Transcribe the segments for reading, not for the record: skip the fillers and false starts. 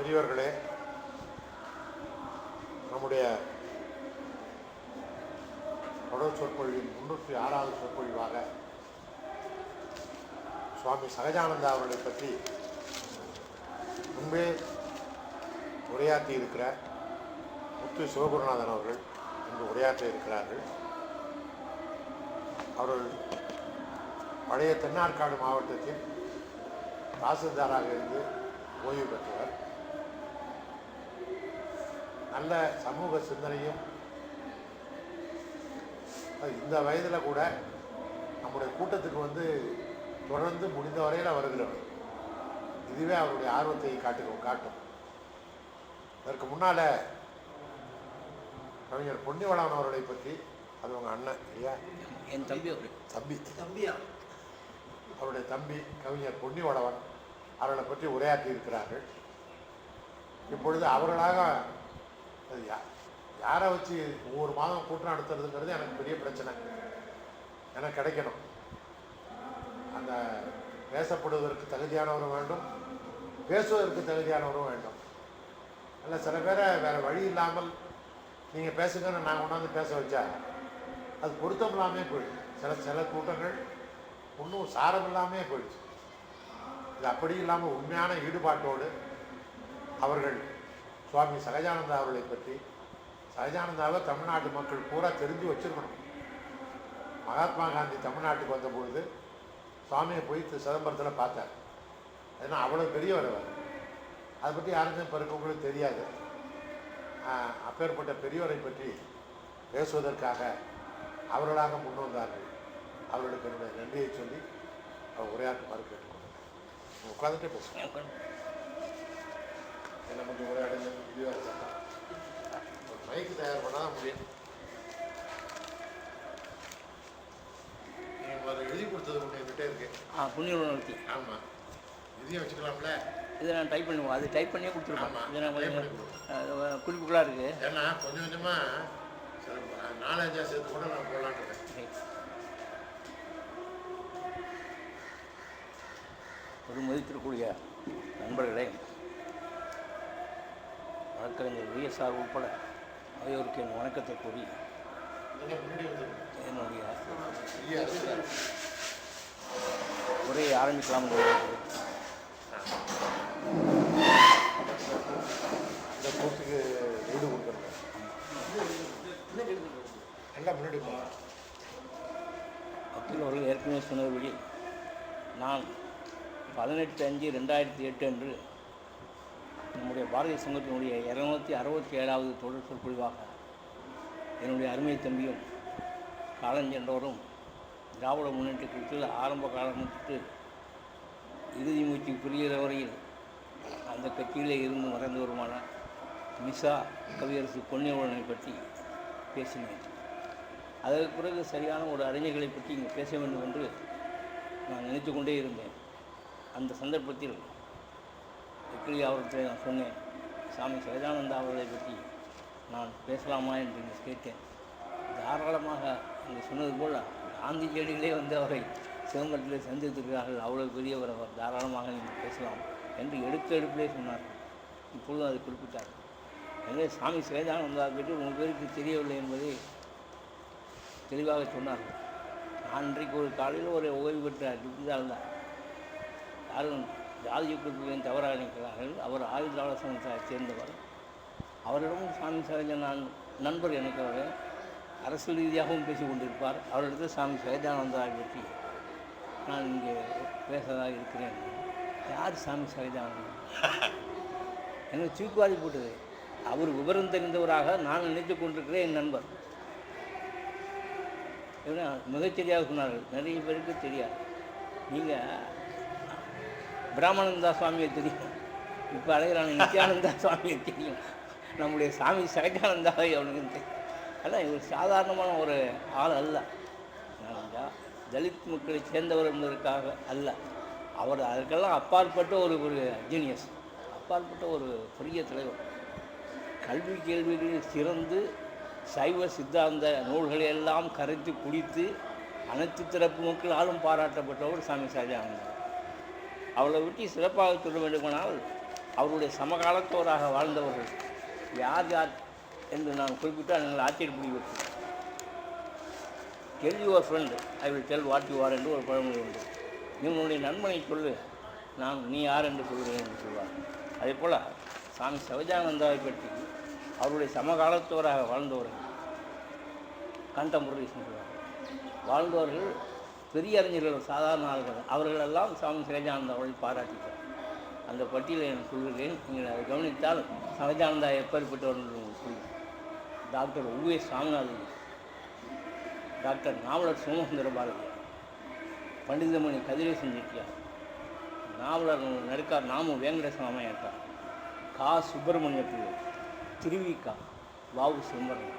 பெரியவர்களே, நம்முடைய தொடர் சொற்பொழிவின் 306வது சொற்பொழிவாக சுவாமி சகஜானந்தா அவர்களை பற்றி முன்பே உரையாற்றி இருக்கிற முத்து சிவகுருநாதன் அவர்கள் இன்று உரையாற்ற இருக்கிறார்கள். அவர்கள் பழைய தென்னார்காடு மாவட்டத்தில் தாசில்தாராக இருந்து ஓய்வு பெற்றவர். நல்ல சமூக சிந்தனையும் இந்த வயதில் கூட நம்முடைய கூட்டத்துக்கு தொடர்ந்து முடிந்த வரையில் வருகிறவர். இதுவே அவருடைய ஆர்வத்தை காட்டும். அதற்கு முன்னால் கவிஞர் பொன்னிவளவன் அவர்களை பற்றி, அது உங்கள் அண்ணன் இல்லையா, என் தம்பியா அவருடைய தம்பி கவிஞர் பொன்னிவளவன் அவர்களை பற்றி உரையாற்றி இருக்கிறார்கள். இப்பொழுது அவர்களாக யாரை வச்சு ஒவ்வொரு மாதம் கூட்டம் நடத்துறதுங்கிறது எனக்கு பெரிய பிரச்சனை. எனக்கு கிடைக்கணும். அந்த பேசப்படுவதற்கு தகுதியானவரும் வேண்டும், பேசுவதற்கு தகுதியானவரும் வேண்டும். இல்லை சில பேரை வேறு வழி இல்லாமல் நீங்கள் பேசுங்கன்னு நான் கொண்டாந்து பேச வச்சா அது பொருத்தம் இல்லாமல் போயிடுச்சு. சில கூட்டங்கள் ஒன்றும் சாரம் இல்லாமல் போயிடுச்சு. இது அப்படி இல்லாமல் உண்மையான ஈடுபாட்டோடு அவர்கள் சுவாமி சகஜானந்தா அவர்களை பற்றி, சகஜானந்தாவை தமிழ்நாட்டு மக்கள் பூரா தெரிஞ்சு வச்சுருக்கணும். மகாத்மா காந்தி தமிழ்நாட்டுக்கு வந்தபொழுது சுவாமியை போய் சிதம்பரத்தில் பார்த்தார். ஏன்னா அவ்வளோ பெரியவர் அவர். அதை பற்றி யாருக்கும் இப்போ இருக்கவங்களுக்கு தெரியாது. அப்பேற்பட்ட பெரியவரை பற்றி பேசுவதற்காக அவர்களாக முன் வந்தார்கள். அவர்களுக்கு என்னுடைய நன்றியை சொல்லி அவர் உரையாற்றுமாறு கேட்டுக்கொண்டேன். உட்காந்துட்டே பேசுகிறேன். என்ன கொஞ்சம் உரையாடுங்க. இதுவாக ஒரு மைக்கு தயார் பண்ணால் முடியும். நீங்கள் அதை எழுதி கொடுத்தது ஒன்று என்கிட்ட இருக்கு. புண்ணியம் இருக்கு. ஆமாம், இதையும் வச்சுக்கலாம்ல. இதை நான் டைப் பண்ணுவோம். அது டைப் பண்ணியே கொடுத்துருப்போம். ஆமாம், இதை நான் டைப் பண்ணி கொடுப்போம். குறிப்புகளாக இருக்குது. ஏன்னா கொஞ்சம் கொஞ்சமாக சில 4-5 சேர்த்து கூட நான் போடலான்னு இருக்கேன். ஒரு மதித்திருக்கக்கூடிய நண்பர்களே, வழக்கறிஞர் விஎஸ்ஆர் உட்பட ஆகியோருக்கு என் வணக்கத்தை கூறி என்னுடைய உரையை ஆரம்பிக்கலாம். இந்த கூட்டுக்கு வீடு கொடுக்குறேன். எல்லாம் முன்னாடி வக்கீல் அவர்கள் ஏற்கனவே சொன்னபடி நான் 18/5/2008 அன்று நம்முடைய பாரதிய சங்கத்தினுடைய 267வது தொடர் சொற்பொழிவாக என்னுடைய அருமை தம்பியும் காலஞ்சென்றவரும் திராவிட முன்னேற்ற கட்சியில் ஆரம்ப காலத்துக்கு இறுதி மூச்சு புரிகிற வரையில் அந்த கட்சியிலே இருந்து மறைந்து வருமான மிசா கவியரசு பொன்னியவளனை பற்றி பேசினேன். அதற்கு பிறகு சரியான ஒரு அறிஞர்களை பற்றி இங்கே பேச வேண்டும் என்று நான் நினைத்து கொண்டே இருந்தேன். அந்த சந்தர்ப்பத்தில் எப்படி அவர்கிட்ட நான் சொன்னேன், சாமி சகஜானந்தா அவர்களை பற்றி நான் பேசலாமா என்று கேட்டேன். தாராளமாக இங்கே சொன்னது போல் காந்திஜியடிகளே அவரை சிதம்பரத்தில் சந்தித்திருக்கிறார்கள். அவ்வளோ பெரியவர் அவர், தாராளமாக நீங்கள் பேசலாம் என்று எடுப்பிலே சொன்னார்கள். இப்பொழுதும் அதை குறிப்பிட்டார். எனவே சாமி சகஜானந்தா பற்றி உங்கள் பேருக்கு தெரியவில்லை என்பதை தெளிவாக சொன்னார்கள். நான் இன்றைக்கு ஒரு காலையில் ஒரு ஓய்வு பெற்ற டிப்டிதால் தான், யாரும் ஜாதி குறிப்புகளையும் தவறாக நினைக்கிறார்கள். அவர் ஆயுதாள சங்கத்தை சேர்ந்தவர். அவரிடமும் சாமி சகஜானந்த நண்பர் நினைக்கிறவர், அரசியல் ரீதியாகவும் பேசி கொண்டிருப்பார். அவரிடத்தில் சாமி சகஜானந்தாவை பற்றி நான் இங்கே பேசுவதாக இருக்கிறேன். யார் சாமி சகஜானந்தா? எனக்கு தூக்குவாரி போட்டது. அவர் விவரம் தெரிந்தவராக நான் நினைத்து கொண்டிருக்கிறேன். என் நண்பர் மிகச்சரியாக சொன்னார்கள். நிறைய பேருக்கு தெரியாது. நீங்கள் பிராமணந்தா சுவாமியை தெரியும், இப்போ அழகிறான நித்யானந்தா சுவாமியை தெரியும், நம்முடைய சாமி சகஜானந்தாவை அவனுக்கு தெரியும். ஆனால் இவர் சாதாரணமான ஒரு ஆள் அல்ல. தலித் மக்களை சேர்ந்தவர் என்பதற்காக அல்ல. அவர் அதற்கெல்லாம் அப்பாற்பட்ட ஒரு ஜீனியஸ், அப்பாற்பட்ட ஒரு பெரிய தலைவர். கல்வி கேள்விகளில் சிறந்து சைவ சித்தாந்த நூல்களையெல்லாம் கரைத்து குடித்து அனைத்து தரப்பு மக்களாலும் பாராட்டப்பட்டவர் சாமி சகஜானந்தா. அவளை விட்டு சிறப்பாக சொல்ல வேண்டுமானால் அவருடைய சமகாலத்தோராக வாழ்ந்தவர்கள் யார் யார் என்று நான் குறிப்பிட்டால் நீங்கள் ஆச்சரியப்படுவீர்கள். Tell your friend I will tell what you are என்று ஒரு பழமொழி உண்டு. இவனுடைய நண்பனை சொல்லு, நான் நீ யார் என்று சொல்கிறேன் என்று சொல்வார். அதே போல் சாமி சகஜானந்தாவை பற்றி அவருடைய சமகாலத்தோராக வாழ்ந்தவர்கள் கண்டெம்பரரிஸ் சொல்வார்கள். வாழ்ந்தவர்கள் பெரிய அறிஞர்கள், சாதாரண ஆள்கள், அவர்களெல்லாம் சாமி சகஜானந்தா அவர்கள் பாராட்டிட்டார். அந்த பட்டியலை நான் சொல்கிறேன், நீங்கள் அதை கவனித்தால் சகஜானந்தா எப்பேற்பட்டவர்கள் உங்களுக்கு புரியும். டாக்டர் உவே சாமிநாதன், டாக்டர் நாவலர் சோமசுந்தர பாரதி, பண்டிதமணி கதிரேசன் செட்டியார், நாவலர் நடுக்கார் நாமு வேங்கடேசன் அம்மையாட்டார், கா சுப்பிரமணிய பிள்ளை, திருவிக்கா, வாவு சிம்மரன்,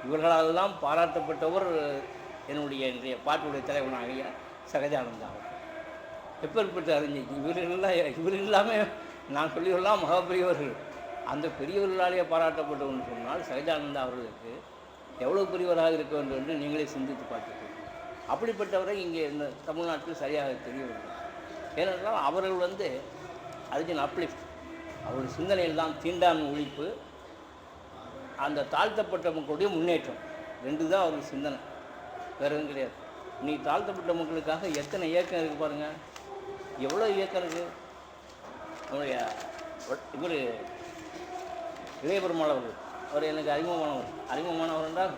இவர்களாலெல்லாம் பாராட்டப்பட்டவர் என்னுடைய இன்றைய பாட்டுடைய தலைவனாகிய சகஜானந்தா அவர். எப்பேற்பட்ட அறிஞர் இவர் இல்லாமல் நான் சொல்லியெல்லாம் மகாபெரியவர்கள். அந்த பெரியவர்களாலேயே பாராட்டப்பட்டவர்னு சொன்னால் சகஜானந்தா அவர்களுக்கு எவ்வளோ பெரியவராக இருக்க வேண்டும் என்று நீங்களே சிந்தித்து பார்த்துக்கொள்ளுங்கள். அப்படிப்பட்டவரை இங்கே இந்த தமிழ்நாட்டில் சரியாக தெரியவில்லை. ஏனென்றால் அவர்கள் அர்ஜுன் அப்லிஃப்ட், அவருடைய சிந்தனையில் தான் தீண்டாமை ஒழிப்பு, அந்த தாழ்த்தப்பட்ட மக்களுடைய முன்னேற்றம், ரெண்டு தான் அவருக்கு சிந்தனை, வேறு எதுவும் கிடையாது. நீ தாழ்த்தப்பட்ட மக்களுக்காக எத்தனை இயக்கம் இருக்குது பாருங்கள், எவ்வளோ இயக்கம் இருக்குது. நம்முடைய இவர் இளைய பெருமாள் அவர்கள், அவர் எனக்கு அறிமுகமானவர் என்றால்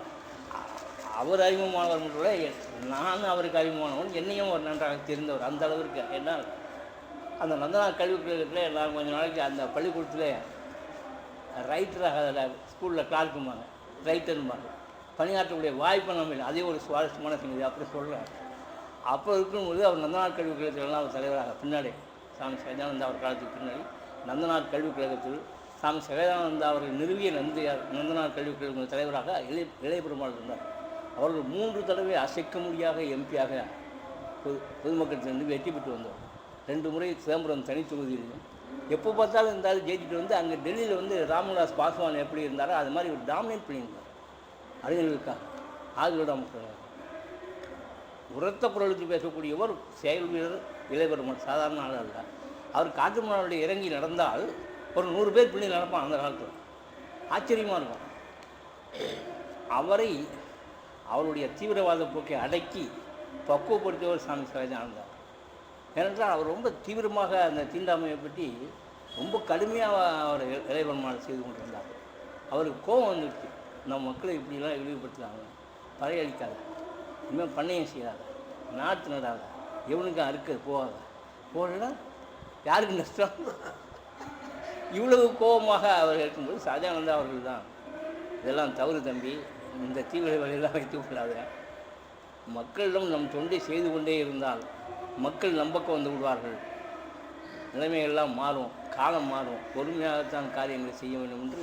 அவர் அறிமுகமானவர் மட்டும் இல்லை, நான் அவருக்கு அறிமுகமானவன், என்னையும் அவர் நன்றாக தெரிந்தவர் அந்த அளவிற்கு. ஏன்னால் அந்த நந்தனார் கல்விக் கழகத்தில் எல்லாரும் கொஞ்சம் நாளைக்கு அந்த பள்ளிக்கூடத்தில் ரைட்டராக அதில் ஸ்கூலில் கிளார்க்கும்பாங்க, ரைட்டர்ம்பாங்க, பணியாற்றக்கூடிய வாய்ப்பு நம்ம இல்லை. அதே ஒரு சுவாரஸ்யமான செய்தி. அப்படி சொல்கிறேன். அப்போ இருக்கும்போது அவர் நந்தனார் கல்விக் கழகத்திலலாம் அவர் தலைவராக பின்னாடி சாமி சகஜானந்தா அவர் காலத்துக்கு பின்னாடி நந்தனார் கல்விக் கழகத்தில் சாமி சகஜானந்தா அவர்கள் நிறுவிய நந்தனார் கல்விக் கழகத்தின் தலைவராக இளைய பெருமாள் இருந்தார். அவர்கள் 3 தடவை அசைக்க முடியாத எம்பியாக பொதுமக்களிடத்திலிருந்து வெற்றி பெற்று வந்தவர். 2 முறை சிதம்பரம் தனி தொகுதியிலும் எப்போ பார்த்தாலும் இருந்தாலும் ஜெயிச்சுட்டு அங்கே டெல்லியில் ராமதாஸ் பாஸ்வான் எப்படி இருந்தாரோ அது மாதிரி ஒரு டாமினேட் பண்ணியிருந்தார் அறிஞர்களுக்காக. ஆதிவிட மக்கள் உரத்த குரலுக்கு பேசக்கூடியவர் செயல் வீரர் இளைய பெருமாள், சாதாரண ஆள் அல்ல. அவர் காட்டு மன்னாருடைய இறங்கி நடந்தால் ஒரு 100 பேர் பின்னி நடப்பான் அந்த காலத்தில். ஆச்சரியமாக இருக்கும். அவரை அவருடைய தீவிரவாத போக்கை அடக்கி பக்குவப்படுத்தியவர் சாமி சகஜானந்தா. ஏனென்றால் அவர் ரொம்ப தீவிரமாக அந்த தீண்டாமையை பற்றி ரொம்ப கடுமையாக அவர் இளைய பெருமாள் செய்து கொண்டிருந்தார். அவருக்கு கோபம் வந்துடுச்சு, நம்ம மக்களை இப்படிலாம் இழிவுபடுத்துகிறாங்க, பறையளிக்காத, இனிமேல் பண்ணையம் செய்யாத, நாற்று நடாத, எவனுக்கும் அறுக்க போகலைன்னா யாருக்கு நஷ்டம். இவ்வளவு கோபமாக அவர் இருக்கும்போது சகஜானந்தா அவர்கள் தான் இதெல்லாம் தவறு தம்பி, இந்த தீவிர வழியெல்லாம் வைத்து கொள்ளாத, மக்களிடம் நம் தொண்டை செய்து கொண்டே இருந்தால் மக்கள் நம்பக்கம் வந்து விடுவார்கள், நிலைமையெல்லாம் மாறும், காலம் மாறும், பொறுமையாகத்தான் காரியங்களை செய்ய வேண்டும் என்று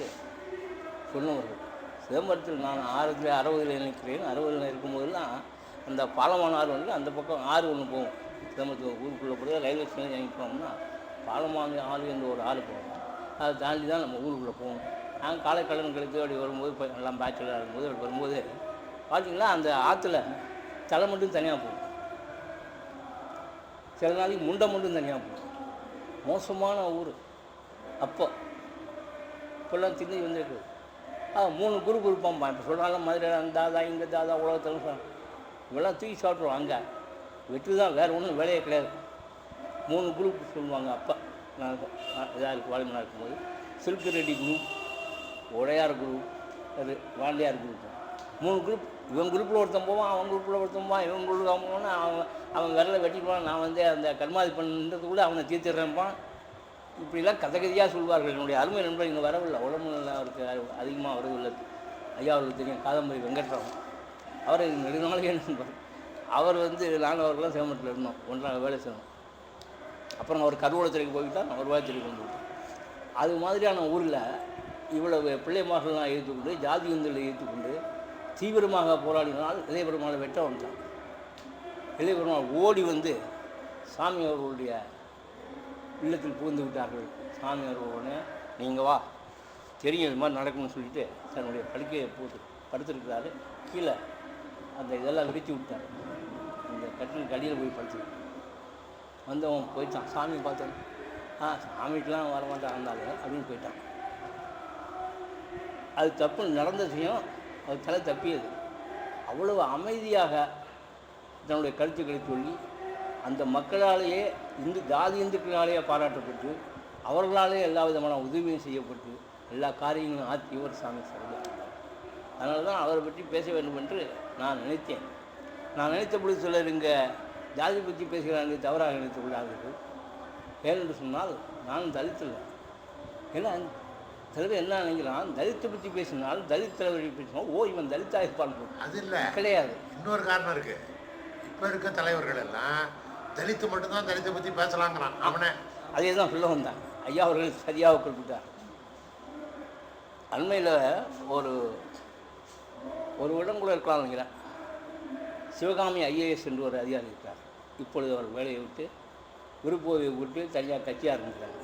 சொன்னவர்கள். சிதம்பரத்தில் நான் 60 நினைக்கிறேன். 60 இருக்கும்போதெல்லாம் அந்த பாலமான ஆறு அந்த பக்கம் ஆறு ஒன்று போகும். சிதம்பரத்தில் ஊருக்குள்ளே போய் ரயில்வே ஸ்டேஷன் இறங்கி போனோம்னா பாலமான ஆறு என்ற ஒரு ஆறு போகும். அதை தாண்டி தான் நம்ம ஊருக்குள்ளே போகணும். நாங்கள் காலை கடன்களுக்கு அப்படி வரும்போது இப்போ எல்லாம் பேச்சுலராக இருக்கும்போது அப்படி வரும்போது பார்த்திங்கன்னா அந்த ஆற்றுல தலை மட்டும் தனியாக போகும், சில நாளைக்கு முண்டை மட்டும் தனியாக போகும். மோசமான ஊர் அப்போ. இப்போல்லாம் திண்ணி வந்துருக்கு. 3 குரூப் இருப்பான்ப்பா. இப்போ சொல்கிறாங்க மதுரை தாதா, இங்கே தாதா, உலகத்தில் சொல்கிறாங்க. இவெல்லாம் தூக்கி சாப்பிட்ருவோம். அங்கே வெற்றி தான், வேறு ஒன்றும் வேலையே கிடையாது. 3 குரூப் சொல்லுவாங்க. அப்போ நான் இதாக இருக்குது வாலிமனாக இருக்கும்போது சில்க் ரெட்டி குரூப், உடையார் குரூப், அது வாண்டியார் குரூப். 3 குரூப். இவன் குரூப்பில் ஒருத்தன் போவான், அவன் குரூப்பில் ஒருத்தன் போவான், இவன் குரூப்பில் அவன் போவான்னா அவன் விரலை வெட்டிடுவான். நான் அந்த கர்மாதி பண்ணுறது கூட அவனை தீர்த்திடுறேன்ப்பான். இப்படிலாம் கதையாக சொல்வார்கள். என்னுடைய அருமை நண்பர் இங்கே வரவில்லை, உடம்பு நல்லா அவருக்கு அதிகமாக வரவில்லை. ஐயா அவருக்கு தெரியும், காதம்பரி வெங்கட்ராமன். அவர் நெடுநாளைய நண்பர். அவர் நானும் அவர்களாம் சேமத்தில் இருந்தோம், ஒன்றாக வேலை செய்யணும். அப்புறம் அவர் கருவூலத்துறைக்கு போய்விட்டால் நான் வருவாய்த்துறைக்கு கொண்டு விட்டோம். அது மாதிரியான ஊரில் இவ்வளவு பிள்ளைமார்கள்லாம் ஏற்றுக்கொண்டு ஜாதி வந்தலை ஏற்றுக்கொண்டு தீவிரமாக போராடினால் இளைய பெருமாளை வெட்ட வந்தான். இளைய பெருமாள் ஓடி சாமி அவர்களுடைய இல்லத்தில் புகுந்து விட்டார்கள். சாமி அவர்களுடனே நீங்கள் வா, தெரியும் இது மாதிரி நடக்கும்னு சொல்லிட்டு தன்னுடைய படுக்கையை போட்டு படுத்துருக்கிறாரு. கீழே அந்த இதெல்லாம் விரித்து விட்டார். அந்த கட்டிலுக்கு அடியில் போய் படுத்து வந்தவன் போயிட்டான். சாமி பார்த்தான், சாமிக்கெலாம் வரமாட்டான் இருந்தாலும் அப்படின்னு போயிட்டான். அது தப்பு நடந்த விஷயம், அது தலை தப்பியது. அவ்வளவு அமைதியாக தன்னுடைய கருத்துக்களை சொல்லி அந்த மக்களாலேயே இந்துக்களாலேயே பாராட்டப்பட்டு அவர்களாலே எல்லா விதமான உதவியும் செய்யப்பட்டு எல்லா காரியங்களும் ஆற்றியவர் சாமி சிவஞானம். அதனால தான் அவரை பற்றி பேச வேண்டும் என்று நான் நினைத்தேன். நான் நினைத்தபடி சிலர் இங்கே ஜாதி பற்றி பேசுகிறார்கள், தவறாக நினைத்து கொள்ளாதீர்கள். ஏனென்று சொன்னால் நான் தலித்தில். ஏன்னா சில பேர் என்ன நினைக்கிறான், தலித்தை பற்றி பேசினால் தலித் தலைவரை பேசினால் இவன் தலித்தாக இருப்பான். அது இல்லை, கிடையாது. இன்னொரு காரணம் இருக்குது. இப்போ இருக்க தலைவர்கள் எல்லாம் தலித்து மட்டும்தான் தலித்தை பற்றி பேசலாங்கிறான் அவனை. அதே தான் சொல்ல வந்தான். ஐயா அவர்கள் சரியாக குறிப்பிட்டார். அண்மையில் ஒரு இடம் கூட இருக்கலாம் நினைக்கிறேன். சிவகாமி ஐஏஎஸ் என்று ஒரு அதிகாரி இருக்கிறார். இப்பொழுது அவர் வேலையை விட்டு விருப்போதை விட்டு தனியாக கட்சி ஆரம்பிக்கிறாங்க.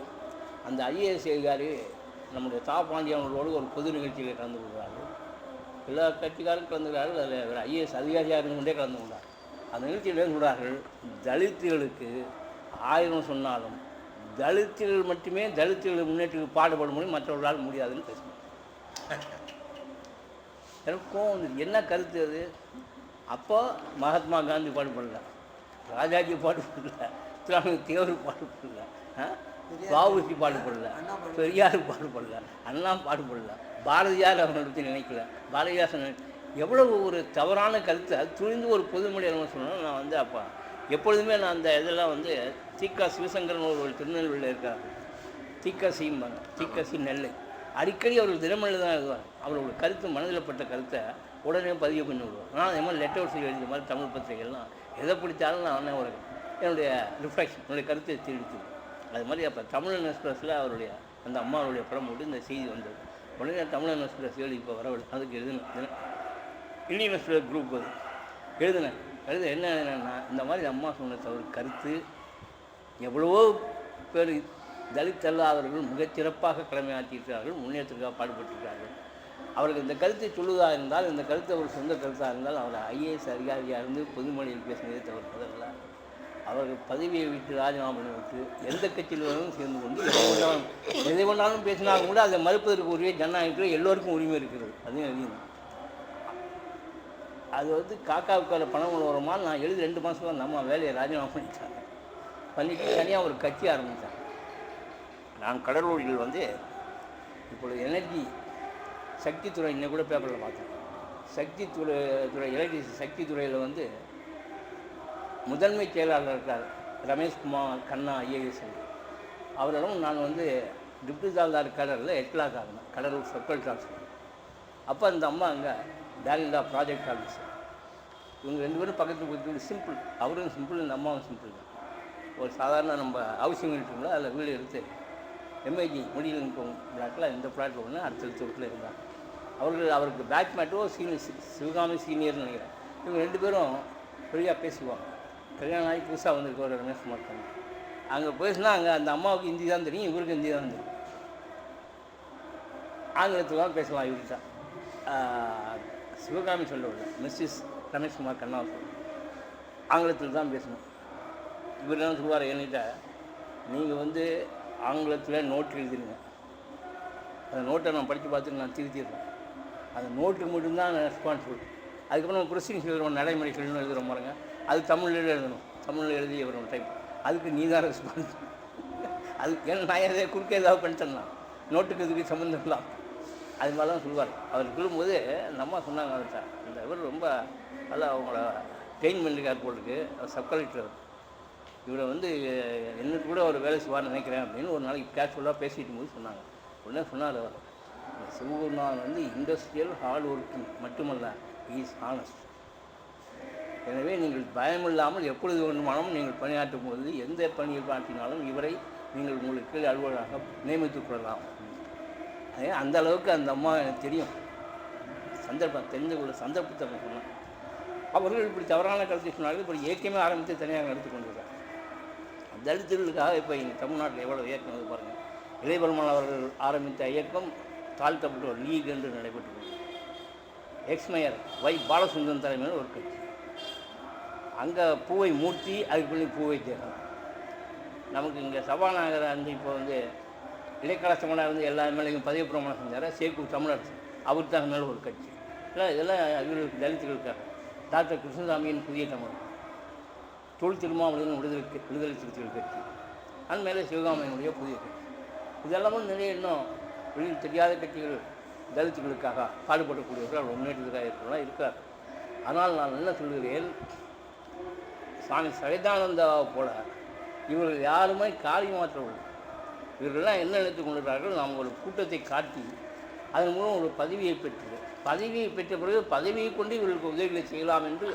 அந்த ஐஏஎஸ் அதிகாரி நம்முடைய பாண்டியனோடு ஒரு பொது நிகழ்ச்சியில் கலந்து கொள்கிறார்கள். எல்லா கட்சிக்காரும் கலந்துக்கிறார்கள். அதில் ஐஏஎஸ் அதிகாரியாக இருந்து கொண்டே கலந்து கொண்டார். அந்த நிகழ்ச்சியில் சொல்கிறார்கள், தலித்துகளுக்கு 1000 சொன்னாலும் தலித்துகள் மட்டுமே தலித்துகள் முன்னேற்றத்துக்கு பாடுபட முடியும், மற்றவர்களால் முடியாதுன்னு பேசுகிறார். எனக்கும் என்ன கருத்து அது? அப்போ மகாத்மா காந்தி பாடுபடல, ராஜாஜி பாடுபடல, தேவர் பாடுபடல, வாவுசி பாடுபடல, பெரியார் பாடுபடல, அண்ணா பாடுபடல, பாரதியார் அவங்களை பற்றி நினைக்கல. பாரதியார் எவ்வளவு ஒரு தவறான கருத்து அது துணிந்து ஒரு பொதுமொழி சொன்னால் நான் அப்போ எப்பொழுதுமே நான் அந்த இதெல்லாம் தீக்கா சிவசங்கரன் ஒரு திருநெல்வேலியில் இருக்காங்க. தீக்கசி நெல்லை அடிக்கடி அவர்கள் தினமணியில் தான் எழுதுவார். அவரோட கருத்து மனதில் பட்ட கருத்தை உடனே பதிவு பண்ணி விடுவார். நான் அதே மாதிரி லெட்டர்ஸ் எழுதிய மாதிரி தமிழ் பத்திரிகைகள்லாம் எதை பிடிச்சாலும் நான் ஒரு என்னுடைய ரிஃப்ளெக்ஷன், என்னுடைய கருத்தை தெரிவித்து அது மாதிரி அப்போ தமிழன் எக்ஸ்பிரஸில் அவருடைய அந்த அம்மாவுடைய படம் போட்டு இந்த செய்தி வந்தது. உடனே தமிழன் எக்ஸ்பிரஸ் இப்போ வரவில்லை, அதுக்கு எழுதினேன். இந்தியன் எக்ஸ்பிரஸ் குரூப் எழுதினேன். என்னன்னா இந்த மாதிரி அம்மா சொன்ன தவறு கருத்து எவ்வளவோ பேர் தலித் அல்லாதவர்கள் மிகச்சிறப்பாக கடமையாற்றியிருக்கிறார்கள், முன்னேற்றத்துக்காக பாடுபட்டிருக்கிறார்கள். அவர்கள் இந்த கருத்தை சொல்லுவதாக இருந்தால், இந்த கருத்து அவர் சொந்த கருத்தாக இருந்தால் அவர் ஐஏஎஸ் அதிகாரியாக இருந்து பொதுமொழியில் பேசினதே தவிர்ப்பதல்ல. அவர்கள் பதவியை விட்டு ராஜினாமா பண்ணி விட்டு எந்த கட்சியிலும் சேர்ந்து கொண்டு எதை கொண்டாலும் பேசினாலும் கூட அதை மறுப்பதற்கு உரிய ஜனநாயகத்தில் எல்லோருக்கும் உரிமை இருக்கிறது. அதுவும் அதிகம். அது காக்காவுக்கான பணம் வருமா நான் எழுதி 2 மாதம் தான் நம்ம வேலையை ராஜினாமா பண்ணிட்டு தனியாக ஒரு கட்சி ஆரம்பித்தேன். நான் கடலூரில் இப்பொழுது எனர்ஜி சக்தி துறை இன்னும் கூட பேப்பரில் பார்த்தேன். சக்தி எலக்ட்ரிசிட்டி சக்தி துறையில் முதன்மை செயலாளர் இருக்கார் ரமேஷ்குமார் கண்ணா ஐஏஎஸ். அவரிடம் நான் டிப்டி தால்தார் கடலில் எட்லாக் ஆகினேன், கடலூர் சர்க்கிள் டிரான்ஸ்ஃபர். அப்போ அந்த அம்மா அங்கே டேலிண்டா ப்ராஜெக்ட் ஆஃபீஸர். இவங்க 2 பேரும் பக்கத்து பக்கத்து சிம்பிள், அவரும் சிம்பிள், இந்த அம்மாவும் சிம்பிள் தான். ஒரு சாதாரண நம்ம ஹவுசிங் யூனிட்டுங்களோ அதில் வீடு எடுத்து எம்ஐஜி முடியல் இருக்கும் ஃப்ளாட்டில் இந்த ஃப்ளாட்டில் ஒன்று அடுத்தடுத்த வீட்டில் இருந்தாங்க. அவருக்கு பேக் மேட்டோ சிவகாமி சீனியர்னு நினைக்கிறேன். இவங்க 2 பேரும் பெரியா பேசுவாங்க. கல்யாணம் ஆகி புதுசாக வந்திருக்க ஒரு ரமேஷ்குமார் கண்ணா. அங்கே பேசினா அங்கே அந்த அம்மாவுக்கு ஹிந்தி தான் தெரியும், இவருக்கு ஹிந்தி தான் தெரியும். ஆங்கிலத்தில் தான் பேசலாம் இவர்கிட்ட. சிவகாமி சொல்லவில்லை, மிஸ்ஸஸ் ரமேஷ்குமார் கண்ணா ஆங்கிலத்தில் தான் பேசணும். இவர் என்ன சொல்லுவார் என்கிட்ட, நீங்கள் ஆங்கிலத்தில் நோட் எழுதிடுங்க, அந்த நோட்டை நான் படித்து பார்த்துட்டு நான் திருத்திடுறேன், அந்த நோட்டுக்கு மட்டும்தான் நான் ரெஸ்பான்சிபிள். அதுக்கப்புறம் நம்ம ப்ரொசீடிங்ஸ் எழுதுறோம், நடைமுறை சொல்லணும் எழுதுகிறோம் பாருங்க, அது தமிழில் எழுதணும், தமிழில் எழுதி வரும் டைப், அதுக்கு நீ தான் ரெஸ்பான்சிபிள். அதுக்கு ஏன்னா நான் எதாவது குறுக்க ஏதாவது பண்ணிட்டேன்னா நோட்டுக்கு இதுக்கு சம்மந்தம் இல்லாம் அது மாதிரி தான் சொல்லுவார். அவர் சொல்லும்போது அந்த அம்மா சொன்னாங்க, அவர்கிட்ட இந்த இவர் ரொம்ப நல்லா அவங்கள ட்ரெயின் பண்ணிருக்கார் போட்டுருக்கு, அவர் சப் கலெக்டர். இவரை என்னட்டு கூட ஒரு வேலை செய்வார்னு நினைக்கிறேன் அப்படின்னு ஒரு நாளைக்கு கேஷுவலாக பேசிட்டு போது சொன்னாங்க. உடனே சொன்னார் அவர், சிவகுருநாதன் இண்டஸ்ட்ரியல் ஹார்ட் ஒர்க்கிங் மட்டுமல்ல, இஸ் ஹானஸ்ட். எனவே நீங்கள் பயமில்லாமல் எப்பொழுது வேண்டுமானாலும் நீங்கள் பணியாற்றும் போது எந்த பணியில் பாட்டினாலும் இவரை நீங்கள் உங்களுக்கு கீழ் அலுவலராக நியமித்துக் கொள்ளலாம். அதே அந்த அளவுக்கு அந்த அம்மா எனக்கு தெரியும், தெரிந்து கொள்ள சந்தர்ப்பத்தை சொன்னாங்க. அவர்கள் இப்படி தவறான கருத்தை சொன்னார்கள். இப்படி இயக்கமே ஆரம்பித்து தனியாக எடுத்து கொண்டிருக்காங்க. தலித்துகளுக்காக இப்போ இங்கே தமிழ்நாட்டில் எவ்வளோ இயக்கம் வந்து பாருங்கள். இளையபெருமாள் அவர்கள் ஆரம்பித்த இயக்கம் தாழ்த்தப்பட்ட ஒரு லீக் என்று நடைபெற்று எக்ஸ்மேயர் பாலசுந்தரன் தலைமையில் ஒரு கட்சி. அங்கே பூவை மூர்த்தி, அதுக்கு பண்ணி பூவை தேகம். நமக்கு இங்கே சபாநாயகராக இருந்து இப்போ வந்து இடைக்கால சமணர் வந்து எல்லா மேலேயும் பதவி பிரமாணம் செஞ்சார். சேக்கூர் தமிழரசு அவருக்கு தான் மேலே ஒரு கட்சி. இதெல்லாம் இவர்களுக்கு தலித்துகளுக்காக. டாக்டர் கிருஷ்ணசாமியின் புதிய தமிழ், தொல் திருமாவளவன் விடுதலை சிறுத்தைகள் கட்சி, அது மேலே சிவகாமியினுடைய புதிய கட்சி. இதெல்லாமும் நிறைய இன்னும் வெளியில் தெரியாத கட்சிகள் தலித்துகளுக்காக பாடுபடக்கூடியவர்கள் முன்னேற்றத்துக்காக இருக்கிறவங்களாம் இருக்கார். ஆனால் நான் என்ன சொல்கிறேன், சுவாமி சைதானந்தாவை போல இவர்கள் யாருமே காலி மாற்றவில்லை. இவர்களெல்லாம் என்ன நினைத்து கொண்டிருக்கிறார்கள், நாம் ஒரு கூட்டத்தை காட்டி அதன் மூலம் ஒரு பதவியை பெற்ற பிறகு பதவியை கொண்டு இவர்களுக்கு உதவிகளை செய்யலாம் என்று.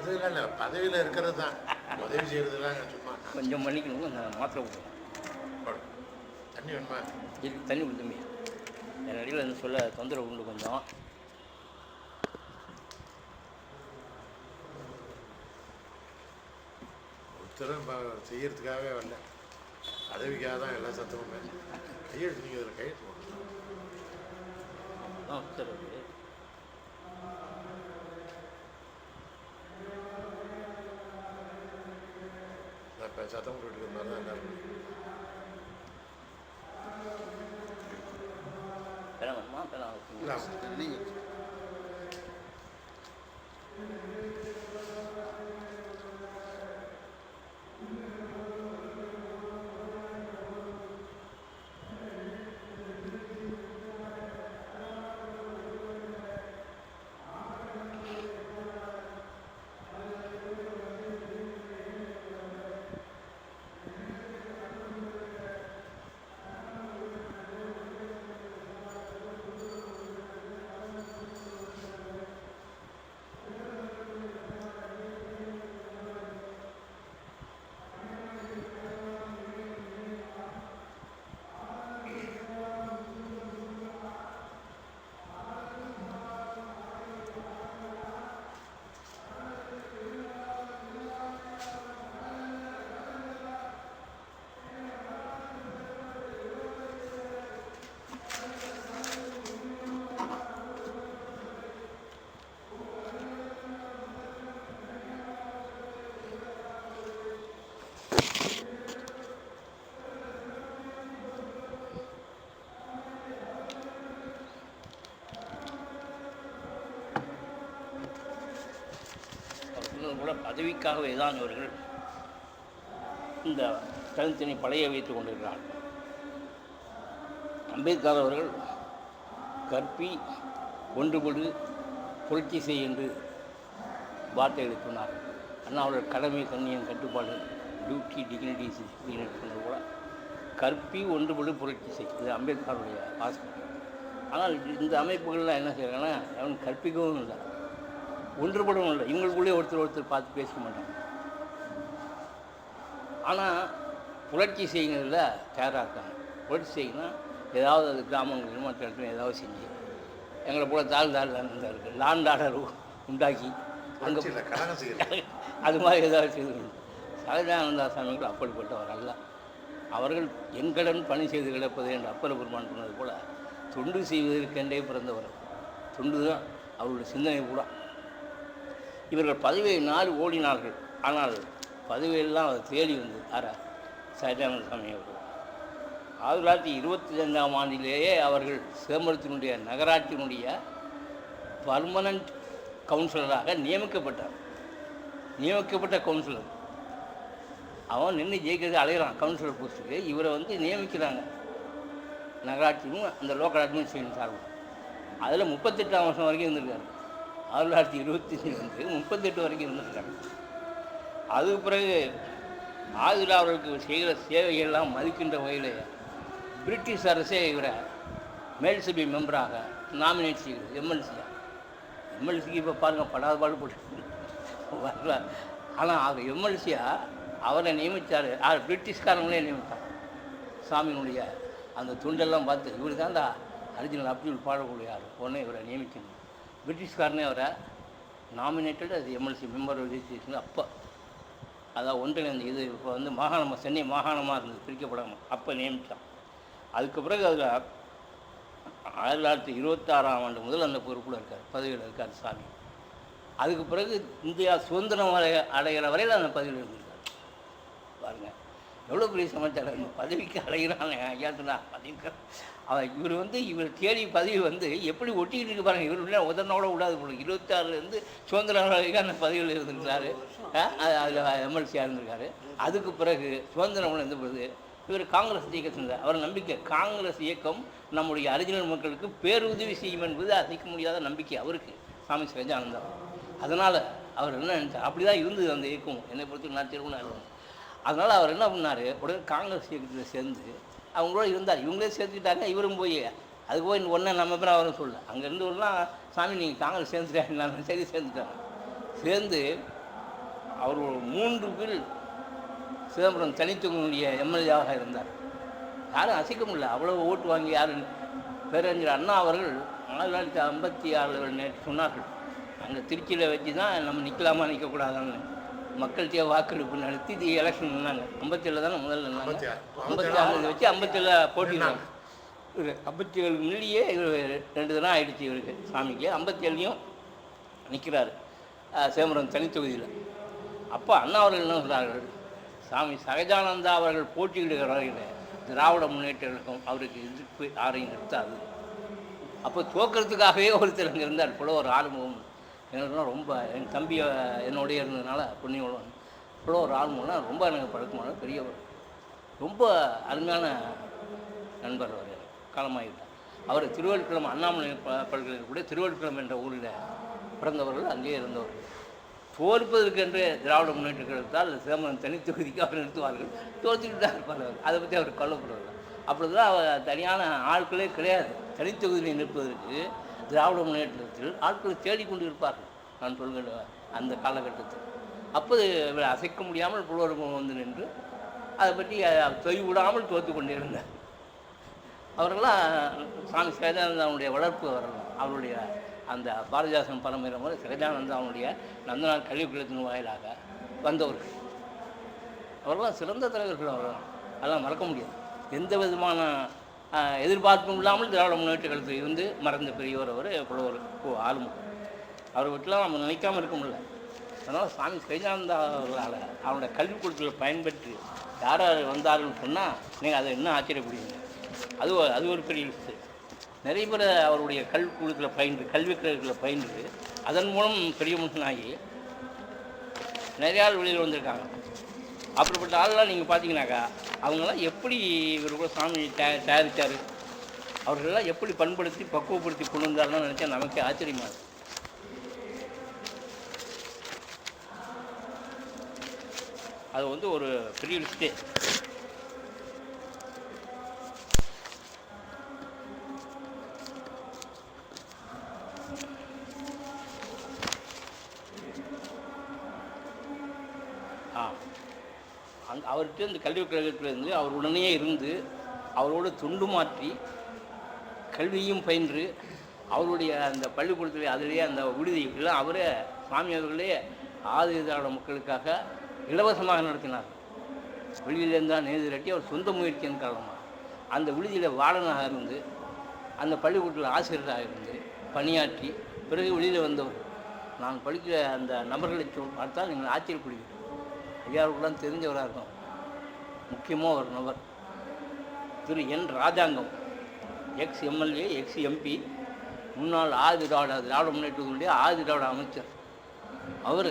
பதவியில் இருக்கிறது தான் உதவி செய்கிறதுலாம் சும்மா. கொஞ்சம் மன்னிக்கணும், நான் மாத்திரை கொடுக்கணும். தண்ணி வேணுமா? இதுக்கு தண்ணி கொடுத்துமே என் அடியில் வந்து சொல்ல தொந்தரவு உண்டு கொஞ்சம். ஒருத்தரும் செய்யறதுக்காகவே வரல, பதவிக்காக தான் எல்லா சத்தமுமே. கையெழுத்து நீங்கள் இதில் கையெழுத்து போடணும். சரி, நான் இப்போ சத்தம் போட்டுக்கிட்டு இருந்தாலும் தான் எல்லாரும் கூட பதவிக்காகவே தான் இவர்கள் இந்த தனித்தனி பழைய வைத்துக் கொண்டிருக்கிறார்கள். அம்பேத்கர் அவர்கள் கற்பி, ஒன்றுபடு, புரட்சி செய் என்று வார்த்தைகளை சொன்னார். ஆனால் அவர்கள் கடமை, கண்ணியம், கட்டுப்பாடு, டியூட்டி, டிக்னிட்டி, டிசிப்ளின் சொன்னது போல கற்பி, ஒன்றுபடு, புரட்சி செய், இது அம்பேத்கருடைய வாசகம். ஆனால் இந்த அமைப்புகள்லாம் என்ன செய்கிறாங்கன்னா, அவன் கற்பிக்கவும் இல்லை, ஒன்றுபடவும் இல்லை. இவங்களுக்குள்ளே ஒருத்தர் பார்த்து பேச மாட்டாங்க. ஆனால் புரட்சி செய்யுங்கிறதுல தயாராக இருக்காங்க. புரட்சி செய்யணும், ஏதாவது அது கிராமங்களிலும் மற்ற இடத்துல ஏதாவது செஞ்சு எங்களை போல தாழ்ந்தாள் இருக்குது லாண்ட் ஆர்டர் உண்டாக்கி அங்கே அது மாதிரி ஏதாவது செய்து. சகஜானந்தா சாமிகள் அப்படிப்பட்டவர் அல்ல. அவர்கள் என்கடன் பணி செய்து கிடப்பது என்று அப்பர் பெருமான் சொன்னது போல தொண்டு செய்வதற்கென்றே பிறந்தவர். தொண்டு தான் அவருடைய சிந்தனை கூட. இவர்கள் பதவியை நாடு ஓடினார்கள். ஆனால் பதவியெல்லாம் அதை தேடி வந்து சைதானந்த சாமி அவர்கள் 1925ஆம் ஆண்டிலேயே அவர்கள் சிதம்பரத்தினுடைய நகராட்சியினுடைய பர்மனண்ட் கவுன்சிலராக நியமிக்கப்பட்ட கவுன்சிலர். அவன் நின்று ஜெயிக்கிறது அலைகிறான் கவுன்சிலர் போஸ்ட்டுக்கு. இவரை வந்து நியமிக்கிறாங்க நகராட்சியும் அந்த லோக்கல் அட்மினிஸ்ட்ரேஷன் சார்பு. அதில் 38ஆம் வருஷம் வரைக்கும் இருந்திருக்காரு. 1925 வந்து 38 வரைக்கும் இருந்திருக்காங்க. அதுக்கு பிறகு ஆதில் அவர்களுக்கு செய்கிற சேவைகள்லாம் மதிக்கின்ற வகையில் பிரிட்டிஷ் அரசே இவரை மேல்சபை மெம்பராக நாமினேட் செய்கிறது. எம்எல்சிக்கு இப்போ பாருங்கள் படாத பாடுபட்டு வரல. ஆனால் அது எம்எல்சியாக அவரை நியமித்தார். பிரிட்டிஷ்காரங்களே நியமித்தார். சாமியினுடைய அந்த துண்டெல்லாம் பார்த்து இவர் தான்டா அர்ஜுனல் அப்துல் பாடக்கூடிய ஆள், உடனே இவரை நியமிக்கணும். பிரிட்டிஷ்காரனே அவரை நாமினேட்டட் அது எம்எல்சி மெம்பர் ரெஜிஸ்ட்ரேஷன். அப்போ அதான் ஒன்றிணைந்த இது இப்போ வந்து மாகாணமாக சென்னை மாகாணமாக இருந்தது, பிரிக்கப்படாமல் அப்போ நியமித்தான். அதுக்கு பிறகு அதில் 1926ஆம் ஆண்டு முதல் அந்த பொறுப்பில் இருக்கார், பதவியில் இருக்கார் சாமி. அதுக்கு பிறகு இந்தியா சுதந்திரம் அடைகிற வரையில் அந்த பதவியில் இருந்திருக்கார் பாருங்கள். எவ்வளோ பெரிய சமாச்சாரம், இந்த பதவிக்கு அலைகிறான் ஐயா சொன்னா பதவிக்கு. இவர் இவர் தேடி பதவி எப்படி ஒட்டிக்கிட்டு இருக்கு பாருங்க. இவர் உதனோட விடாது போல 26லேருந்து சுதந்திர வரைக்கும் அந்த பதவியில் இருந்திருக்காரு. அதில் எம்எல்சியாக இருந்திருக்காரு. அதுக்கு பிறகு சுதந்திரம் இருந்த பொழுது இவர் காங்கிரஸ் இயக்கத்தில் இருந்தார். அவர் நம்பிக்கை காங்கிரஸ் இயக்கம் நம்முடைய அறிஞர் மக்களுக்கு பேருதவி செய்யும் என்பது அசைக்க முடியாத நம்பிக்கை அவருக்கு, சாமி சகஜானந்தம். அதனால் அவர் என்ன நினைச்சார், அப்படி தான் இருந்தது அந்த இயக்கம். என்னை பொறுத்து நான் திருவண்ணாமலை. அதனால் அவர் என்ன பண்ணார், உடனே காங்கிரஸ் இயக்கத்தில் சேர்ந்து அவங்களோட இருந்தார். இவங்களே சேர்த்துக்கிட்டாங்க. இவரும் போய் அதுக்கு போய் ஒன்றை நம்ம பேர் அவரும் சொல்ல, அங்கேருந்து வரலாம் சாமி நீங்கள் காங்கிரஸ் சேர்ந்துட்டாங்க. சரி சேர்ந்துட்டாங்க. சேர்ந்து அவர் 3 பேர் சிதம்பரம் தனித்தொகுதியுடைய எம்எல்ஏவாக இருந்தார். யாரும் அசைக்க முடியல, அவ்வளோ ஓட்டு வாங்கி யாரும். பேரறிஞர் அண்ணா அவர்கள் 1956 நேற்று சொன்னார்கள், அங்கே திருச்சியில் வச்சு தான் நம்ம நிற்கலாமா நிற்கக்கூடாதான்னு மக்கள்கிட்ட வாக்கெடுப்பு நடத்தி எலெக்ஷன் நின்னாங்க. 57 தானே முதல்ல நின்னாங்க. 56 வச்சு 57 போட்டினாங்க. 57 முன்னாடியே இவர் 2 தினம் ஆகிடுச்சு இவருக்கு சாமிக்கு. 57லையும் நிற்கிறாரு சிதம்பரம் தனித்தொகுதியில். அப்போ அண்ணா அவர்கள் என்ன சொல்கிறார்கள், சாமி சகஜானந்தா அவர்கள் போட்டியிடுகிறார்கள், திராவிட முன்னேற்ற கழகம் அவருக்கு எதிர்ப்பு யாரையும் நிறுத்தாது. அப்போ தோக்கிறதுக்காகவே ஒருத்தர் அங்கே இருந்தார் போல ஒரு ஆளுமுகம். எனக்கு ரொம்ப என் தம்பி என்னோடய இருந்ததுனால புண்ணியம் போல ஒரு ஆளுமுகம்னா ரொம்ப எனக்கு பழக்கமான பெரியவர், ரொம்ப அருமையான நண்பர். அவர் காலமாகிட்டார். அவர் திருவள்ளுக்கிழமை அண்ணாமலை பல்கலைக்கழக திருவள்ளுக்கிழமை என்ற ஊரில் பிறந்தவர்கள், அங்கேயே இருந்தவர்கள். தோற்பதற்கு என்று திராவிட முன்னேற்ற கழகத்தால் சிதம்பரம் தனித்தொகுதிக்கு அவர் நிறுத்துவார்கள். தோற்றுக்கிட்டு தான் இருப்பார் அவர். அதை பற்றி அவர் கொல்லப்படுவார். அப்படி தான் அவர் தனியான ஆட்களே கிடையாது. தனித்தொகுதியை நிறுத்துவதற்கு திராவிட முன்னேற்றத்தில் ஆட்களை தேடிக்கொண்டு இருப்பார்கள். நான் சொல்கிற அந்த காலகட்டத்தில் அப்போது இவர் அசைக்க முடியாமல் புலவர்கள் நின்று அதை பற்றி தொய்விடாமல் தோற்று கொண்டே இருந்தார். அவர்களாம் சாமி சகஜானந்தாவுடைய வளர்ப்பு. அவருடைய அந்த பாரதிதாசன் பரம்பரை முறை சகஜானந்தா அவனுடைய நந்தனார் கல்விக்குள்ளத்தின் வாயிலாக வந்தவர்கள். அவர்களாம் சிறந்த தலைவர்கள். அவர்கள் அதெல்லாம் மறக்க முடியாது. எந்த விதமான எதிர்பார்ப்பும் இல்லாமல் திராவிட முன்னேற்ற கழகத்தில் இருந்து மறந்த பெரியவர் அவர் புலவர் ஆளுமுகம். அவரை விட்டுலாம் நம்ம நினைக்காமல் இருக்க முடியல. அதனால் சாமி சகஜானந்தா அவர்களால் அவனுடைய கல்விக்கூடத்தில் பயன்பெற்று யார் யார் வந்தார்கள்னு சொன்னால் நீங்கள் அதை இன்னும் ஆச்சரியப்படுவீங்க. அது ஒரு பெரிய விஷயம். நிறைய பேர் அவருடைய கல்விக்கூடத்தில் பயின்று கல்வி கழகத்தில் பயின்று அதன் மூலம் பெரிய மனுஷனாகி நிறையா ஆள் வெளியில் வந்திருக்காங்க. அப்படிப்பட்ட ஆள்லாம் நீங்கள் பார்த்தீங்கன்னாக்கா அவங்களாம் எப்படி இவர் கூட சாமி தயாரித்தார், அவர்களெல்லாம் எப்படி பண்படுத்தி பக்குவப்படுத்தி கொண்டு வந்தாருன்னு நினச்சா நமக்கே ஆச்சரியமாக இருக்குது. அது ஒரு பெரிய லிஸ்ட்டே. அவர்கிட்ட இந்த கல்விக் கழகத்திலேருந்து அவர் உடனே இருந்து அவரோடு துண்டு மாற்றி கல்வியும் பயின்று அவருடைய அந்த பள்ளிக்கூடத்திலே அதிலேயே அந்த விடுதியெல்லாம் அவரே சுவாமி அவர்களே ஆதி திராவிட மக்களுக்காக இலவசமாக நடத்தினார். வெளியிலேருந்தான் நேர்ந்து கட்டி அவர் சொந்த முயற்சியின் காரணமாக அந்த விடுதியில் வார்டனாக இருந்து அந்த பள்ளிக்கூடத்தில் ஆசிரியராக இருந்து பணியாற்றி பிறகு வெளியில் வந்தவர். நான் படிக்கிற அந்த நபர்களை பார்த்தால் நீங்கள் ஆச்சரியப்படுவீர்கள். ஐயாவுக்குலாம் தெரிஞ்சவராக இருக்கும். முக்கியமாக ஒரு நபர் திரு என் ராஜாங்கம், எக்ஸ் எம்எல்ஏ, எக்ஸ் எம்பி, முன்னாள் ஆதி திராவிட முன்னேற்றத்தினுடைய ஆதி திராவிட அமைச்சர். அவர்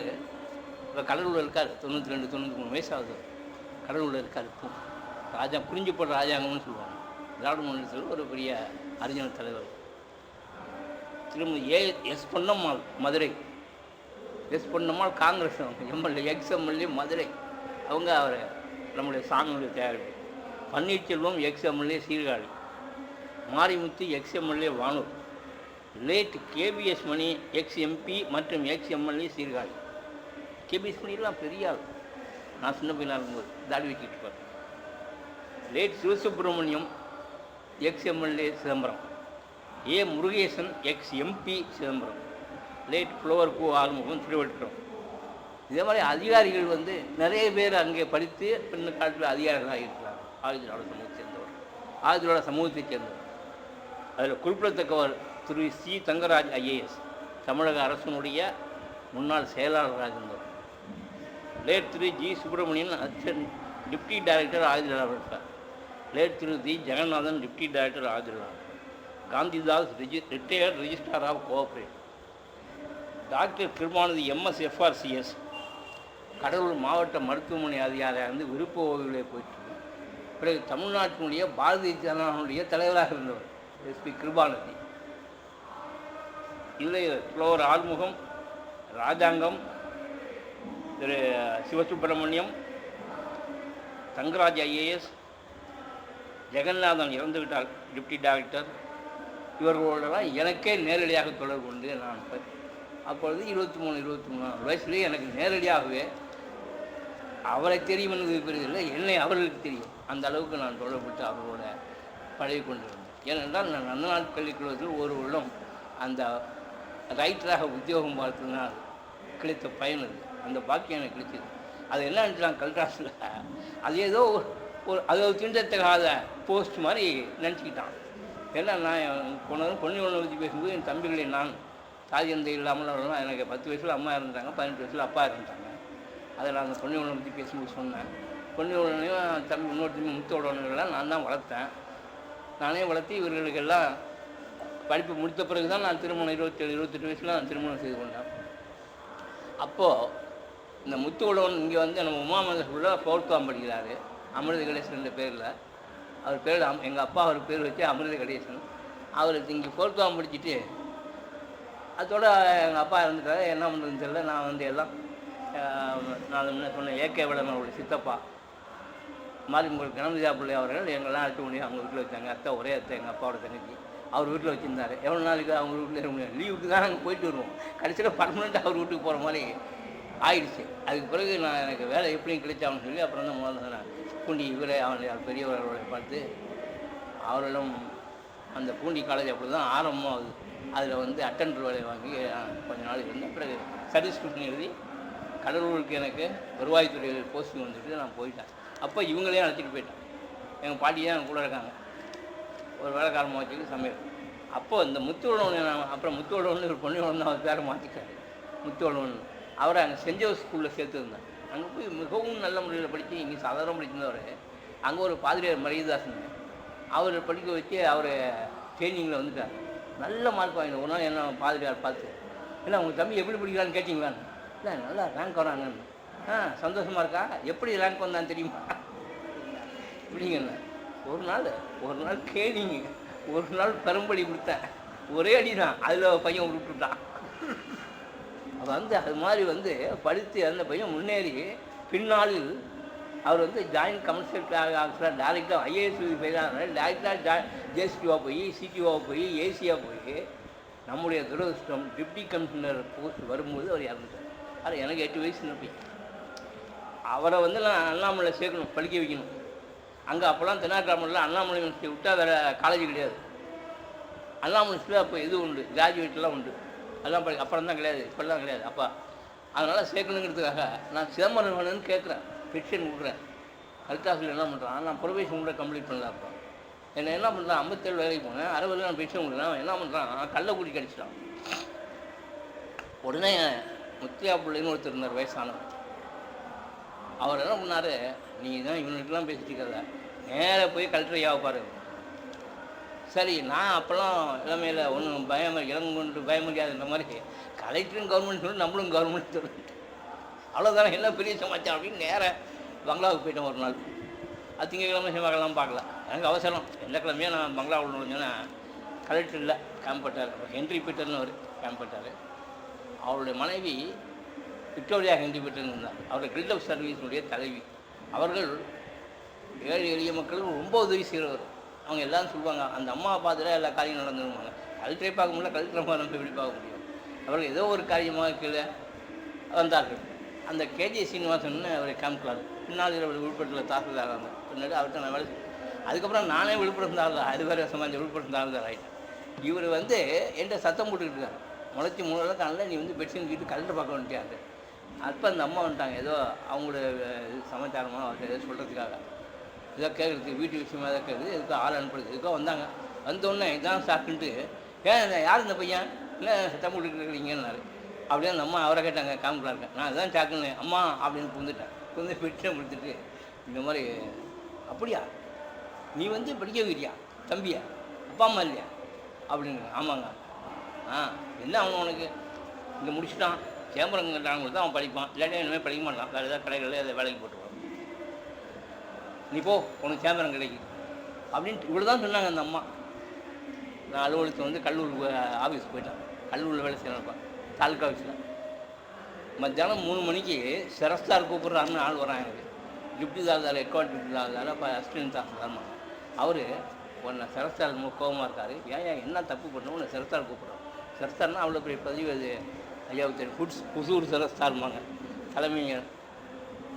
இப்போ கடலூரில் இருக்கார். 92 93 வயசாகுது. கடலூரில் இருக்கார். இப்போ குறிஞ்சிப்பட்ட ராஜாங்கம்னு சொல்லுவாங்க. திராவிட முன்னேற்றத்தில் ஒரு பெரிய அறிஞர் தலைவர். திருமதி S Ponnammal Madurai. S Ponnammal Congress MLA, ex MLA Madurai. அவங்க அவர் நம்முடைய சாமியுடைய தயாரிப்பு. Panneerselvam ex MLA Sirkazhi. Marimuthu ex MLA Vanur. Late KPS Mani ex MP மற்றும் எக்ஸ் எம்எல்ஏ சீர்காழி. கேபிஎஸ் மணிலாம் பெரிய ஆள். நான் சின்ன பையனாக இருக்கும்போது தாடி வச்சுட்டு இருப்பார். Late Sivasubramaniam ex MLA Chidambaram. A Murugesan ex MP Chidambaram. Late Pulavar Arumugam Thiruvalluvar. இதே மாதிரி அதிகாரிகள் நிறைய பேர் அங்கே படித்து பின்ன காலத்தில் அதிகாரிகளாக இருக்கிறார். ஆதிதிராவிட சமூகத்தை சேர்ந்தவர், ஆதிதிராவிட சமூகத்தைச் சேர்ந்தவர். அதில் குறிப்பிடத்தக்கவர் திரு சி தங்கராஜ் ஐஏஎஸ், தமிழக அரசனுடைய முன்னாள் செயலாளராக இருந்தவர். Late Thiru G Subramanian deputy director ஆதிலாளர் இருக்கார். லேட் திரு தி ஜெகநாதன் டிப்டி டைரக்டர் ஆதிலாளர். Gandhidas retired registrar of cooperative. Doctor Kripanadhi MS FRCS Cuddalore மாவட்ட மருத்துவமனை அதிகாரியாக இருந்து விருப்ப ஓய்வுகளை போயிட்டு பிறகு தமிழ்நாட்டினுடைய பாரதிய ஜனதாவுடைய தலைவராக இருந்தவர் எஸ்பி கிருபானதி. இல்லை புலவர் ஆறுமுகம், ராஜாங்கம், திரு சிவசுப்பிரமணியம், தங்கராஜ் ஐஏஎஸ், ஜெகநாதன் இறந்துவிட்டார் டிப்டி டைரக்டர், இவர்களோடலாம் எனக்கே நேரடியாக தொடர்பு கொண்டு நான் அப்பொழுது 23 வயசுலேயே எனக்கு நேரடியாகவே அவரை தெரியும் என்பது பெரியதில்லை, என்னை அவர்களுக்கு தெரியும். அந்த அளவுக்கு நான் தொடர்புட்டு அவர்களோட பழகி கொண்டிருந்தேன். ஏனென்றால் நான் அந்த நாட்களில் கழகத்தில் ஒரு உள்ளம் அந்த ரைட்டராக உத்தியோகம் பார்த்ததுனால் கிடைத்த பயன் அது. அந்த பாக்கியம் எனக்கு கிடைச்சது. அது என்னன்னு நான் கல்ட்ராஸில் அது ஏதோ ஒரு அது திண்டத்தகாத போஸ்ட் மாதிரி நினச்சிக்கிட்டான். ஏன்னா நான் பொண்ணு வச்சு பேசும்போது என் தம்பிகளை நான் தாஜந்தை இல்லாமல் எனக்கு 10 வயசில் அம்மா இருந்துட்டாங்க, 18 வயசில் அப்பா இருந்துட்டாங்க. அதை நான் அந்த பொண்ணு பற்றி பேசும்போது சொன்னேன். பொண்ணு உடனையும் தம்பி இன்னொரு தம்பி முத்தோடனெல்லாம் நான் தான் வளர்த்தேன். நானே வளர்த்து இவர்களுக்கெல்லாம் படிப்பு முடித்த பிறகு தான் நான் திருமணம் 27-28 வயசில் நான் திருமணம் செய்து கொண்டேன். அப்போது இந்த முத்து உழவன் இங்கே வந்து நம்ம உமாமந்தூரில் 4th படிக்கிறாரு, அமிர்த கணேசன் பேரில். அவர் பேர் எங்கள் அப்பா அவர் பேர் வச்சு அமிர்த கணேசன். அவர் இங்கே 4th படிச்சுட்டு அதோட எங்கள் அப்பா இறந்துட்டாரு. என்ன பண்ணுறதுன்னு தெரியல. நான் வந்து எல்லாம் நான் முன்ன சொன்னேன் ஏகே விளமனுடைய சித்தப்பா மாரிமுகல் கணபதியா பிள்ளை அவர்கள் எங்கெல்லாம் அழைச்சி முடியும் அவங்க வீட்டில் வச்சாங்க. அத்தை ஒரே அத்தை எங்கள் அப்பாவோட தங்கச்சி அவர் வீட்டில் வச்சுருந்தார். எவ்வளோ நாளைக்கு அவங்க வீட்டில் இருக்க முடியும், லீவுக்கு தான் நாங்கள் போயிட்டு வருவோம். கடைசியில் பர்மனெண்ட்டாக அவர் வீட்டுக்கு போகிற மாதிரி ஆயிடுச்சு. அதுக்கு பிறகு நான் எனக்கு வேலை எப்படியும் கிடைச்சாங்கன்னு சொல்லி அப்புறம் தான் முதல்ல நான் பூண்டி இவரை அவனை பெரியவர்களை பார்த்து அவர்களும் அந்த பூண்டி காலேஜ் அப்படி தான் ஆரம்பமாகுது. அதில் வந்து அட்டெண்டர் வேலையை வாங்கி கொஞ்ச நாள் இருந்தேன். பிறகு சர்வீஸ் கமிஷன் எழுதி கடலூருக்கு எனக்கு வருவாய்த்துறையில் போஸ்டிங் வந்துட்டு நான் போயிட்டேன். அப்போ இவங்களையும் அழைச்சிட்டு போயிட்டேன். எங்கள் பாட்டி தான் கூட இருக்காங்க, ஒரு வேலைக்காரமாக வச்சுட்டு சமையல். அப்போது இந்த முத்துவளவன் அப்புறம் முத்துவளவன் ஒரு பொண்ணுவளவன் தான் அவர் பேரை மாற்றிட்டாரு முத்துவளவன். அவரை அங்கே சென்ட் ஜோசப் ஸ்கூலில் சேர்த்துருந்தேன். அங்கே போய் மிகவும் நல்ல முறையில் படித்து இங்கே சாதாரண படிச்சிருந்தவர். அங்கே ஒரு பாதிரியார் மரியதாசன் அவர் படிக்க வச்சு அவர் ட்ரைனிங்கில் வந்துட்டார். நல்ல மார்க் வாங்கினேன். ஒரு நாள் என்ன பாதிரியார் பார்த்து, இல்லை உங்கள் தம்பி எப்படி படிக்கிறான்னு கேட்டிங்களான்னு. இல்லை நல்லா ரேங்க் வராங்கன்னு. சந்தோஷமாக இருக்கா, எப்படி ரேங்க் வந்தான்னு தெரியுமா இப்படிங்கண்ணா. ஒரு நாள் கேளிங்க, ஒரு நாள் பெரும்படி கொடுத்தேன், ஒரே அடி தான். அதில் பையன் விட்டுட்டான். வந்து அது மாதிரி வந்து படித்து அந்த பையன் முன்னேறி பின்னாளில் அவர் வந்து ஜாயின்ட் கமர்ஷியல் ஆஃபீஸராக டேரெக்டாக ஐஏஎஸ் போயிடாங்க. டேரெக்டாக ஜேஎஸ்டிஓவாக போய் சிடிஓவாக போய் ஏசியாக போய் நம்முடைய துரதிருஷ்டம் டிப்டி கமிஷனர் போஸ்ட் வரும்போது அவர் இறந்துட்டார். அது எனக்கு 8 வயசு போய் அவரை வந்து நான் அண்ணாமலை சேர்க்கணும், படிக்க வைக்கணும். அங்கே அப்போல்லாம் தென்னாக்கிராமத்தில் அண்ணாமலை யூனிவர்சிட்டி விட்டால் வேறு காலேஜ் கிடையாது. அண்ணாமலை யூனிவர்சிட்டியில் அப்போ இது உண்டு, கிராஜுவேட்லாம் உண்டு. அதெல்லாம் அப்புறம் தான் கிடையாது, இப்போல்லாம் கிடையாது. அப்போ அதனால் சேர்க்கணுங்கிறதுக்காக நான் சிதம்பரம் வேணும்னு கேட்குறேன், பென்ஷன் கொடுக்குறேன். கல்டாஸில் என்ன பண்ணுறான், நான் ப்ரொபேஷன் கூட கம்ப்ளீட் பண்ணல. அப்போ என்ன பண்ணுறான், 57 வேலைக்கு போனேன், 60 நான் பென்ஷன் கொடுக்குறேன். என்ன பண்ணுறான், கள்ளக்குடி கடிச்சிட்டான். உடனே முத்தியா பிள்ளைன்னு ஒருத்தர் இருந்தார், வயசானவர். அவர் என்ன பண்ணார், நீங்கள் தான் இவனுக்கெல்லாம் பேசிட்டு இருக்கிறத நேராக போய் கலெக்டர் ஐயாவை பாரு. சரி, நான் அப்போல்லாம் எல்லாமே இல்லை, ஒன்றும் இறங்கு பயமரியாதுன்ற மாதிரி கலெக்டரும் கவர்மெண்ட் சொல்லி நம்மளும் கவர்மெண்ட் சொல்லிட்டு அவ்வளோதானே, என்ன பெரிய சமாச்சாரம் அப்படின்னு நேராக பங்களாவுக்கு போயிட்டேன். ஒரு நாள் அது திங்கக்கிழமை செவ்வாய்க்கிழமை பார்க்கல, எனக்கு அவசரம். எல்லா கிழமையும் நான் பங்களாவில் நுழைஞ்சோன்னா கலெக்டர் இல்லை, கேம்பட்டார் ஹென்ரி பீட்டர்னு அவர் கேம்பட்டார். அவருடைய மனைவி விக்டோரியா ஹென்ரி பீட்டர்னு இருந்தார். அவருடைய கிரிட் ஆஃப் சர்வீஸுடைய தலைவி. அவர்கள் ஏழை எளிய மக்களுக்கு ரொம்ப உதவி செய்கிறவர். அவங்க எல்லோரும் சொல்லுவாங்க, அந்த அம்மாவை பார்த்துட்டா எல்லா காரியம் நடந்துருவாங்க. கலெக்டரை பார்க்க முடியல, கலெக்டரை நம்ம எப்படி பார்க்க முடியும். அவர்கள் ஏதோ ஒரு காரியமாக கீழே வந்தார்கள். அந்த கேஜி சீனிவாசன் அவர் கேம்ப்லார் பின்னால் விழுப்புரத்தில் தாக்குதலாக இருந்தார். பின்னாடி அவர்கிட்ட நான் வேலை செய்வேன். அதுக்கப்புறம் நானே விழுப்புரம் தாழ்ந்தார், அது வேறு சமாஜம் விழுப்புரம் தாழ்ந்தார் ஆகிட்டேன். இவர் வந்து என்கிட்ட சத்தம் போட்டுக்கிட்டு இருக்காரு, முளைச்சி 3 நாள் காலையில் நீ வந்து பெட்ஷீட் கிட்ட கலெக்டர் பார்க்க வந்துட்டாரு. அப்போ அந்த அம்மா வந்துட்டாங்க, ஏதோ அவங்களோட சமாச்சாரமாக அவர்கிட்ட ஏதோ சொல்கிறதுக்காக, ஏதோ கேட்குறதுக்கு வீட்டு விஷயமாக தான் கேட்குது, எதுக்கோ ஆள் அனுப்புறது எதுக்கோ வந்தாங்க. வந்தோடனே இதான் சாக்குன்ட்டு, ஏன் யார் இந்த பையன் இல்லை சத்தம் போட்டுக்கிட்டு இருக்கிறீங்கன்னாரு. அப்படியே அந்த அம்மா அவரை கேட்டாங்க, காமிக்கலாம் இருக்கேன். நான் இதான் சாக்குன்னு அம்மா அப்படின்னு புந்துட்டேன். புந்து பெட்ஷீட் கொடுத்துட்டு இந்த மாதிரி அப்படியா நீ வந்து படிக்க வைக்கிறியா தம்பியா அப்பா அம்மா இல்லையா அப்படின்னு. ஆமாங்க. என்ன அவன் உனக்கு இங்கே முடிச்சுட்டான் சேம்பரம் கட்டாங்க தான் அவன் படிப்பான், இல்லாட்டி இனிமேல் படிக்க மாட்டான், வேறு ஏதாவது கடைகளில் எதாவது வேலைக்கு போட்டுருவான், நீ போ உனக்கு சேம்பரம் கிடைக்கும் அப்படின்ட்டு இவ்வளோ தான் சொன்னாங்க அந்த அம்மா. நான் அலுவலகத்தை வந்து கல்லூரி ஆஃபீஸ் போயிட்டேன், கல்லூரியில் வேலை செய்யணும்ப்பா தாலுக்கா ஆஃபீஸில். மத்தியானம் 3 மணிக்கு சிரஸ்தார் கூப்பிட்றாருன்னு ஆள் வரான் எனக்கு, deputy Dadar echoed deputy Dadar அப்போ அசிஸ்டன்ட் தாதார்மா. அவர் உன்னை சிரஸ்தார் கோபமாக இருக்கார், ஏன் என்ன தப்பு பண்ணணும் உன்னை சிரஸ்தார் கூப்பிட்றோம். சிரஸ்தார்னா அவ்வளோ பெரிய பதிவு அது ஐயாவுக்கு தெரியும், புசூர் சிரஸ்தார்மாங்க. தலைமைங்க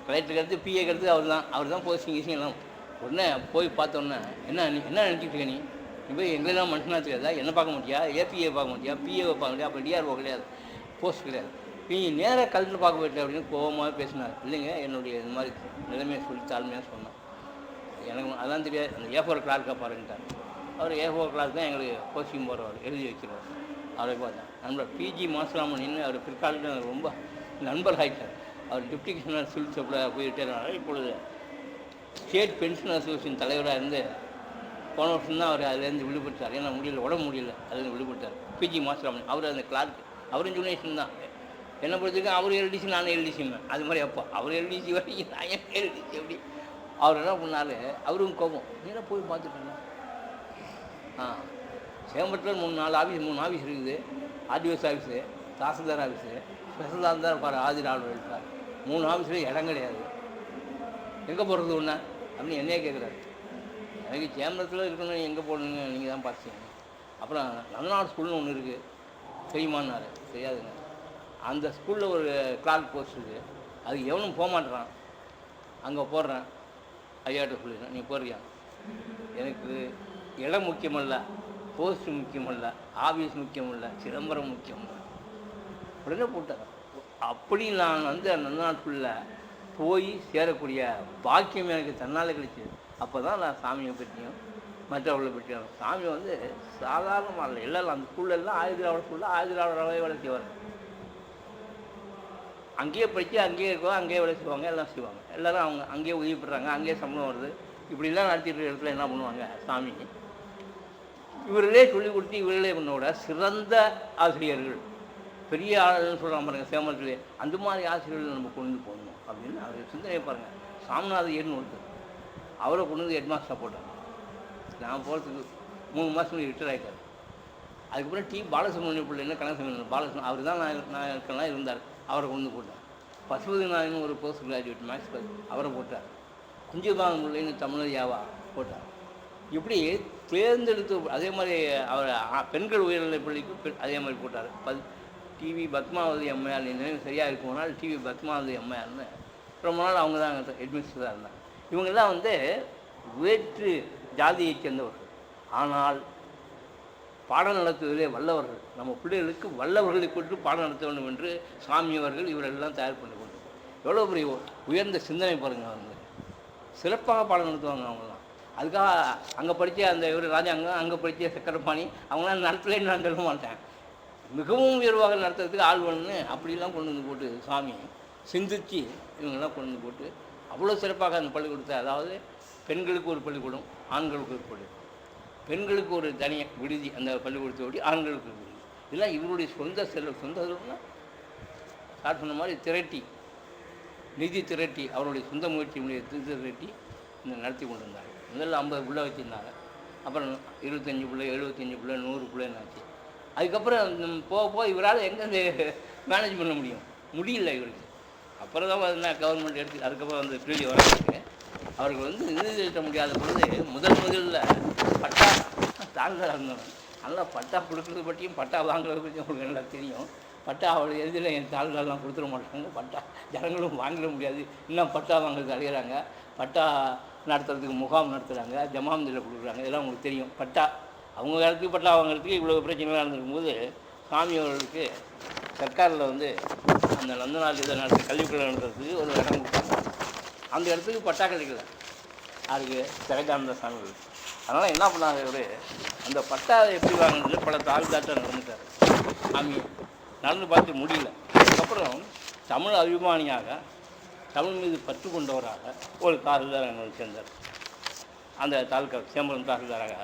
கலெக்டருக்கு எடுத்து பிஏக்கு எடுத்து அவர் தான் போஸ்டிங் எல்லாம். உடனே போய் பார்த்தோன்னே என்ன நினச்சிட்டு நீ போய் எங்களெல்லாம் மனுஷனாக தெரியாதா, என்ன பார்க்க மாட்டியா, ஏபிஏ பார்க்க மாட்டியா, பிஏவை பார்க்க முடியாது, அப்போ டிஆர்ஓ கிடையாது, போஸ்ட் கிடையாது, நீ நேராக கலெக்டர் பார்க்க போயிட்ட அப்படின்னு கோபமாக பேசினார். இல்லைங்க என்னுடைய இந்த மாதிரி நிலைமையை சொல்லி தாழ்மையாக சொன்னான். எனக்கு அதெல்லாம் தெரியாது, அந்த ஏஃபோர் கிளார்க்காக பாருங்கிட்டார். அவர் ஏஃபோர் கிளார்க் தான் எங்களுக்கு கோச்சிங் போகிறவர், எழுதி வைக்கிறவர். அவரை பார்த்தேன் நண்பர் பிஜி மாசுராமன், அவர் பிற்காலத்தில் ரொம்ப நண்பர் ஆகிட்டார். அவர் டிப்டி கமிஷனர் சிவில் சப்ளை போயிட்டே இப்பொழுது ஸ்டேட் பென்ஷன் அசோசியேஷன் தலைவராக இருந்து போன வருஷம் தான் அவர் அதுலேருந்து விடுபட்டார். ஏன்னா உடம்பு முடியல, அதுலேருந்து விடுபட்டார். பிஜி மாசுராமன் அவர் அந்த கிளார்க், அவரும் ஜூனியேஷன் தான். என்னை பொறுத்தவரைக்கும் அவர் எல்டிசி நானும் எல்டிசிமே, அது மாதிரி அப்போ அவர் எல்டிசி வரைக்கும் நான் ஏன் எல்டிசி எப்படி. அவர் என்ன பண்ணார், அவரும் கோபம் நேராக போய் பார்த்துட்டேங்க. சேம்பரத்தில் 3 ஆஃபீஸ் இருக்குது, RTOS office, tahsildar office, special tahsildar இருப்பார், ஆதிர் ஆளுநர் இருப்பார். 3 ஆஃபீஸில் இடம் கிடையாது, எங்கே போடுறது ஒன்றா அப்படின்னு என்னையே கேட்குறாரு. எனக்கு சேம்பரத்தில் இருக்கணும், எங்கே போடணுங்க நீங்கள் தான் பார்த்தீங்க. அப்புறம் நந்தநாடு ஸ்கூல்னு ஒன்று இருக்குது தெரியுமான்னாரு. தெரியாதுங்க. அந்த ஸ்கூலில் ஒரு கிளார்க் போஸ்ட் இருக்குது, அது எவனும் போக மாட்டேறான், அங்கே போடுறேன். ஐயாட்ட சொல்லிடுறேன், நீ போடுறியா, எனக்கு இடம் முக்கியமல்ல, போஸ்ட் முக்கியமல்ல, ஆஃபீஸ் முக்கியமில்லை, சிதம்பரம் முக்கியமில்லை. உடனே போட்டார். அப்படி நான் வந்து நந்தநாடு ஸ்கூலில் போய் சேரக்கூடிய பாக்கியம் எனக்கு தன்னால் கிடைச்சிது. அப்போ தான் நான் சாமியை பற்றியும் மற்றவர்களை பற்றியும், சாமி வந்து சாதாரணமாக இல்லை, எல்லாம் அந்த ஸ்கூல்லெல்லாம் ஆயுதிராவிட ஸ்கூலில் ஆயுதிராவிடவே வேலை செய்வார். அங்கேயே படித்து அங்கேயே இருக்கோம், அங்கேயே வேலை செய்வாங்க, எல்லாம் செய்வாங்க. எல்லோரும் அவங்க அங்கேயே உதவி பெறாங்க, அங்கேயே சம்பளம் வருது. இப்படிலாம் நடத்திட்டு இருக்கிற இடத்துல என்ன பண்ணுவாங்க, சாமி இவர்களே சொல்லிக் கொடுத்து இவர்களே பண்ணோட சிறந்த ஆசிரியர்கள், பெரிய ஆளுன்னு சொல்கிறாங்க பாருங்கள் சேமத்திலே, அந்த மாதிரி ஆசிரியர்கள் நம்ம கொண்டு போகணும் அப்படின்னு அவர் சிந்தனை பாருங்கள். சாமிநாதையர்னு ஒருத்தர், அவரை கொண்டு வந்து ஹெட்மாஸ்டராக போட்டாங்க. நான் போகிறதுக்கு 3 மாதம் ரிட்டையர் ஆகிட்டார். அதுக்கப்புறம் பாலசுப்ரமணிய பிள்ளைன்னு கனகசுப்ரமணியன் பாலசுப்ரமணியன் அவர் தான் நான் இருக்கலாம் இருந்தார், அவரை கொண்டு போட்டார். பசுபதி நாயன்னு ஒரு போஸ்ட் கிராஜுவேட் மேக்ஸ் அவரை போட்டார். குஞ்சுபாங்க பிள்ளைன்னு தமிழையாவா போட்டார். இப்படி தேர்ந்தெடுத்து அதே மாதிரி அவர் பெண்கள் உயர்நிலை பள்ளிக்கு அதே மாதிரி போட்டார். டிவி பத்மாவதி அம்மையார் நினைவு சரியாக இருக்கும்னால் டிவி பத்மாவதி அம்மையார்னு ரொம்ப நாள் அவங்க தான் ஹெட்மிஸ்டராக இருந்தாங்க. இவங்கெல்லாம் வந்து வேற்று ஜாதியைச் சேர்ந்தவர்கள், ஆனால் பாடம் நடத்துவதிலே வல்லவர்கள். நம்ம பிள்ளைகளுக்கு வல்லவர்களை கொண்டு பாடம் நடத்த வேண்டும் என்று சாமியவர்கள் இவரெல்லாம் தயார் பண்ணி கொண்டு எவ்வளோ பெரிய உயர்ந்த சிந்தனை பாருங்கள். அவங்க சிறப்பாக பாடம் நடத்துவாங்க அவங்களாம். அதுக்காக அங்கே படித்த அந்த இவர் ராஜாங்க, அங்கே படித்த சக்கரபாணி அவங்களாம் நடத்தலைன்னு நான் சொல்ல மாட்டேன். மிகவும் உயர்வாக நடத்துறதுக்கு ஆள் வேணும்னு அப்படிலாம் கொண்டு வந்து போட்டு சாமி சிந்திச்சு இவங்கெல்லாம் கொண்டு வந்து போட்டு அவ்வளோ சிறப்பாக அந்த பள்ளிக்கூடத்தை, அதாவது பெண்களுக்கு ஒரு பள்ளிக்கூடம், ஆண்களுக்கு ஒரு பள்ளிக்கூடம், பெண்களுக்கு ஒரு தனியாக விடுதி அந்த பள்ளிக்கூடத்தோடு, ஆண்களுக்கு ஒரு விடுதி, இதெல்லாம் இவருடைய சொந்த செல்வம்னா ஸ்டார்ட் பண்ண மாதிரி திரட்டி நிதி திரட்டி அவருடைய சொந்த முயற்சி நிதி திரட்டி இந்த நடத்தி கொண்டு இருந்தாங்க. முதல்ல 50 பிள்ளை வச்சுருந்தாங்க, அப்புறம் 25 பிள்ளை, 75 பிள்ளை, 100 பிள்ளைன்னு ஆச்சு. அதுக்கப்புறம் போக இவரால் எங்கே மேனேஜ் பண்ண முடியல இவருக்கு. அப்புறம் தான் வந்து கவர்மெண்ட் எடுத்து அதுக்கப்புறம் வந்து பிரிவி வராங்க. அவர்கள் வந்து நிதி திரட்ட முடியாத பொழுது முதல்ல பட்டா தாழ்ந்தார் இருந்தவங்க, நல்லா பட்டா கொடுக்குறது பற்றியும் பட்டா வாங்குறது பற்றியும் அவங்களுக்கு நல்லா தெரியும். பட்டா அவள் எழுதியில் என் தாழ்காலெலாம் கொடுத்துட மாட்டாங்க, பட்டா ஜனங்களும் வாங்கிட முடியாது, இன்னும் பட்டா வாங்குறது அடைகிறாங்க, பட்டா நடத்துறதுக்கு முகாம் நடத்துகிறாங்க, ஜமாமந்தியில் கொடுக்குறாங்க, இதெல்லாம் உங்களுக்கு தெரியும். பட்டா அவங்க காலத்துக்கு பட்டா வாங்குறதுக்கு இவ்வளோ பிரச்சனைலாம் நடந்திருக்கும் போது சாமி அவர்களுக்கு சர்க்காரில் வந்து அந்த நந்தநாள் இதை நடத்தி கல்விக்கூடம் நடத்துறதுக்கு ஒரு இடம் கொடுத்தாங்க. அந்த இடத்துக்கு பட்டா கிடைக்கல அதுக்கு ஜெகஜானந்த சாமி. அதனால் என்ன பண்ணாங்க, இவர் அந்த பட்டா எப்படி வாங்கினது பல தாழ்தாட்டம் நடந்துட்டார். சாமி நடந்து பார்த்து முடியல. அதுக்கப்புறம் தமிழ் அபிமானியாக தமிழ் மீது பற்று கொண்டவராக ஒரு தாசில்தார் எங்களை சேர்ந்தார். அந்த தாலுக்கா சேம்பரம் தாசில்தாராக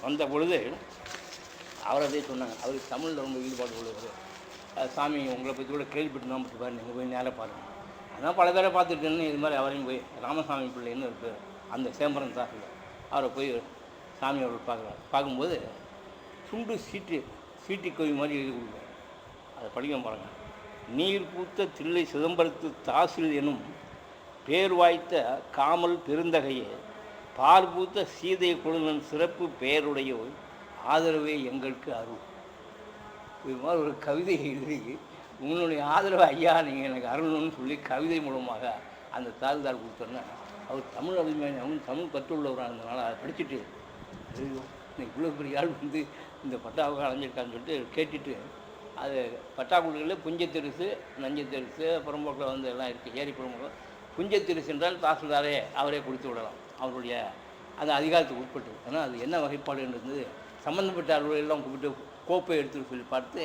வந்த பொழுது அவரதே சொன்னாங்க. அவருக்கு தமிழில் ரொம்ப ஈடுபாடு உள்ளவர். சாமி உங்களை பற்றி கூட கேள்விப்பட்டு தான் பற்றி பாருங்க, நீங்கள் போய் நேராக பாருங்கள். அதான் பல பேரை பார்த்துட்டுன்னு இது மாதிரி அவரையும் போய் ராமசாமி பிள்ளைன்னு இருக்கு அந்த சேம்பரம் தாசில்தார், அவரை போய் சாமி அவர்கள் பார்க்கும்போது சுண்டு சீட்டி கோவி மாதிரி எழுதி கொடுக்குறாரு. அதை படிக்க பாருங்கள். நீர் பூத்த தில்லை சிதம்பரத்து தாசில் எனும் பேர் வாய்த்த காமல் பெருந்தகையே, பால் பூத்த சீதை குழுநன் சிறப்பு பெயருடைய ஆதரவே எங்களுக்கு அருள். இது மாதிரி ஒரு கவிதை எழுதி உங்களுடைய ஆதரவு ஐயா நீங்கள் எனக்கு அருள்னு சொல்லி கவிதை மூலமாக அந்த தாசில்தார் கொடுத்தோன்னா அவர் தமிழ் அபிமானி, அவங்க தமிழ் பற்றுள்ளவராக இருந்தனால அதை படிச்சுட்டு இவ்வளோ பெரிய ஆள் வந்து இந்த பட்டாவுக்கு அலைஞ்சிருக்கான்னு சொல்லிட்டு கேட்டுட்டு அது பட்டாக்குழுகளில் புஞ்சத்தெரிசு, நஞ்சத்தெரிசு, புறம்போக்கில் வந்து எல்லாம் இருக்குது. ஏரி புறம்போக்கில் புஞ்சத்தெரிசு என்றால் தாசில்தாரே அவரே கொடுத்து விடலாம், அவருடைய அந்த அதிகாரத்துக்கு உட்பட்டு. ஆனால் அது என்ன வகைப்பாடு இருந்தது, சம்மந்தப்பட்ட அலுவலர்கள் எல்லாம் கூப்பிட்டு கோப்பை எடுத்துகிட்டு சொல்லி பார்த்து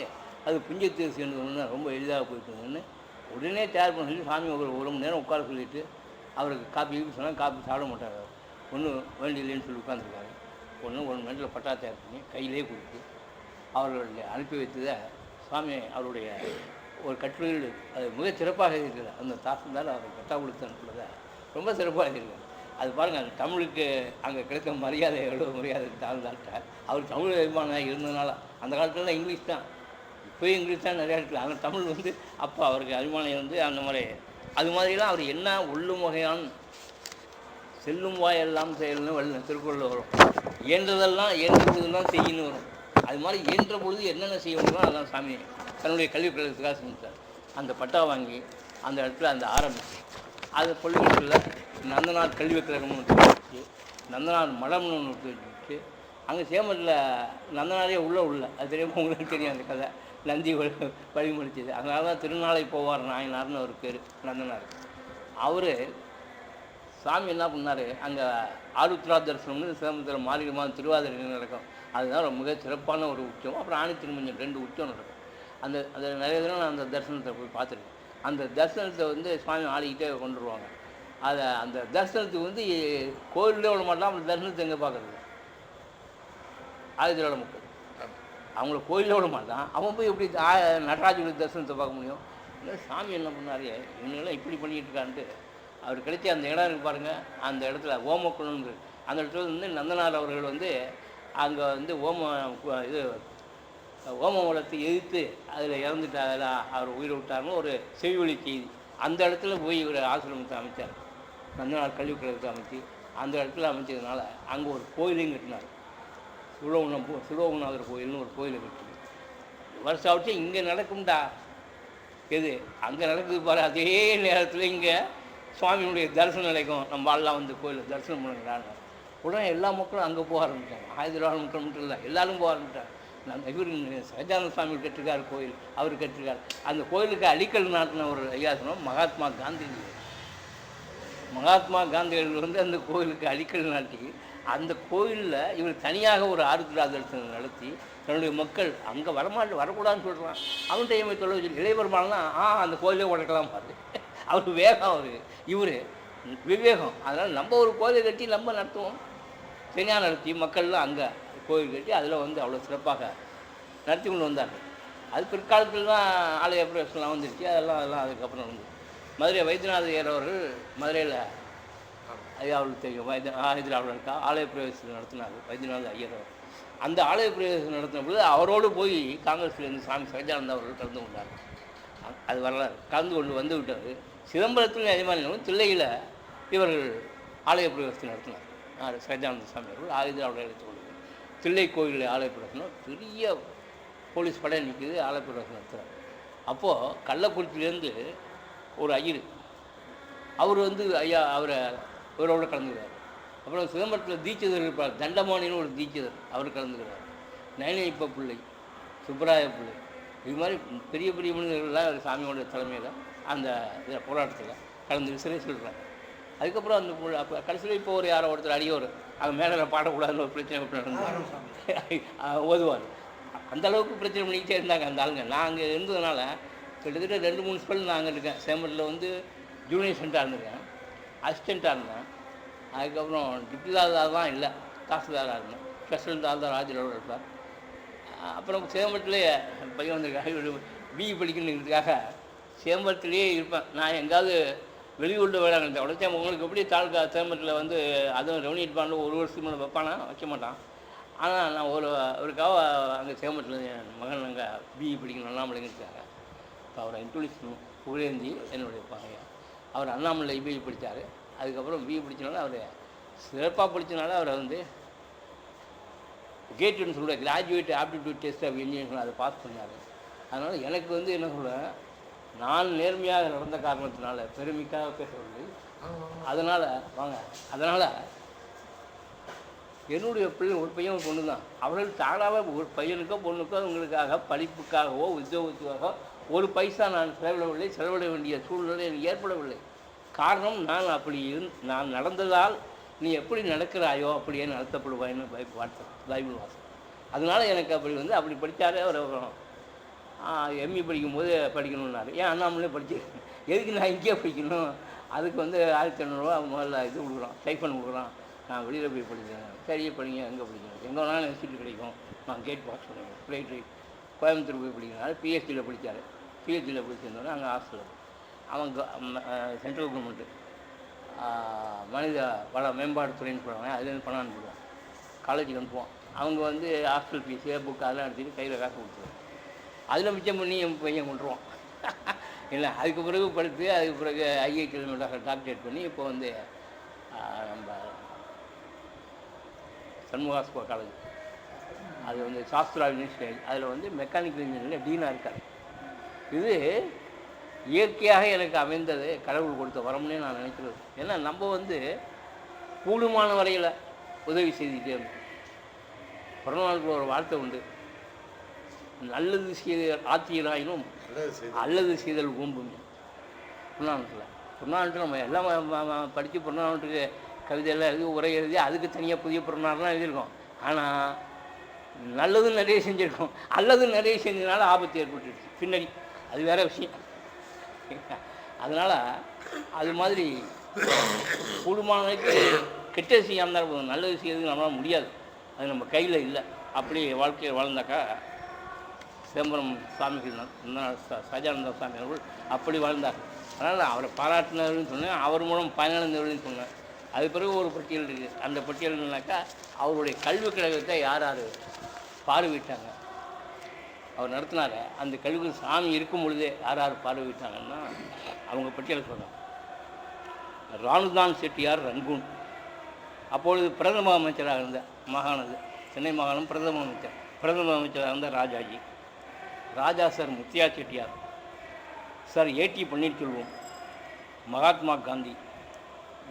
அது புஞ்சத்தெரிசு என்று ரொம்ப எளிதாக போயிட்டுருந்ததுன்னு உடனே தயார் பண்ண சொல்லி சாமி ஒரு மணி நேரம் உட்கார சொல்லிவிட்டு அவருக்கு காப்பி சொன்னால் காப்பி சாப்பிட மாட்டார். ஒன்றும் வேண்டியில்லைன்னு சொல்லி உட்காந்துருக்காரு. ஒன்று 1 மணி நேரத்தில் பட்டா தயார் பண்ணி கையிலே கொடுத்து அவர்களுடைய அனுப்பி வைத்ததை சுவாமி அவருடைய ஒரு கட்டுரையில் அது மிக சிறப்பாக இருக்கிறது. அந்த தாசில்தார் அவர் பட்டா கொடுத்து அனுப்புறதை ரொம்ப சிறப்பாக இருக்கிறது. அது பாருங்கள், அந்த தமிழுக்கு அங்கே கிடைத்த மரியாதை எவ்வளோ மரியாதை தாசில்தார்கிட்ட. அவர் தமிழ் அபிமானம் இருந்ததுனால அந்த காலத்தில் இங்கிலீஷ் தான், இப்போயும் இங்கிலீஷ் தான் நிறையா இருக்குது. ஆனால் தமிழ் வந்து அப்போ அவருக்கு அபிமானம் இருந்து அந்த மாதிரி அது மாதிரிலாம் அவர் என்ன உள்ளும் வகையான் செல்லும் வாயெல்லாம் செயல்னு திருக்குறள் வரும். இயன்றதெல்லாம் இயன்ற பொழுதுலாம் செய்யணும் வரும். அது மாதிரி இயன்ற பொழுது என்னென்ன செய்ய முடியுமோ அதெல்லாம் சாமி தன்னுடைய கல்வி கழகத்துக்காக செஞ்சார். அந்த பட்டா வாங்கி அந்த இடத்துல அந்த ஆரம்பிச்சு அது பள்ளிக்கூடத்தில் நந்தனார் கல்வி கழகம்னு ஒன்று வச்சு, நந்தனார் மடம்னு ஒன்று வச்சு, அங்கே சேமரில் நந்தனாரே உள்ள அது தெரியாமல் உங்களுக்கு தெரியும் அந்த கதை, நந்தி வழிமொழிச்சது. அதனால தான் திருநாளை போவார் நாயனார்னு ஒரு பேர் நந்தனார். அவர் சாமி என்ன பண்ணார், அங்கே ஆருத்ரா தரிசனம்னு சேமத்தில் மார்கழி மாதம் திருவாதிரை நடக்கும். அதுதான் ரொம்ப மிக சிறப்பான ஒரு உற்சவம். அப்புறம் ஆணி திருமஞ்சம் 2 உற்சவம் நடக்கும். அந்த நிறைய தினம் நான் அந்த தரிசனத்தை போய் பார்த்துருக்கேன். அந்த தரிசனத்தை வந்து சுவாமி ஆடிக்கிட்டே கொண்டு வருவாங்க. அதை அந்த தரிசனத்துக்கு வந்து கோயிலே விட மாட்டான். அந்த தரிசனத்தை எங்கே பார்க்குறது, ஆயுதோட மக்கள் அவங்கள கோயிலில் விட மாட்டான். அவன் போய் எப்படி நடராஜனுடைய தரிசனத்தை பார்க்க முடியும்? இல்லை சாமி என்ன பண்ணார், இவங்கெல்லாம் இப்படி பண்ணிகிட்டு இருக்கான்ட்டு அவர் கிடைச்ச அந்த இடம் இருக்குது பாருங்கள். அந்த இடத்துல ஓமக்குளம்னு அந்த இடத்துல வந்து நந்தனார் அவர்கள் வந்து அங்கே வந்து ஓம வளத்தை எதிர்த்து அதில் இறந்துட்டார், அவர் உயிரை விட்டார்னு ஒரு செவிவழி செய்தி. அந்த இடத்துல போய் இவர் ஆசிரமத்தை அமைச்சார். நந்தனார் கல்வி கழகத்தை அமைச்சு அந்த இடத்துல அமைச்சதுனால அங்கே ஒரு கோயிலையும் கட்டினார். சுலோகநாதர் கோயில்னு ஒரு கோயிலை கட்டி வருஷம் ஆச்சு. இங்கே நடக்கும்டா எது அங்கே நடக்குது பாரு, அதே நேரத்தில் இங்கே சுவாமியினுடைய தரிசனம் நடக்கும். நம்ம ஆள்லாம் வந்து கோயிலில் தரிசனம் பண்ணுறாங்க. உடனே எல்லா மக்களும் அங்கே போக ஆரம்பித்தாங்க. ஆயுதவாழ் மக்கள் மட்டும் இல்லை, எல்லாரும் போக ஆரம்பித்தாங்க. இவர் சச்சிதானந்த சுவாமி கட்டிருக்கார் கோயில், அவர் கட்டிருக்கார். அந்த கோயிலுக்கு அடிக்கல் நாட்டின ஒரு ஐயா சொன்னோம் மகாத்மா காந்திஜி. மகாத்மா காந்தியடிகள் வந்து அந்த கோயிலுக்கு அடிக்கல் நாட்டி அந்த கோயிலில் இவர் தனியாக ஒரு ஆருத்ரா தரிசனம் நடத்தி தன்னுடைய மக்கள் அங்கே வரக்கூடாதுன்னு சொல்கிறான். அவன்கிட்ட ஏன் தொலை வச்சு இளையபெருமாள்னா அந்த கோயிலே உடைக்கலாம் பாரு. அவர் வேகம், இவர் விவேகம். அதனால் நம்ம ஒரு கோயிலை கட்டி நம்ம நடத்துவோம். தனியாக நடத்தி மக்கள்லாம் அங்கே கோயில் கட்டி அதில் வந்து அவ்வளோ சிறப்பாக நடத்தி கொண்டு வந்தார்கள். அது பிற்காலத்தில் தான் ஆலய பிரவேசம்லாம் வந்துருச்சு. அதெல்லாம் அதுக்கப்புறம் வந்து மதுரை வைத்தியநாத ஐயர் அவர்கள் மதுரையில் ஐயா அவர்களுக்கு தெரியும், ஹைதராபாத்தில் இருக்கா ஆலய பிரவேசம் நடத்தினார் வைத்தியநாத ஐயர் அவர். அந்த ஆலய பிரவேசம் நடத்தின பொழுது அவரோடு போய் காங்கிரஸ்லேருந்து சாமி சச்சிதானந்தா அவர்கள் கலந்து கொண்டார். அது வரலாறு. கலந்து கொண்டு வந்து விட்டார். சிதம்பரத்தில் எஜமானியும் தில்லையில் இவர்கள் ஆலய பிரவேசத்தை நடத்தினார். சச்சிதானந்த சாமி அவர்கள் ஹைதராபாத்தில் எடுத்து கொண்டு தில்லை கோயிலில் ஆலய பிரவேசம் பெரிய போலீஸ் படை நிற்கிது. ஆலய பிரவேசம் நடத்துகிறார். அப்போது கள்ளக்குறிச்சியிலேருந்து ஒரு ஐயர் அவர் வந்து ஐயா இவரோட கலந்துக்கிறார். அப்புறம் சிதம்பரத்தில் தீட்சிதர் இருப்பார், தண்டமானின்னு ஒரு தீட்சிதர், அவர் கலந்துக்கிறார். நயனியப்ப பிள்ளை, சுப்பராய பிள்ளை, இது மாதிரி பெரிய பெரிய மனிதர்கள்லாம் சாமியோட தலைமையில் அந்த இதில் போராட்டத்தில் கலந்து விசிறை சொல்கிறாங்க. அதுக்கப்புறம் அந்த கடைசியில் இப்போ ஒரு யாரோ ஒருத்தர் அடியோர் அங்கே மேலே பாடக்கூடாதுன்னு ஒரு பிரச்சனை நடந்து ஓதுவார். அந்தளவுக்கு பிரச்சனை பண்ணிக்கிட்டே இருந்தாங்க அந்த ஆளுங்க. நான் அங்கே இருந்ததுனால கிட்டத்தட்ட 2-3 ஸ்பெல் நான் அங்கே இருக்கேன். சேம்பரில் வந்து ஜூனியர் சென்ட்டாக இருந்திருக்கேன், அசிஸ்டண்ட்டாக இருந்தேன். அதுக்கப்புறம் டிப்டி தாதார் தான் இல்லை, தாசில்தாராக இருந்தேன். ஸ்பெஷல் தாசில்தார் ராஜலோடு இருப்பார். அப்புறம் சேம்பரத்துலேயே பையன் வந்திருக்காங்க, பிஇ படிக்கணுங்கிறதுக்காக சேம்பரத்துலேயே இருப்பேன். நான் எங்கேயாவது வெளியூரில் வேலை இருந்தேன் உடனே உங்களுக்கு எப்படி தாலுக்கா சேம்பரத்தில் வந்து அதுவும் ரெவன்யூ டிபார்ட்மெண்ட் ஒரு வருஷத்துக்கு மேலே வைப்பானா, வைக்க மாட்டான். ஆனால் நான் ஒருக்காக அங்கே சேம்பரத்தில் என் மகன் அங்கே பிஇ படிக்கணும் அண்ணாமலைங்கிறதுக்காக. இப்போ அவரை இன்ட்ரோடியூஸ் புகழேந்தி என்னுடைய பையன். அவர் அண்ணாமலை பிஇ படித்தார். அதுக்கப்புறம் பிஇ படித்தனால அவர் சிறப்பாக படித்தனால அவரை வந்து கேட்டுன்னு சொல்கிற graduate aptitude test of engineering அதை பாஸ் பண்ணார். அதனால் எனக்கு வந்து என்ன சொல்கிறேன், நான் நேர்மையாக நடந்த காரணத்தினால பெருமைக்காக பேசவில்லை. அதனால் அதனால் என்னுடைய பிள்ளை ஒரு பையன் ஒரு பொண்ணு தான். அவர்கள் தானாக ஒரு பையனுக்கோ பொண்ணுக்கோ அவங்களுக்காக படிப்புக்காகவோ உத்தியோகத்துக்காக ஒரு பைசா நான் செலவிட வேண்டிய சூழ்நிலை எனக்கு ஏற்படவில்லை. காரணம் நான் நடந்ததால் நீ எப்படி நடக்கிறாயோ அப்படியே நடத்தப்படுவாயின்னு பைபிள் வாசம். அதனால் எனக்கு அப்படி படித்தாலே அவர் எம்இ படிக்கும்போது படிக்கணுன்னாரு. ஏன் அண்ணாமலே படிச்சு எதுக்கு நான் இங்கேயே படிக்கணும், அதுக்கு வந்து 1500 முதல்ல இது கொடுக்குறோம், ஸ்டைஃபன் கொடுக்குறோம், நான் வெளியில் போய் படிக்கிறேன். சரியே படிங்க, எங்கே படிக்கணும், எங்கே வேணாலும் சீட்டு கிடைக்கும், நான் கேட் பாஸ் பண்ணுவேன். ஃப்ளைட் கோயம்புத்தூர் போய் படிக்கிறனால பிஹெச்டியில் படித்தார். பிஹெச்டியில் படிச்சிருந்தோன்னா அங்கே ஹாஸ்டலில் அவங்க சென்ட்ரல் கவர்மெண்ட்டு மனித வள மேம்பாட்டுத்துறைன்னு சொல்லுவாங்க, அதுலேருந்து பணம் அனுப்புவோம், காலேஜுக்கு அனுப்புவோம். அவங்க வந்து ஹாஸ்டல் ஃபீஸு புக்கு அதெல்லாம் எடுத்துகிட்டு கையில் காசு கொடுத்துருவோம். அதில் மிச்சம் பண்ணி என் பையன் கொண்டுருவான் இல்லை. அதுக்கு பிறகு படித்து அதுக்கு பிறகு ஐஐடியில் டாக்டரேட் பண்ணி இப்போ வந்து நம்ம சண்முகாஸ்கோ காலேஜ், அது வந்து சாஸ்திரா யூனிவர்சிட்டி, அதில் வந்து மெக்கானிக்கல் இன்ஜினியரில் டீனாக இருக்கார். இது இயற்கையாக எனக்கு அமைந்தது, கடவுள் கொடுத்த வரம்னே நான் நினைக்கிறது. ஏன்னா நம்ம வந்து கூடுமான வரையில் உதவி செய்துகிட்டே இருந்தோம். பிறந்தநாளுக்கு ஒரு வார்த்தை உண்டு, நல்லது செய்த ஆத்தியராயினும் அல்லது செய்தல் ஊம்பும். புறநானூற்றில் நம்ம எல்லாம் படித்து புறநானூற்றுக்கு கவிதையெல்லாம் எழுதி உரை எழுதி அதுக்கு தனியாக புதிய புறநானூறுலாம் எழுதியிருக்கோம். ஆனால் நல்லது நிறைய செஞ்சுருக்கோம், அல்லது நிறைய செஞ்சதுனால ஆபத்து ஏற்பட்டுருச்சு பின்னாடி, அது வேறு விஷயம். அதனால் அது மாதிரி கூடுமானதுக்கு கெட்ட செய்யாமல் இருந்தால் போதும், நல்லது செய்யறதுக்கு நம்மளால் முடியாது, அது நம்ம கையில் இல்லை. அப்படி வாழ்க்கையை வாழ்ந்தாக்கா சிதம்பரம் சாமிகள் சஜானந்த சாமி அவர்கள் அப்படி வாழ்ந்தார். அதனால் அவரை பாராட்டினவர்கள்னு சொன்னேன், அவர் மூலம் பயனடைந்தவர்கள்னு சொன்னேன். அது பிறகு ஒரு பட்டியல் இருக்குது. அந்த பட்டியல்னாக்கா அவருடைய கல்விக் கழகத்தை யார் யார் பார்வையிட்டாங்க, அவர் நடத்தினார். அந்த கல்வி சாமி இருக்கும் பொழுதே யார் யார் பார்வையிட்டாங்கன்னா அவங்க பட்டியலை சொல்கிறாங்க. ராணுதான் செட்டியார் ரங்கூன், அப்பொழுது பிரதம அமைச்சராக இருந்த மாகாணது சென்னை மாகாணம் பிரதம அமைச்சராக இருந்த ராஜாஜி, ராஜா சார் முத்தியா செட்டியார், சார் ஏடி பன்னீர்செல்வம், மகாத்மா காந்தி,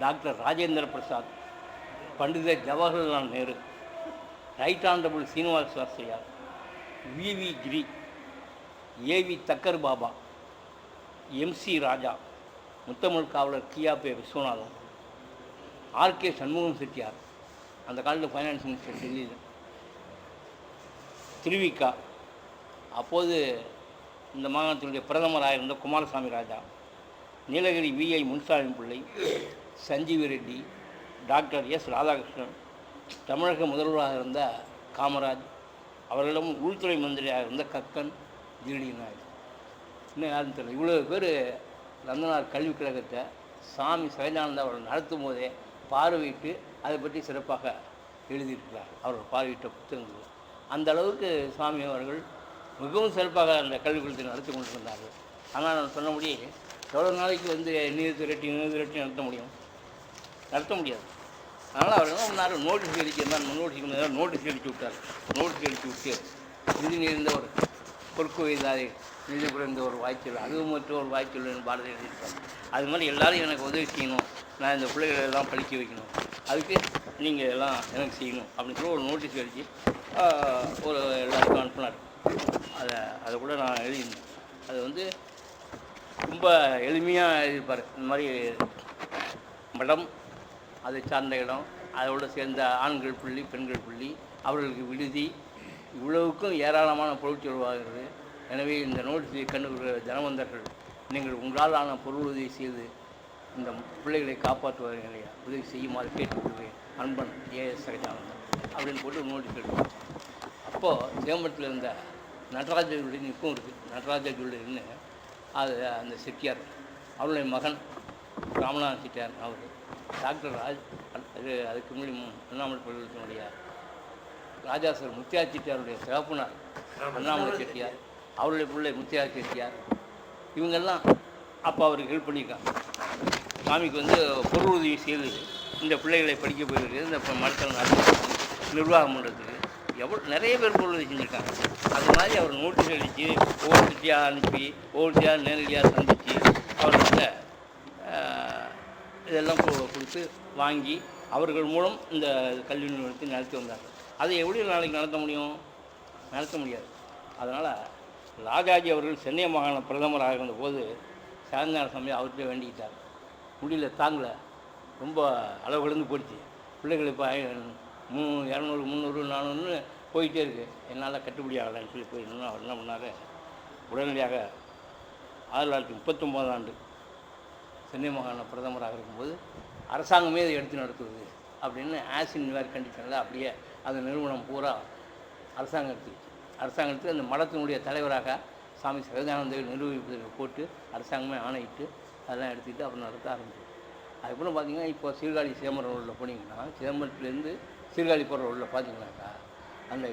டாக்டர் ராஜேந்திர பிரசாத், பண்டித ஜவஹர்லால் நேரு, ரைட் ஆனரபிள் சீனிவாச சாஸ்திரியார், விவி கிரி, ஏவி தக்கர் பாபா, எம்சி ராஜா, முத்தமிழ் காவலர் கியாபே விஸ்வநாதன், ஆர்கே சண்முகம் செட்டியார், அந்த காலத்தில் ஃபைனான்ஸ் மினிஸ்டர் டெல்லியில், திருவிக்கா, அப்போது இந்த மாகாணத்தினுடைய பிரதமராக இருந்த குமாரசாமி ராஜா, நீலகிரி விஐ முன்சாமி பிள்ளை, சஞ்சீவி ரெட்டி, டாக்டர் எஸ் ராதாகிருஷ்ணன், தமிழக முதல்வராக இருந்த காமராஜ், அவர்களிடம் உள்துறை மந்திரியாக இருந்த கக்கன், ஜிடி நாயர், இன்னும் யாருன்னு தெரியல. இவ்வளோ பேர் நந்தனார் கல்விக் கழகத்தை சாமி சகஜானந்தா அவர்கள் நடத்தும் போதே பார்வையிட்டு அதை பற்றி சிறப்பாக எழுதியிருக்கிறார். அவர்கள் பார்வையிட்ட புத்தகங்கள் அந்த அளவுக்கு சுவாமி அவர்கள் மிகவும் சிறப்பாக அந்த கல்விக் கழகத்தை நடத்தி கொண்டிருந்தார்கள். ஆனால் நான் சொன்னபடி எவ்வளோ நாளைக்கு வந்து நீர் திரட்டி நடத்த முடியாது. அதனால் அவர் என்ன பண்ணார், நோட்டீஸ் அடிச்சிருந்தார், நோட்டீஸ் அடித்து விட்டார். நோட்டீஸ் அடித்து விட்டு நிதி நேர்ந்த ஒரு பொறுப்பு வைத்தாரே, நிதி குறைந்த ஒரு வாய்ச்சல், அதுவும் மற்ற ஒரு வாய்ச்சல் பாரதி எழுதியிருக்கார். அது மாதிரி எல்லோரும் எனக்கு உதவி செய்யணும், நான் இந்த பிள்ளைகளை எல்லாம் படிக்க வைக்கணும், அதுக்கு நீங்கள் எல்லாம் எனக்கு செய்யணும் அப்படின்னு சொல்லி ஒரு நோட்டீஸ் அடித்து ஒரு எல்லாருக்கும் அனுப்பினார். அதை கூட நான் எழுதியிருந்தேன். அது வந்து ரொம்ப எளிமையாக எழுதியிருப்பார். இந்த மாதிரி மடம், அதை சார்ந்த இடம், அதோடு சேர்ந்த ஆண்கள் பள்ளி, பெண்கள் பள்ளி, அவர்களுக்கு விடுதி, இவ்வளவுக்கும் ஏராளமான பொருட்செலவாகிறது. எனவே இந்த நோட்டீஸை கண்டுகிற ஜனவந்தர்கள் நீங்கள் உங்களால் ஆன பொருள் உதவி செய்து இந்த பிள்ளைகளை காப்பாற்றுவார்களை உதவி செய்யுமாறு கேட்டுக்கொள்வேன் அன்பன் ஏஎஸ் சகஜானந்தன் அப்படின்னு போட்டு நோட்டீஸ் எடுத்தோம். அப்போது சேம்பரத்தில் இருந்த நடராஜ ஜுவல்லரின்னு இப்பவும் இருக்குது. நடராஜ ஜுவல்லரின்னு அது அந்த செட்டியார் அவருடைய மகன் ராமநாதன் செட்டியார் அவர் டாக்டர் அதுக்கு முன்னாடி அண்ணாமலை பல்கலைக்கழகத்தினுடைய ராஜாசர் முத்தியா செட்டியாருடைய சிறப்புனார் அண்ணாமலை செட்டியார், அவருடைய பிள்ளை முத்தியா செட்டியார், இவங்கெல்லாம் அப்போ அவருக்கு ஹெல்ப் பண்ணியிருக்காங்க. சாமிக்கு வந்து பொருள் உதவி செய்து இந்த பிள்ளைகளை படிக்க போயிருக்கு, இந்த மருத்துவ நிர்வாகம் பண்ணுறதுக்கு நிறைய பேர் பொருள் உதவி செஞ்சுருக்காங்க. அது மாதிரி அவர் நோட்டீஸ் அடித்து ஒவ்வொருத்தியாக அனுப்பி ஒவ்வொருத்தியாக நேரடியாக சந்தித்து அவர்கிட்ட இதெல்லாம் கொடுத்து வாங்கி அவர்கள் மூலம் இந்த கல்வி நிறுவனத்தை நடத்தி வந்தாங்க. அதை எப்படி நாளைக்கு நடத்த முடியும்? நடத்த முடியாது. அதனால் ராஜாஜி அவர்கள் சென்னை மாகாண பிரதமராக இருந்தபோது சாயங்கால சமயம் அவர்கிட்ட வேண்டிக்கிட்டார். முடியல, தாங்கலை, ரொம்ப அளவு கடந்து போயிடுச்சு, பிள்ளைகள் இப்போ 200 300 400 போயிட்டே இருக்குது, என்னால் கட்டுப்படி ஆகலைன்னு சொல்லி போயிருந்தோம். அவர் என்ன பண்ணார், உடனடியாக 1939 ஆண்டு சென்னை மாகாண பிரதமராக இருக்கும்போது அரசாங்கமே இதை எடுத்து நடத்துவது அப்படின்னு ஆசின் வேறு கண்டிஷனில் அப்படியே அந்த நிறுவனம் பூரா அரசாங்கம் எடுத்து அந்த மடத்தினுடைய தலைவராக சாமி சகஜானந்தரை நிர்வகிப்பதற்கு போட்டு அரசாங்கமே ஆணையிட்டு அதெல்லாம் எடுத்துக்கிட்டு அப்புறம் நடத்த ஆரம்பிச்சு. அதுக்கப்புறம் பார்த்திங்கன்னா இப்போ சீர்காழி சிதம்பரம் ரோட்டில் போனீங்கன்னா, சிதம்பரத்துலேருந்து சீர்காழி போகிற ரோட்டில் பார்த்தீங்கன்னாக்கா அந்த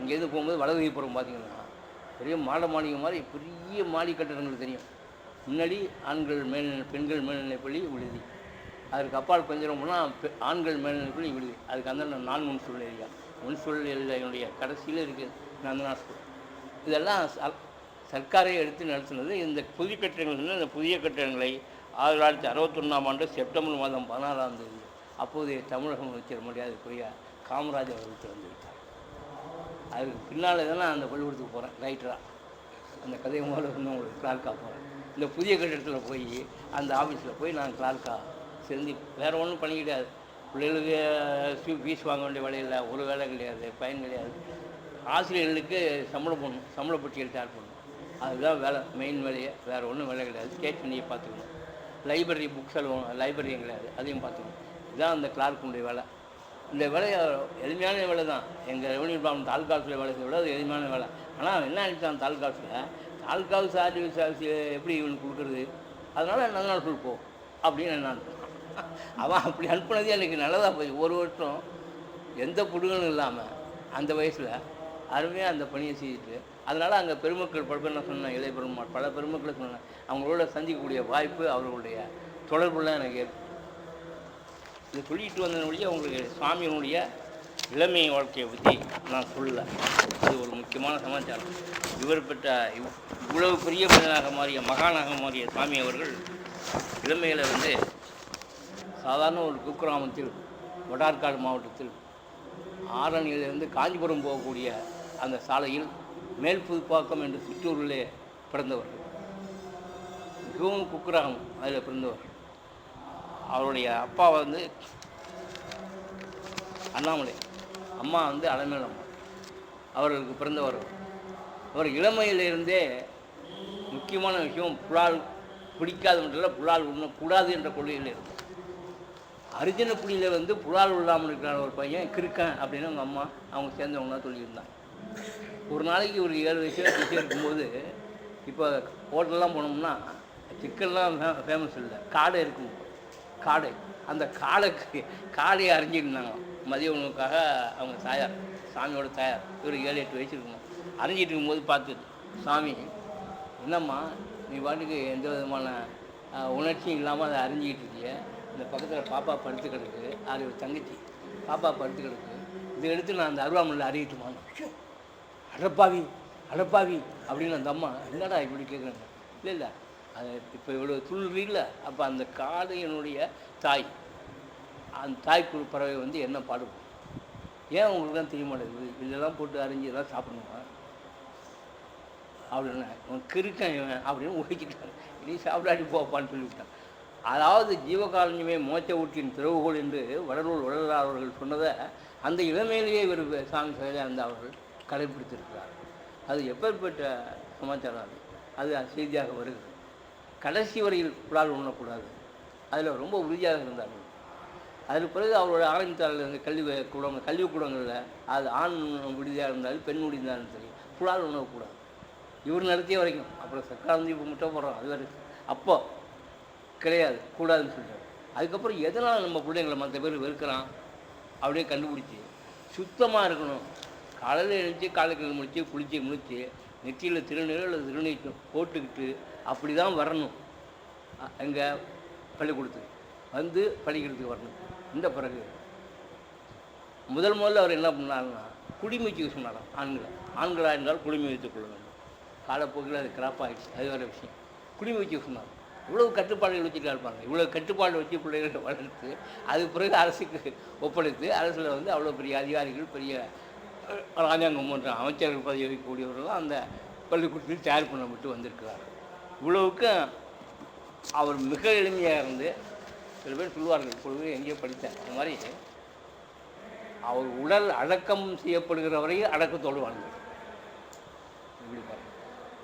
இங்கேருந்து போகும்போது வலதுகைப்புறம் பார்த்திங்கன்னா பெரிய மாளிகை மாதிரி பெரிய மாடி கட்டடங்கள் தெரியும். முன்னாடி ஆண்கள் பெண்கள் மேல்நிலைப்பள்ளி விடுதி, அதுக்கு அப்பால் கொஞ்சம் போனால் ஆண்கள் மேல்நிலைப்பள்ளி விடுதி, அதுக்கு அந்த நான் முன்சூழல் ஏரியா, முன்சூழல் ஏரியாவுடைய கடைசியில் இருக்குது நந்தனா ஸ்கூல். இதெல்லாம் சர்க்காரே எடுத்து நடத்துனது. இந்த புதிய கட்டிடங்கள், இந்த புதிய கட்டிடங்களை 1961ஆம் ஆண்டு செப்டம்பர் மாதம் 16ஆம் தேதி அப்போதைய தமிழக முதலமைச்சர் மரியாதைக்குரிய காமராஜ் அவர்கள் திறந்துவிட்டார். அதுக்கு பின்னால் தானே அந்த பள்ளிக்கூடத்துக்கு போகிறேன் ரைட்டராக. அந்த கதையை முதல்ல வந்து உங்களுக்கு கிளார்க்காக போகிறேன். இந்த புதிய கட்டிடத்தில் போய் அந்த ஆஃபீஸில் போய் நான் கிளார்க்காக சேர்ந்து வேறு ஒன்றும் பண்ண கிடையாது. பிள்ளைகளுக்கு ஃபீஸ் வாங்க வேண்டிய வேலை இல்லை, ஒரு வேலை கிடையாது, பயன் கிடையாது. ஆசிரியர்களுக்கு சம்பளம் போடணும், சம்பள பட்டியல் தயார் பண்ணணும், அதுதான் வேலை, மெயின் வேலையே. வேறு ஒன்றும் வேலை கிடையாது. ஸ்டேஷனரியை பார்த்துக்கணும், லைப்ரரி புக்ஸ் எல்லாம் லைப்ரரியும் கிடையாது, அதையும் பார்த்துக்கணும். இதுதான் அந்த கிளார்க்குடைய வேலை. இந்த வேலையை எளிமையான வேலை தான். எங்கள் ரெவன்யூ டிபார்ட்மெண்ட் தாலுக்காஸில் வேலை செய்ய விட அது எளிமையான வேலை. ஆனால் என்ன ஆகிட்டான், தாலுக்காஸ் சார்ஜ் எப்படி இவனுக்கு கொடுக்குறது, அதனால் நல்ல நாள் சொல்லி போ அப்படின்னு நான் அவன் அப்படி அனுப்புனதே எனக்கு நல்லதாக போய் ஒரு வருஷம் எந்த புடுங்கலும் இல்லாமல் அந்த வயசில் அருமையாக அந்த பணியை செய்துட்டு, அதனால் அங்கே பெருமக்கள் பல பேர் நான் சொன்னேன், இளைய பெருமாள் பல பெருமக்களை சொன்னேன், அவங்களோட சந்திக்கக்கூடிய வாய்ப்பு அவர்களுடைய தொடர்புலாம் எனக்கு ஏற்படும். இதை சொல்லிட்டு வந்தனுடைய அவங்களுக்கு சுவாமியினுடைய இளமை வாழ்க்கையை பற்றி நான் சொல்லலை. அது ஒரு முக்கியமான சமாச்சாரம். இவர் பெற்ற இவ்வளவு பெரிய மனிதனாக மாறிய மகானாக மாறிய சுவாமி அவர்கள் இளமையில் வந்து சாதாரண ஒரு குக்கிராமத்தில் வடார்காடு மாவட்டத்தில் ஆரணியிலிருந்து காஞ்சிபுரம் போகக்கூடிய அந்த சாலையில் மேல் புதுப்பாக்கம் என்ற சிற்றூரிலே பிறந்தவர்கள். மிகவும் குக்கிராமம், அதில் பிறந்தவர். அவருடைய அப்பா வந்து அண்ணாமலை, அம்மா வந்து அலமேலம்மா, அவர்களுக்கு பிறந்தவர். அவர் இளமையிலிருந்தே முக்கியமான விஷயம் புலால் பிடிக்காது மட்டும் புலால் உண்ணக்கூடாது என்ற கொள்கையில் இருந்தார். அரிஜனப்புலியில் வந்து புலால் இல்லாமல் இருக்கிற ஒரு பையன் கிருக்கன் அப்படின்னு அவங்க அம்மா அவங்க சேர்ந்தவங்களாம் சொல்லியிருந்தாங்க. ஒரு நாளைக்கு ஒரு 7 வயசு இருக்கும்போது, இப்போ ஹோட்டல்லாம் போனோம்னா சிக்கன்லாம் ஃபேமஸ் இல்லை, காடை இருக்கும், காடை, அந்த காடையை அரிஞ்சிருந்தாங்க மதிய உணவுக்காக. அவங்க தாயார், சாமியோட தாயார், இவர் 7-8 வயசு இருக்கணும். அரிஞ்சிட்டு இருக்கும்போது பார்த்துது சாமி, என்னம்மா நீ பாட்டுக்கு எந்த விதமான உணர்ச்சியும் இல்லாமல் அதை அரிஞ்சிக்கிட்டு இருக்கிய, இந்த பக்கத்தில் பாப்பா படுத்து கிடக்கு, அது ஒரு தங்கச்சி பாப்பா படுத்து கிடக்கு, இதை எடுத்து நான் அந்த அருவாமனையில் அறியிட்டுமான்னு. அடப்பாவி அப்படின்னு அந்த அம்மா, என்னடா இப்படி கேட்குறாங்க. இல்லை அது இப்போ இவ்வளோ துள்ளுறீங்கள, அப்போ அந்த காடையினுடைய தாய், அந்த தாய்க்குழு பறவை வந்து என்ன பாடுவோம், ஏன் உங்களுக்கு தான் தெரிய மாட்டேங்குது, இதெல்லாம் போட்டு அரிஞ்சு எல்லாம் சாப்பிடணுமா அப்படின்னு அவன் கிருக்கன் அப்படின்னு ஒழிக்கிட்டாங்க. நீ சாப்பிடாடி போப்பான்னு சொல்லிவிட்டான். அதாவது ஜீவகாலஞ்சுமே மோச்ச ஊட்டியின் திறவுகோள் என்று வடலூர் அவர்கள் சொன்னதை அந்த இளமையிலேயே இவர் சாமி சகஜானந்தா அவர்கள் கடைபிடித்திருக்கிறார். அது எப்பேற்பட்ட சமாச்சாரம், அது செய்தியாக வருகிறது. கடைசி வரையில் புலால் உண்ணக்கூடாது, அதில் ரொம்ப உறுதியாக இருந்தார்கள். அதுக்கு பிறகு அவரோட ஆரம்பித்தார்கள் அந்த கல்விக்கூடங்களில் அது ஆண் விடுதியாக இருந்தாலும் பெண் விடுதியாக இருந்தாலும் சரி புலால் உணவக்கூடாது. இவர் நடத்திய வரைக்கும். அப்புறம் சர்க்கார் வந்து இப்போ முட்டை போடுறோம் அது வரைக்கும். அப்போ கிடையாது, கூடாதுன்னு சொல்லிட்டார். அதுக்கப்புறம் எதனால் நம்ம பிள்ளைங்களை மற்ற பேர் வெறுக்கிறான் அப்படியே கண்டுபிடிச்சி சுத்தமாக இருக்கணும். காலையில் எழுந்துச்சி காலைக்கிழமை முடித்து குளித்து முடித்து நெற்றியில் திருநீர் அல்லது திருநீர் போட்டுக்கிட்டு அப்படி தான் வரணும். அங்கே பள்ளிக்கூடத்துக்கு வந்து படிக்கிறதுக்கு வரணும். இந்த பிறகு முதல்ல அவர் என்ன பண்ணாருன்னா குடிமூச்சுக்கு சொன்னாராம். ஆண்களாக இருந்தால் குடிமை வைத்துக் கொள்ள வேண்டும். காலப்போக்கில் அது கிராப் ஆகிடுச்சு, அது வேறு விஷயம். குடிமூச்சுக்கு சொன்னார். இவ்வளவு கட்டுப்பாடுகள் வச்சுட்டு இருப்பாங்க. இவ்வளோ கட்டுப்பாடு வச்சு பிள்ளைகளை வளர்த்து அது பிறகு அரசுக்கு ஒப்படைத்து அரசில் வந்து அவ்வளோ பெரிய அதிகாரிகள் பெரிய ராஜாங்கம் போன்ற அமைச்சர்கள் பதவி வகிக்கக்கூடியவர்களும் அந்த பள்ளிக்கூடத்தில் தயார் பண்ணப்பட்டு வந்திருக்கிறார். இவ்வளவுக்கு அவர் மிக எளிமையாக இருந்து சில பேர் சொல்லுவார்கள், இப்பொழுது எங்கேயோ படித்தேன் இந்த மாதிரி அவர் உடல் அடக்கம் செய்யப்படுகிற வரையும் அடக்கத்தோடு வாழ்ந்தார்.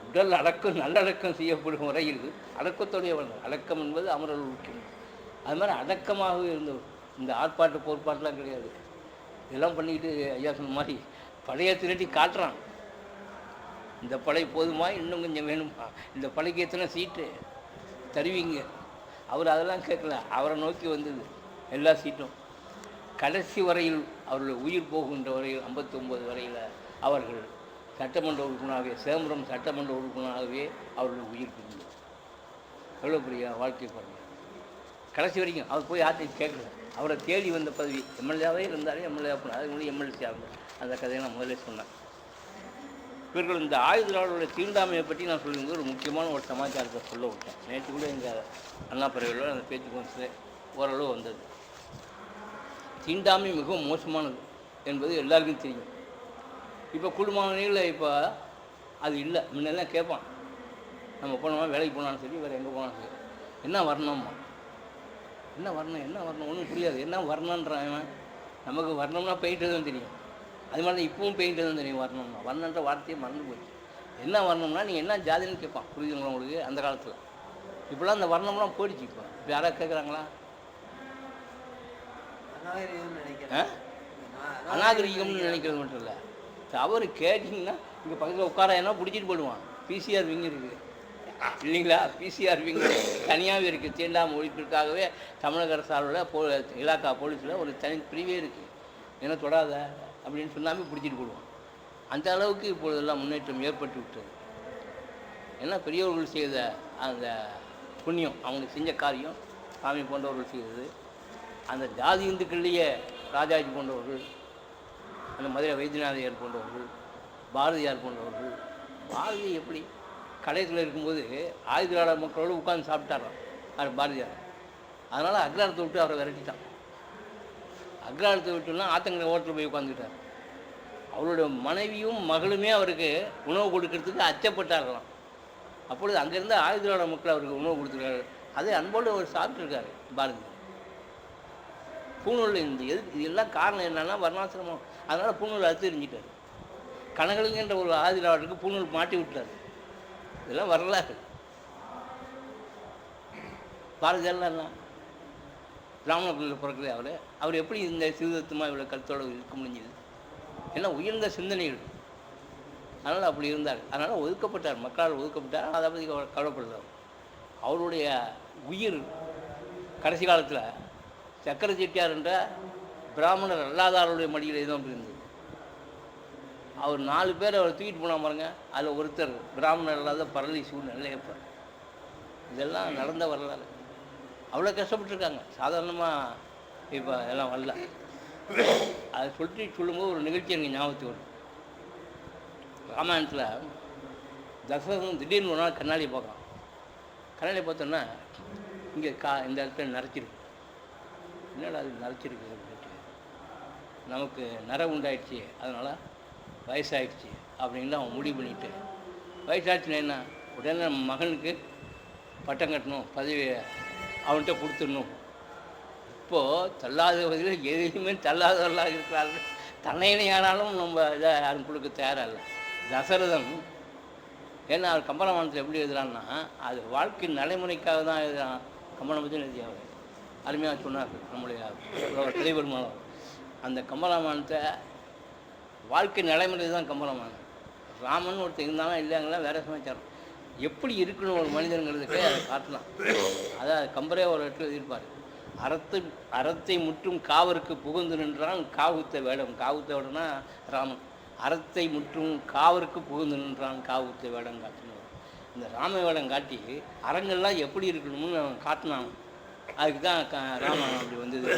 உடல் அடக்கம் நல்லடக்கம் செய்யப்படும் வரையில் அடக்கத்தோடைய வாழ்ந்தார். அடக்கம் என்பது அமரல் முக்கியம். அது மாதிரி அடக்கமாகவே இருந்தவர். இந்த ஆர்ப்பாட்டு போர்ப்பாட்டெலாம் கிடையாது. இதெல்லாம் பண்ணிக்கிட்டு ஐயா சொன்ன மாதிரி படையை திரட்டி காட்டுறான். இந்த படை போதுமா, இன்னும் கொஞ்சம் வேணுமா, இந்த படைக்கு எத்தனை சீட்டு தருவீங்க. அவர் அதெல்லாம் கேட்கல. அவரை நோக்கி வந்தது எல்லா சீட்டும். கடைசி வரையில் அவருடைய உயிர் போகின்ற வரையில் 59 வரையில் அவர்கள் சட்டமன்ற உறுப்பினராகவே சிதம்பரம் சட்டமன்ற உறுப்பினராகவே அவருடைய உயிர் பிரிந்தது. எவ்வளோ பெரிய வாழ்க்கை பாருங்கள். கடைசி வரைக்கும் அவர் போய் யார்ட்டையும் கேட்கல. அவரை தேடி வந்த பதவி எம்எல்ஏவே இருந்தாலே எம்எல்ஏ பண்ண அதுக்கு முன்னாடி எம்எல்ஏ இருந்தார். அந்த கதையை நான் முதல்ல சொன்னேன். இவர்கள் இந்த ஆயுதங்களுடைய தீண்டாமையை பற்றி நான் சொல்லும்போது ஒரு முக்கியமான ஒரு சமாச்சாரத்தை சொல்ல விட்டேன். நேற்று கூட எங்கள் அண்ணா பறவைகளோடு அந்த பேச்சுக்கு ஓரளவு வந்தது. தீண்டாமை மிகவும் மோசமானது என்பது எல்லாருக்கும் தெரியும். இப்போ குடும்பங்களில் இப்போ அது இல்லை. முன்னெல்லாம் கேட்பான், நம்ம போனோம்னா வேலைக்கு போனாலும் சரி வேறு எங்கே போனாலும் சரி என்ன வரணும்மா, என்ன வரணும் ஒன்றும் புரியாது. என்ன வரணுன்றான். நமக்கு வரணும்னா பெயிண்ட் தான் தெரியும். அது மாதிரி தான் இப்பவும் பெயிண்ட் தான் தெரியும். வரணுன்ற வார்த்தையே மறந்து போச்சு. என்ன வரணும்னா நீங்கள் என்ன ஜாதின்னு கேட்பான். புரியுதுங்களா உங்களுக்கு? அந்த காலத்தில் இப்போலாம் அந்த வர்ணம்லாம் போயிடுச்சு. இப்போ யாராவது கேட்குறாங்களா? அநாகரிகம்னு நினைக்கிறது மட்டும் இல்லை, தவறு கேட்டிங்கன்னா இங்கே பக்கத்தில் உட்கார என்ன பிடிச்சிட்டு போயிடுவான். பிசிஆர் விங் இருக்குது இல்லைங்களா? பிசிஆர் விங் தனியாகவே இருக்குது. தீண்டாமை ஒழிப்பிற்காகவே தமிழக அரசால் இலாக்கா போலீஸில் ஒரு தனி பிரிவே இருக்குது. ஏன்னா தொடாத அப்படின்னு சொல்லாமல் பிடிச்சிட்டு போடுவான். அந்த அளவுக்கு இப்பொழுதெல்லாம் முன்னேற்றம் ஏற்பட்டு விட்டது. ஏன்னா பெரியவர்கள் செய்த அந்த புண்ணியம், அவங்களுக்கு செஞ்ச காரியம், சாமி போன்றவர்கள் செய்தது. அந்த ஜாதி இந்துக்கள்லேயே ராஜாஜி போன்றவர்கள், அந்த மதுரை வைத்தியநாதையர் போன்றவர்கள், பாரதியார் போன்றவர்கள். பாரதி எப்படி கடைசியில் இருக்கும்போது ஆயுதலாளர் மக்களோடு உட்காந்து சாப்பிட்டாராம் அவர் பாரதியார். அதனால் அக்ராரத்தை விட்டு அவரை விரட்டிட்டான். அக்ராரத்தை விட்டுனா ஆத்தங்கரை ஓட்டத்தில் போய் உட்காந்துக்கிட்டார். அவருடைய மனைவியும் மகளுமே அவருக்கு உணவு கொடுக்கறதுக்கு அச்சப்பட்டார்களாம். அப்பொழுது அங்கேருந்து ஆயுதலாளர் மக்கள் அவருக்கு உணவு கொடுத்துருக்காரு. அதே அன்போடு அவர் சாப்பிட்ருக்காரு பாரதி. பூநூல் இது எல்லாம் காரணம் என்னன்னா வர்ணாசிரமம். அதனால் பூநூல் அறுத்து எறிஞ்சிட்டார். கனகலிங்கன்ற ஒரு ஆயுதலாளருக்கு பூநூல் மாட்டி விட்டார். இதெல்லாம் வரலாறு. பாரதியார்லாம் என்ன பிராமண பிள்ளையில் பிறக்கல. அவர் எப்படி இந்த சீர்திருத்தமாக இவ்வளோ கருத்தோடு இருக்க முடிஞ்சது? எல்லாம் உயர்ந்த சிந்தனைகள். அதனால் அப்படி இருந்தார். அதனால் ஒதுக்கப்பட்டார், மக்களால் ஒதுக்கப்பட்டார். அதை பற்றி கவலைப்படுறார். அவருடைய உயிர் கடைசி காலத்தில் சக்கர செட்டியார் என்ற பிராமணர் அல்லாதாருடைய மடியில் எதுவும் இருந்தது. அவர் 4 பேர் அவர் தூக்கிட்டு போனால் பாருங்க, அதில் ஒருத்தர் பிராமணர் இல்லாத பரளி சூழ்நிலையப்பார். இதெல்லாம் நடந்த வரலாறு. அவ்வளோ கஷ்டப்பட்டுருக்காங்க. சாதாரணமாக இப்போ எல்லாம் வரல. அதை சொல்லும்போது ஒரு நிகழ்ச்சி எனக்கு ஞாபகத்துக்கு வரும். ராமாயணத்தில் தசரதன் திடீர்னு ஒரு நாள் கண்ணாடி பார்க்கலாம். கண்ணாடி பார்த்தோன்னா இங்கே இந்த இடத்துல நரைச்சிருக்கு. என்னடா அது நரைச்சிருக்கு அப்படின்ட்டு, நமக்கு நரை உண்டாயிடுச்சு, அதனால் வயசாகிடுச்சு அப்படின்னு அவன் முடிவு பண்ணிட்டு, வயசாச்சுன்னா என்ன உடனே நம்ம மகனுக்கு பட்டம் கட்டணும், பதவியை அவன்கிட்ட கொடுத்துடணும். இப்போது தள்ளாதவர்கள் எதையுமே தள்ளாதவர்களாக இருக்கிறார்கள். தன்னையினையானாலும் நம்ம இதை யாரும் கொடுக்க தயாராக இல்லை. தசரதன் ஏன்னா அவர் கம்பராமாயணத்தில் எப்படி எழுதுறான்னா அது வாழ்க்கை நடைமுறைக்காக தான் எழுதுறான். கம்பராமாயணத்தில் எழுதியாவது அருமையாக சொன்னார் நம்முடைய புலவர் திரைபெருமாள். அந்த கம்பராமாயணத்தை வாழ்க்கை நடைமுறை தான் கம்பராமாயணம். ராமன் ஒருத்தர் இருந்தாலும் இல்லைங்களா வேறு சமாச்சாரம். எப்படி இருக்கணும் ஒரு மனிதனுங்கிறதுக்கு அதை காட்டலாம். அதான் கம்பரே ஒரு இடத்துல எழுதியிருப்பார், அறத்தை முற்றும் காவருக்கு புகுந்து நின்றான் காவுத்த வேடம். காவுத்த வேடம்னா ராமன். அறத்தை முற்றும் காவருக்கு புகுந்து நின்றான் காவுத்த வேடம் காட்டினான். இந்த ராம வேடம் காட்டி அறங்கள்லாம் எப்படி இருக்கணும்னு அவன் காட்டினான். அதுக்கு தான் ராமன் அப்படி வந்தது.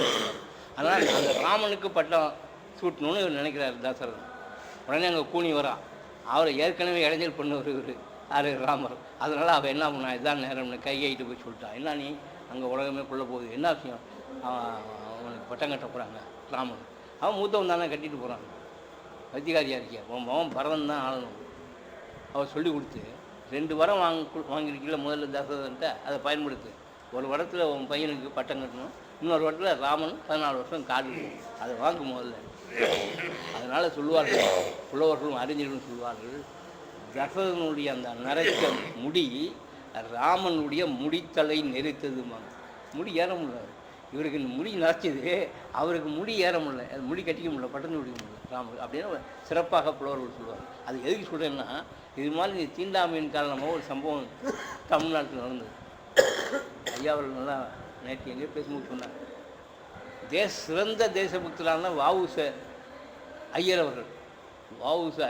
அதனால் அந்த ராமனுக்கு பட்டம் சூட்டணும்னு இவர் நினைக்கிறார் தாசரன். உடனே அங்கே கூனி வரா. அவரை ஏற்கனவே இடைஞ்சல் பண்ணவர் இவர் யார் ராமர். அதனால் அவள் என்ன பண்ணா, இதுதான் நேரம்னு கையிட்டு போய் சொல்லிட்டான். என்ன நீ அங்கே உலகமே கொள்ள போகுது, என்ன விஷயம்? அவனுக்கு பட்டம் கட்ட போகிறாங்க ராமன். அவன் மூத்தவன் தானே கட்டிட்டு போகிறாங்க. அதிகாரியாக இருக்கியா, அவன் பரதன் தான் ஆளணும். அவள் சொல்லி கொடுத்து 2 வரம் வாங்கியிருக்கீங்கள முதல்ல தசரதன்ட்ட, அதை பயன்படுத்து. ஒரு வரத்தில் உன் பையனுக்கு பட்டம் கட்டணும், இன்னொரு வரத்தில் ராமன் 14 வருஷம் காடு, அதை வாங்க முதல்ல. அதனால் சொல்லுவார்கள் புலவர்களும் அறிஞர்களும் சொல்வார்கள், தசரதனுடைய அந்த நரைத்த முடி ராமனுடைய முடித்தலை நெறித்ததுமாங்க. முடி ஏற முடியல இவருக்கு, முடி நரைச்சது அவருக்கு, முடி ஏற முடியல, அது முடி கட்டிக்க முடியல, பட்டன் முடிக்க முடியல ராமன் அப்படின்னு சிறப்பாக புலவர்கள் சொல்லுவாங்க. அது எதுக்கு சொல்கிறேன்னா, இது மாதிரி தீண்டாமையின் காரணமாக ஒரு சம்பவம் தமிழ்நாட்டில் நடந்தது. ஐயா அவர்கள் நல்லா நேற்று எங்கேயோ பேசும்போது சொன்னாங்க, சிறந்த தேசபக்தரான வஉச ஐயர் அவர்கள், வாவேசு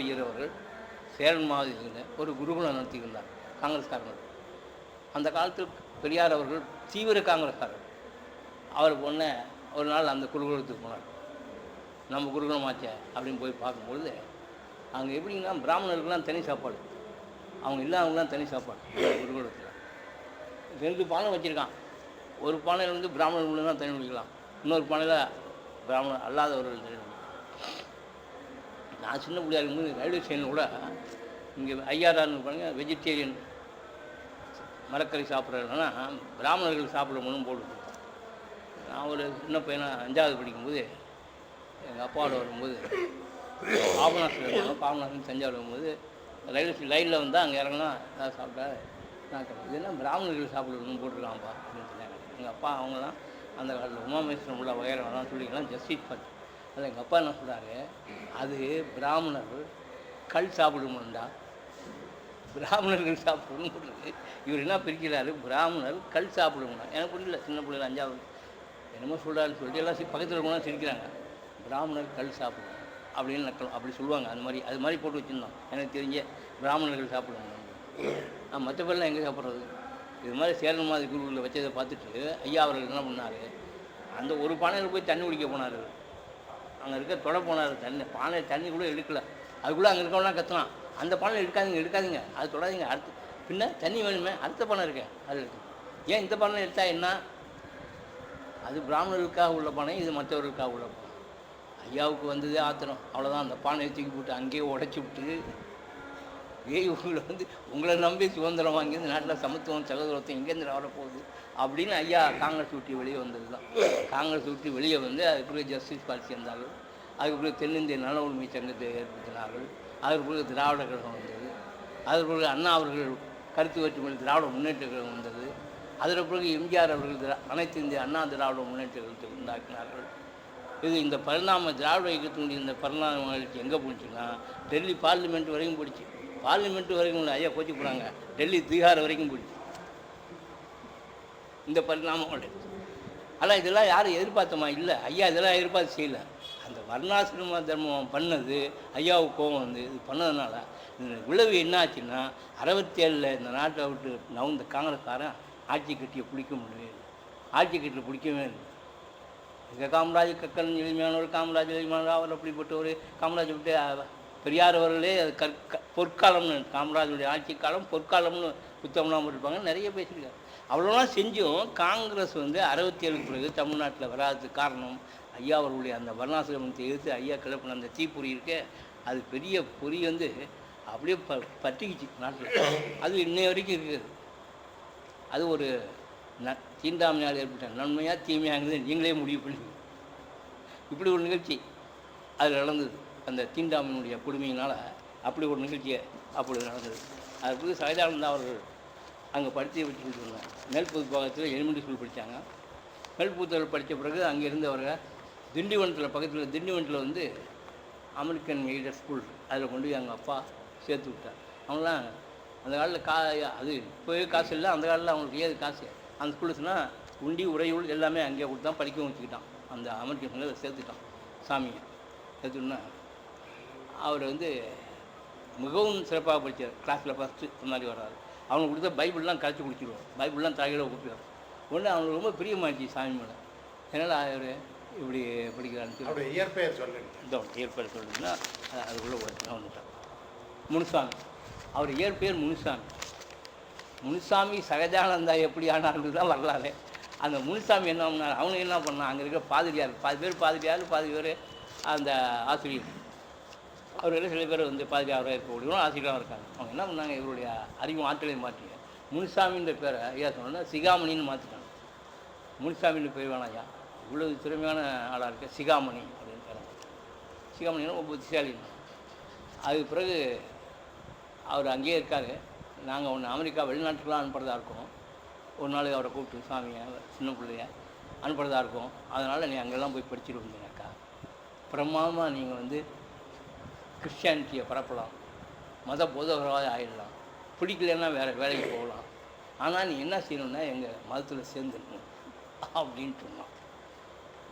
ஐயர் அவர்கள் சேரன் மாவட்டத்தில் ஒரு குருகுலம் நடத்தியிருந்தார் காங்கிரஸ்காரர்கள். அந்த காலத்தில் பெரியார் அவர்கள் தீவிர காங்கிரஸ்காரர். அவர் பொண்ண ஒரு நாள் அந்த குருகுலத்துக்கு போனார். நம்ம குருகுலம் ஆச்சே அப்படின்னு போய் பார்க்கும்பொழுது அங்கே எப்படின்னா பிராமணர்களுக்கெல்லாம் தனி சாப்பாடு, அவங்க இல்லாதவங்களாம் தனி சாப்பாடு. குருகுலத்தில் 2 பானை வச்சுருக்கான். ஒரு பானையில் வந்து பிராமணர்கள் தான் தனி குடிக்கலாம், இன்னொரு பானையில் பிராமணர் அல்லாதவர்கள் தனி குடிக்கலாம். நான் சின்ன பிள்ளையா இருக்கும்போது ரயில்வே ஸ்டேஷனில் கூட இங்கே ஐஆர்ஆர்னு பாருங்க, வெஜிடேரியன் மரக்கறி சாப்பிட்றதுனா பிராமணர்கள் சாப்பிடணும்னு போட்டு. நான் ஒரு சின்ன பையனா 5வது படிக்கும்போது எங்கள் அப்பாவோட வரும்போது பாபநாசத்தில் இருந்தாங்க. பாபநாசம் தஞ்சாவூர் வரும்போது லைனில் வந்து அங்கே இறங்கினா ஏதாவது சாப்பிட்டா நான் இதெல்லாம் பிராமணர்கள் சாப்பிடணும்னு போட்டிருக்காங்கப்பா அப்படின்னு சொன்னாங்க. எங்கள் அப்பா அவங்களாம் அந்த காலத்தில் உமாமேஸ்வரம் உள்ள வகைரலாம் சொல்லிக்கலாம் ஜஸ்டிஸ் பார்த்து. அதில் எங்கள் அப்பா என்ன சொல்கிறாரு, அது பிராமணர் கல் சாப்பிடணும்டா, பிராமணர்கள் சாப்பிடணும் போடுறது. இவர் என்ன பிரிக்கிறாரு, பிராமணர் கல் சாப்பிடணும்னா. எனக்கு புரியல, சின்ன பிள்ளைகள் 5வது என்னமோ சொல்கிறாருன்னு சொல்லிட்டு எல்லாம் பக்கத்தில் இருக்கணும் சிரிக்கிறாங்க. பிராமணர் கல் சாப்பிடணும் அப்படின்னு நக்கலாம் அப்படி சொல்லுவாங்க. அது மாதிரி போட்டு வச்சுருந்தோம். எனக்கு தெரிஞ்ச பிராமணர்கள் சாப்பிடணும். மற்ற பேர்லாம் எங்கே சாப்பிட்றது? இது மாதிரி சேரன் மாதிரி குருவில் வச்சதை பார்த்துட்டு ஐயா அவர்கள் என்ன பண்ணார், அந்த ஒரு பானையில் போய் தண்ணி குடிக்க போனார். அங்கே இருக்க தொட போனார். பானை தண்ணி கூட எடுக்கல. அதுக்குள்ளே அங்கே இருக்கவங்களாம் கத்தலாம், அந்த பானை எடுக்காதீங்க, அது தொடாதீங்க, அடுத்து பின்ன தண்ணி வேணுமே, அடுத்த பானை இருக்கேன் அது இருக்கு, ஏன் இந்த பானை எடுத்தால் என்ன? அது பிராமணர்களுக்காக உள்ள பானை, இது மற்றவர்களுக்காக உள்ள பானை. ஐயாவுக்கு வந்ததே ஆத்திரம், அவ்வளோதான். அந்த பானையை தூக்கி போட்டு அங்கேயே உடச்சி விட்டு, உங்களை நம்பி சுதந்திரம் வாங்கி இந்த நாட்டில் சமத்துவம் சகோதரத்துவம் எங்கேருந்து வரப்போகுது அப்படின்னு ஐயா காங்கிரஸ் விட்டு வெளியே வந்தது தான். காங்கிரஸ் விட்டு வெளியே வந்து அதுக்கு பிறகு ஜஸ்டிஸ் பார்ட்டி சேர்ந்தார்கள். அதுக்கு பிறகு தென்னிந்திய நல உரிமை சங்கத்தை ஏற்படுத்தினார்கள். அதற்கு பிறகு திராவிட கழகம் வந்தது. அதற்கு பிறகு அண்ணா அவர்கள் கருத்து வேற்றுமையில் திராவிட முன்னேற்ற கழகம் வந்தது. அதற்கு பிறகு எம்ஜிஆர் அவர்கள் அனைத்து இந்திய அண்ணா திராவிட முன்னேற்ற கழகத்தை உண்டாக்கினார்கள். இந்த திராவிட இயக்கத்தினுடைய இந்த பரிணாம வளர்ச்சி எங்கே போச்சுன்னா, டெல்லி பார்லிமெண்ட் வரைக்கும் போயிடுச்சு. பார்லிமெண்ட் வரைக்கும் ஐயா கோச்சி போகிறாங்க, டெல்லி பீகார் வரைக்கும் போயிடுச்சு இந்த பரிணாம வளர்ச்சி. ஆனால் இதெல்லாம் யாரும் எதிர்பார்த்தமா? இல்லை, ஐயா இதெல்லாம் எதிர்பார்த்து செய்யலை. அந்த வர்ணாசிரம தர்மம் பண்ணது ஐயாவுக்கு கோபம் வந்து இது பண்ணதுனால இந்த விளைவு என்ன ஆச்சுன்னா, 67 இந்த நாட்டை விட்டு நவந்த காங்கிரஸ்காரன் ஆட்சி கட்டியை பிடிக்க முடியவே இல்லை. ஆட்சி கட்டில் பிடிக்கவே இல்லை. இங்கே காமராஜ் கக்கன் எளிமையானவர், காமராஜ் எளிமையானவர், அவர் அப்படிப்பட்டவர். காமராஜ் விட்டு பெரியார் அவர்களே பொற்காலம்னு, காமராஜுடைய ஆட்சி காலம் பொற்காலம்னு புத்தகம்லாம் இருப்பாங்க, நிறைய பேசியிருக்காங்க. அவ்வளோலாம் செஞ்சும் காங்கிரஸ் வந்து 67க்கு பிறகு தமிழ்நாட்டில் வராததுக்கு காரணம் ஐயா அவர்களுடைய அந்த வர்ணாசிரமத்தை எதிர்த்து ஐயா கிளப்பின அந்த தீப்பொறி இருக்கே, அது பெரிய பொறி வந்து அப்படியே பற்றிக்கிச்சு நாட்டில். அது இன்னை வரைக்கும் இருக்குது. அது ஒரு தீண்டாமையால் ஏற்பட்ட நன்மையாக தீமையாகுது நீங்களே முடிவு பண்ணி. இப்படி ஒரு நிகழ்ச்சி அது நடந்தது. அந்த தீண்டாமையினுடைய கொடுமையினால் அப்படி ஒரு நிகழ்ச்சியை அப்படி நடந்தது. அதுக்கு சைதானந்தா அவர்கள் அங்கே படித்து வச்சுக்கிட்டு இருந்தாங்க. மேல்புதுப்பாக்கத்தில் எலிமெண்ட்ரி ஸ்கூல் படித்தாங்க. மேல்புத்தூரில் படித்த பிறகு அங்கே இருந்தவர்கள் திண்டிவனத்தில் பக்கத்தில் திண்டிவனத்தில் வந்து அமெரிக்கன் எய்டட் ஸ்கூல் அதில் கொண்டு போய் எங்கள் அப்பா சேர்த்து விட்டார். அவங்களாம் அந்த காலத்தில் அது இப்போவே காசு இல்லை, அந்த காலத்தில் அவங்களுக்கு ஏது காசு. அந்த ஸ்கூலில் சொன்னால் உண்டி உறையுள் எல்லாமே அங்கேயே கொடுத்தான், படிக்கவும் வச்சுக்கிட்டான். அந்த அமெரிக்கன் ஸ்கூலில் சேர்த்துட்டான் சாமியை. சேர்த்துன்னா அவர் வந்து மிகவும் சிறப்பாக படித்தார். கிளாஸில் ஃபஸ்ட்டு முன்னாடி வர்றாரு. அவனுக்கு கொடுத்த பைபிள்லாம் கரைச்சி குடிச்சிடுவார். பைபிள்லாம் தலையில் கொடுத்துருவார். ஒன்று அவனுக்கு ரொம்ப பிரியமாச்சு சாமி மேலே. அதனால் அவர் இப்படி படிக்கிறான்னு அவருடைய இயற்பெயர் சொல்லுங்க. இந்த இயற்பெயர் சொல்லுன்னா அதுக்குள்ளே வந்துட்டார். முனுசாமி. அவர் இயற்பெயர் முனுசாமி. முனுசாமி சகஜானந்தா எப்படி ஆனாலும் தான் வரலாறு. அந்த முனுசாமி என்ன பண்ணார், அவனுக்கு என்ன பண்ணான், அங்கே இருக்கிற பாதிரியார், பாதி பேர் பேர் அந்த ஆசிரியர். அவர்கள் சில பேர் வந்து பாதிரியாராக இருக்கக்கூடியவங்க ஆசிரியராக இருக்காங்க. அவங்க என்ன பண்ணாங்க, இவருடைய அறிவு ஆற்றலையும் மாற்றி முனுசாமின்ற பேரை ஐயா சொன்னா சிகாமணின்னு மாற்றிட்டாங்க. முனுசாமின்னு பேர் வேணாயா, இவ்வளவு திறமையான ஆளாக இருக்க சிகாமணி அப்படின்னு பேர். சிகாமணின்னா ரொம்ப புத்திசாலின்னு. அதுக்கு பிறகு அவர் அங்கேயே இருக்கார். நாங்கள் ஒன்று அமெரிக்கா வெளிநாட்டுக்கெலாம் அனுப்புறதா இருக்கோம். ஒரு நாள் அவரை கூப்பிட்டு சாமியை சின்ன பிள்ளைய அனுப்புறதா இருக்கும். அதனால் நீ அங்கெல்லாம் போய் படிச்சுட்டு வந்தீங்கக்கா பிரமாதமாக நீங்கள் வந்து கிறிஸ்டியானிட்டியை பரப்பலாம், மத போதகராக ஆகிடலாம், பிடிக்கலன்னா வேறு வேலைக்கு போகலாம். ஆனால் நீ என்ன செய்யணுன்னா எங்கள் மதத்தில் சேர்ந்துடணும் அப்படின்ட்டு சொன்னான்.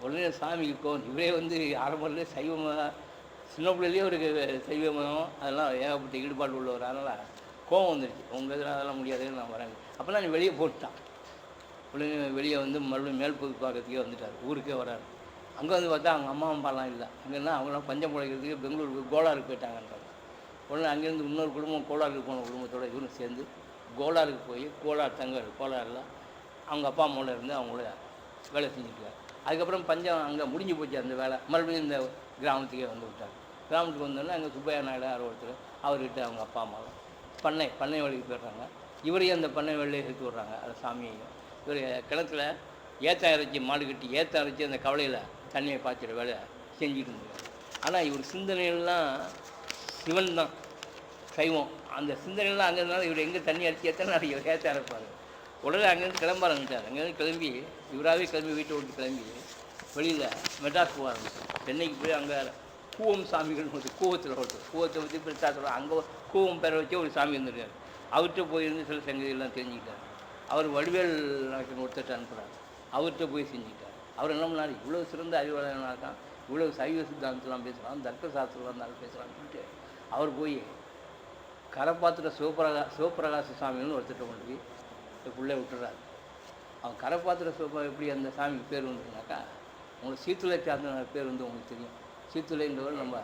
உடனே சாமிக்கு கோவம். இவரே வந்து ஆரம்பத்தில் சைவமாக சின்ன பிள்ளையிலேயே ஒரு சைவ மதம் அதெல்லாம் ஏகப்பட்ட ஈடுபாடு உள்ளவர். அதனால் கோவம் வந்துடுச்சு. உங்கள் இதில் அதெல்லாம் முடியாதுன்னு நான் வரேன். அப்போ தான் நீ வெளியே போட்டான். உடனே வெளியே வந்து மறுபடியும் மேல்புதுப்பாக்கத்துக்கே வந்துட்டார். ஊருக்கே வராரு. அங்கே வந்து பார்த்தா அவங்க அம்மா அப்பாலாம் இல்லை. அங்கேன்னா அவங்களாம் பஞ்சம் பிழைக்கிறதுக்கு பெங்களூருக்கு கோலாருக்கு போயிட்டாங்கன்றாங்க. உடனே அங்கேருந்து இன்னொரு குடும்பம் கோலாருக்கு போன குடும்பத்தோடு இவரும் சேர்ந்து கோலாருக்கு போய் கோலார் தங்க கோலாரில் அவங்க அப்பா அம்மாவில் இருந்து அவங்கள வேலை செஞ்சுட்டார். அதுக்கப்புறம் பஞ்சம் அங்கே முடிஞ்சு போச்சு அந்த வேலை. மறுபடியும் இந்த கிராமத்துக்கே வந்து விட்டார். கிராமத்துக்கு வந்தோடனே அங்கே சுப்பையா நாயுடு யாரோ ஒருத்தர் அவர்கிட்ட அவங்க அப்பா அம்மாவும் பண்ணை வேலைக்கு போயிடுறாங்க. இவரையும் அந்த பண்ணை வேலையை எடுத்து விட்றாங்க. அந்த சாமியையும் இவர் கிணத்துல ஏத்தம் இறைச்சி மாடு கட்டி ஏத்தம் இறைச்சி அந்த கவலையில் தண்ணியை பாய்ச்சிட வேலை செஞ்சுட்டு இருந்தார். ஆனால் இவர் சிந்தனையெல்லாம் சிவன் தான், சைவம். அந்த சிந்தனையெல்லாம் அங்கே இருந்தாலும் இவர் எங்கே தண்ணி அடிச்சு ஏற்றனா இவர் ஏற்ற இறப்பார். உடனே அங்கேருந்து கிளம்பாரங்கிட்டார். அங்கேருந்து கிளம்பி இவராகவே கிளம்பி வீட்டை விட்டு கிளம்பி வெளியில் மெட்ராஸ் போக ஆரம்பிச்சார். சென்னைக்கு போய் அங்கே கூவம் சாமிகள் கூவத்தில் கூவத்தை பற்றி பெருசாக சொல்கிறார். அங்கே கூவம் பேரை வச்சு ஒரு சாமி வந்துருக்கார். அவர்கிட்ட போயிருந்து சில சங்கதிகள்லாம் தெரிஞ்சுக்கிட்டார். அவர் வடிவேல் நாயக்கன் ஒருத்தர் அனுப்புகிறார். அவர்கிட்ட போய் செஞ்சுக்கிட்டார். அவர் என்ன பண்ணார், இவ்வளோ சிறந்த அறிவாளனாக இருக்கான், இவ்வளோ சைவ சித்தாந்தத்தெலாம் பேசுகிறான், தர்க்க சாஸ்திரம்லாம் இருந்தாலும் பேசுகிறான்னு சொல்லிட்டு அவர் போய் கரப்பாத்திர சிவபிரகாச சாமின்னு ஒருத்தர் கொண்டு போய் பிள்ளை விட்டுறாரு. அவன் கரப்பாத்திர எப்படி அந்த சாமிக்கு பேர் வந்துருனாக்கா, உங்களுக்கு சீத்துளை சார்ந்த பேர் வந்து உங்களுக்கு தெரியும். சீத்துளைன்றவர் நம்ம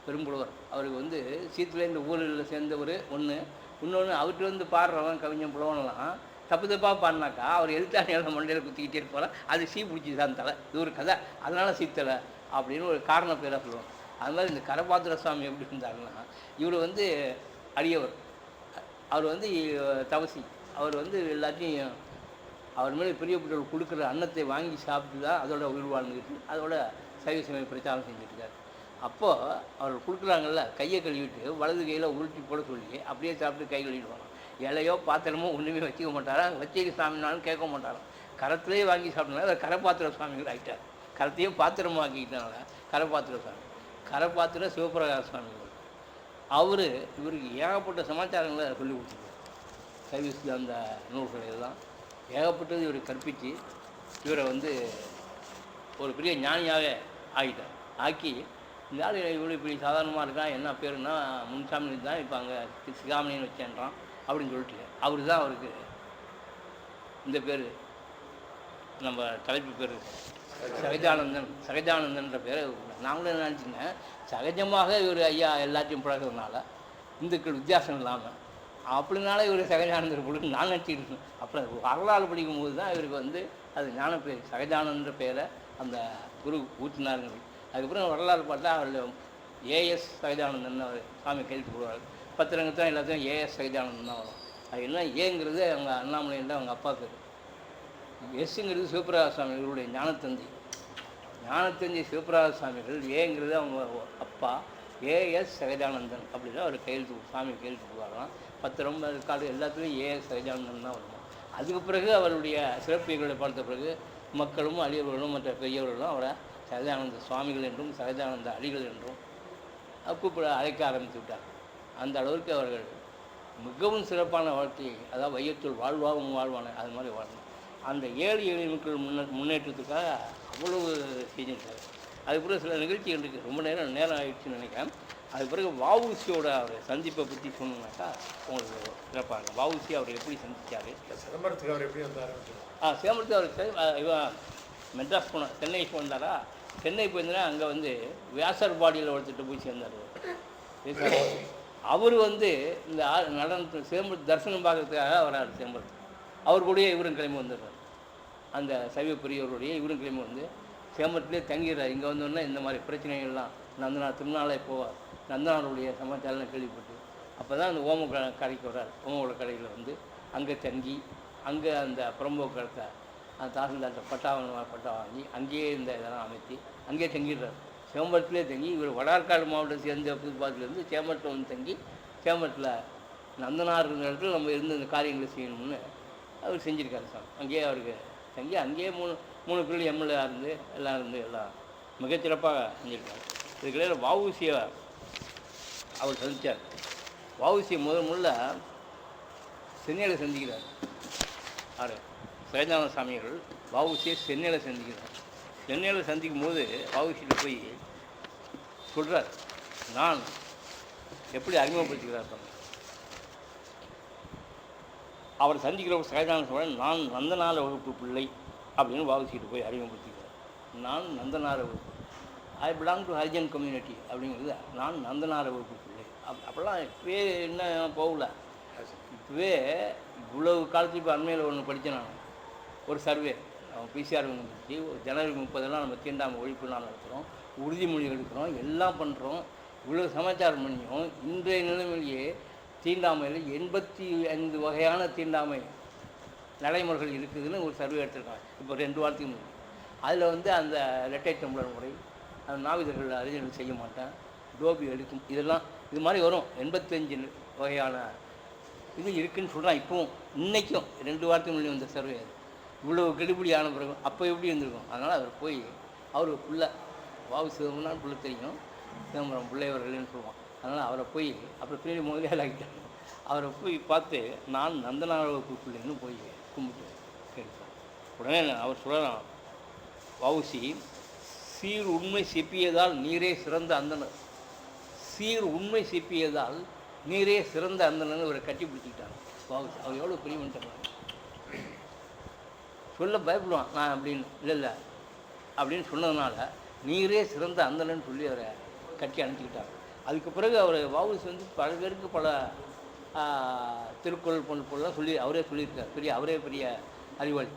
பெரும்புலவர். அவருக்கு வந்து சீத்துளைன்ற ஊரில் சேர்ந்தவர் ஒன்று. இன்னொன்று அவர்கிட்ட வந்து பாடுறவன் கவிஞன் புலவனெல்லாம் தப்பு தப்பாக பாடினாக்கா அவர் எழுத்தாணியால் மண்டையில் குத்திக்கிட்டே இருப்பார். அது சீ பிடிச்சிதான் தலை, இது ஒரு கதை, அதனால் சீத்தலை அப்படின்னு ஒரு காரண பேராக சொல்லுவாங்க. அது மாதிரி இந்த கரபாத்திர சாமி எப்படி இருந்தாருன்னா, இவர் வந்து அடியவர், அவர் வந்து தவசி, அவர் வந்து எல்லாத்தையும் அவர் மேலே பிரியப்பட்டவர் கொடுக்குற அன்னத்தை வாங்கி சாப்பிட்டு தான் அதோட உயிர் வாழ்ந்துக்கிட்டு அதோட சைவ சமய பிரச்சாரம் செஞ்சுட்டுருக்காரு. அப்போது அவர் கொடுக்குறாங்கல்ல, கையை கழுவிட்டு வலது கையில் உருட்டி போட சொல்லி அப்படியே சாப்பிட்டு கை கழுவிடுவாங்க. இலையோ பாத்திரமோ ஒன்றுமே வச்சுக்க மாட்டாராம். வச்சிக்க சாமினாலும் கேட்க மாட்டாராம். கரத்துலேயே வாங்கி சாப்பிட்டனால அதை கரப்பாத்திர சுவாமிகள் ஆகிட்டார். கரத்தையும் பாத்திரமும் ஆக்கிக்கிட்டனால கரப்பாத்திர சுவாமி. கரப்பாத்திர சிவபிரகாச சுவாமிகள் அவர் இவருக்கு ஏகப்பட்ட சமாச்சாரங்களை சொல்லி கொடுத்துருக்காரு. சைவ அந்த நூல்களை எல்லாம் ஏகப்பட்டது இவர் கற்பித்து இவரை வந்து ஒரு பெரிய ஞானியாக ஆகிட்டார். ஆக்கி இந்த ஆள் இவ்வளோ இப்படி சாதாரணமாக இருக்கான், என்ன பேருன்னா முன்சாமி தான், இப்போ அங்கே சிகாமணின்னு வச்சேன்றான் அப்படின்னு சொல்லிட்டு அவர் தான் அவருக்கு இந்த பேர், நம்ம தலைப்பு பேர் சகஜானந்தன்ற பேரை. நாங்களும் என்ன நினச்சிங்க, சகஜமாக இவர் ஐயா எல்லாத்தையும் பழகிறதுனால இந்துக்கள் வித்தியாசம் இல்லாமல் அப்படினால இவர் சகஜானந்தர் பொழுது நான் நினச்சிட்டு இருக்கேன். அப்புறம் வரலாறு படிக்கும்போது தான் இவருக்கு வந்து அது ஞான பேர் சகஜானந்தன்ற பேரை அந்த குரு ஊற்றினாருங்க. அதுக்கப்புறம் வரலாறு பார்த்தா அவர் ஏஎஸ் சகஜானந்தன் அவர் சாமி கைது போடுவார். பத்திரங்கத்தான் எல்லாத்தையும் ஏஎஸ் சகஜானந்தன் தான் வரும். அது எல்லாம் ஏங்கிறது அவங்க அண்ணாமலையில் அவங்க அப்பா பேர். எஸ்ங்கிறது சிவபிரகாச சுவாமிகளுடைய ஞானத்தந்தி. ஞானத்தந்தி சிவபிரகாச சுவாமிகள், ஏங்கிறது அவங்க அப்பா, ஏஎஸ் சகஜானந்தன் அப்படின்னு அவர் கையெழுத்து சாமி கையெழுத்து போடுவாராம். பத்திரம் கார்டு எல்லாத்துலேயும் ஏஎஸ் சகஜானந்தன் தான் வருமா. அதுக்கு பிறகு அவருடைய சிறப்பியல்களை பார்த்த பிறகு மக்களும் அடியவர்களும் மற்ற பெரியவர்களும் அவரை சகஜானந்த சுவாமிகள் என்றும் சகஜானந்த அடிகள் என்றும் கூப்பிட அழைக்க ஆரம்பித்து விட்டார். அந்த அளவிற்கு அவர்கள் மிகவும் சிறப்பான வாழ்க்கையை, அதாவது வையத்துள் வாழ்வாகவும் வாழ்வான அது மாதிரி வாழணும். அந்த ஏழை எளிய மக்கள் முன்னேற்றத்துக்காக அவ்வளவு செஞ்சிருக்காரு. அதுக்கு பிறகு சில நிகழ்ச்சிகள் இருக்குது, ரொம்ப நேரம் ஆயிடுச்சுன்னு நினைக்கிறேன். அதுக்கு பிறகு வஉசியோட அவர் சந்திப்பை பற்றி சொன்னோம்னாக்கா உங்களுக்கு சிறப்பாக. வஉசி அவர் எப்படி சந்தித்தார், சிதம்பரத்துக்கு அவர் எப்படி வந்தார்? சிதம்பரத்துக்கு அவர் இவன் மெட்ராஸ் போன சென்னைக்கு வந்தாரா, சென்னை போயிருந்தா அங்கே வந்து வியாசர்பாடியில் ஒருத்தட்டு போய் சேர்ந்தார். அவர் வந்து இந்த நடனத்து சிதம்பரத்து தரிசனம் பார்க்கறதுக்காக வராரு சிதம்பரத்துக்கு. அவர் கூடயே இவரும் கிளம்பி வந்துடுறார். அந்த சைவ பெரியவருடைய இவரும் கிளம்பி வந்து சிதம்பரத்துலேயே தங்கிடுறார். இங்கே வந்தோடனே இந்த மாதிரி பிரச்சனைகள்லாம் நந்தனார் திருநாளே போவார். நந்தனாருடைய சமாச்சாரம் கேள்விப்பட்டு அப்போ தான் அந்த ஓம கடைக்கு வர்றார். ஓமோட கடையில் வந்து அங்கே தங்கி அங்கே அந்த புறம்போக்கத்தை அந்த தாசில்தார்கிட்ட பட்டா வாங்கி அங்கேயே இந்த இதெல்லாம் அமைத்து அங்கேயே தங்கிடுறார். சேம்பரத்துலேயே தங்கி இவர் வடார்காடு மாவட்டம் சேர்ந்த புதுப்பாத்திலேருந்து சேம்பரத்தில் வந்து தங்கி சேம்பரத்தில் நந்தனார் இடத்துல நம்ம இருந்து இந்த காரியங்களை செய்யணும்னு அவர் செஞ்சுருக்காரு சார். அங்கேயே அவருக்கு தங்கி அங்கேயே மூணு பிள்ளை எம்எல்ஏ இருந்து எல்லாம் மிகச்சிறப்பாக செஞ்சுருக்காரு. இதுக்கிடையில் வஉசியை அவர் சந்தித்தார். வஉசியை முதல்ல சென்னையில் சந்திக்கிறார். யார்? சகஜானந்த சாமிகள் வஉசியை சென்னையில் சந்திக்கிறார். சென்னையில் சந்திக்கும் போது வஉசியில் போய் சொல்கிறார், நான் எப்படி அறிமுகப்படுத்திக்கிறார் அவர் சந்திக்கிற சகஜானந்த சோழன், நான் நந்தனார வகுப்பு பிள்ளை அப்படின்னு வஉசிக்கிட்டு போய் அறிமுகப்படுத்திக்கிறார். நான் நந்தனார வகுப்பு, I belong to Harijan community அப்படிங்கிறது, நான் நந்தனார வகுப்பு பிள்ளை. அப்போல்லாம் இப்போவே என்ன போகல, இப்போவே இவ்வளவு காலத்துக்கு இப்போ அண்மையில் ஒன்று படித்தேன் நான், ஒரு சர்வே பிசிஆர் வந்துச்சு. ஜனவரி 30 நம்ம தீண்டாமை ஒழிப்பு நாள் நடத்துகிறோம், உறுதிமொழி எடுக்கிறோம், எல்லாம் பண்ணுறோம். இவ்வளோ சமாச்சாரம் பண்ணியும் இன்றைய நிலைமையிலேயே தீண்டாமையில் 85 வகையான தீண்டாமை நடைமுறைகள் இருக்குதுன்னு ஒரு சர்வே எடுத்திருக்காங்க இப்போ 2 வாரத்துக்கு முன்னாடி. அதில் வந்து அந்த இரட்டை டம்ளர் முறை, அந்த நாவிதர்கள் அறிஞர்கள் செய்ய மாட்டேன், டோபி எடுக்கும், இதெல்லாம் இது மாதிரி வரும். 85 வகையான இது இருக்குதுன்னு சொல்கிறான். இப்போவும் இன்றைக்கும் 2 வாரத்துக்கு முன்னாடி வந்த சர்வே அது. இவ்வளோ கெடுபிடியான பிறகு அப்போ எப்படி இருந்திருக்கும். அதனால் அவர் போய் அவர் பிள்ளை சிதம்பரம் பிள்ளை தெரியும், சிதம்பரம் பிள்ளைவர்கள்னு சொல்லுவான். அதனால் அவரை போய் அப்புறம் பின்னாடி முதலியால் ஆகிட்டாங்க. அவரை போய் பார்த்து நான் நந்தனார வகுப்பு பிள்ளைன்னு போய் கும்பிட்டு கேட்பேன். உடனே அவர் சொல்லலாம், வஉசி சீர் உண்மை செப்பியதால் நீரே சிறந்த அந்தனர், சீர் உண்மை செப்பியதால் நீரே சிறந்த அந்தனர்னு அவரை கட்டி பிடிச்சிக்கிட்டாங்க வஉசி. அவர் எவ்வளோ பெரியவன் தெரியும், சொல்ல பயப்படுவான் நான் அப்படின்னு இல்லை அப்படின்னு சொன்னதுனால நீரே சிறந்த அந்தனன்னு சொல்லி அவரை கட்டி அனுப்பிச்சிக்கிட்டாங்க. அதுக்கு பிறகு அவர் வஉசி வந்து பல பேருக்கு பல திருக்குறள் பொருள்லாம் சொல்லி அவரே சொல்லியிருக்கார். அவரே பெரிய அறிவாளி.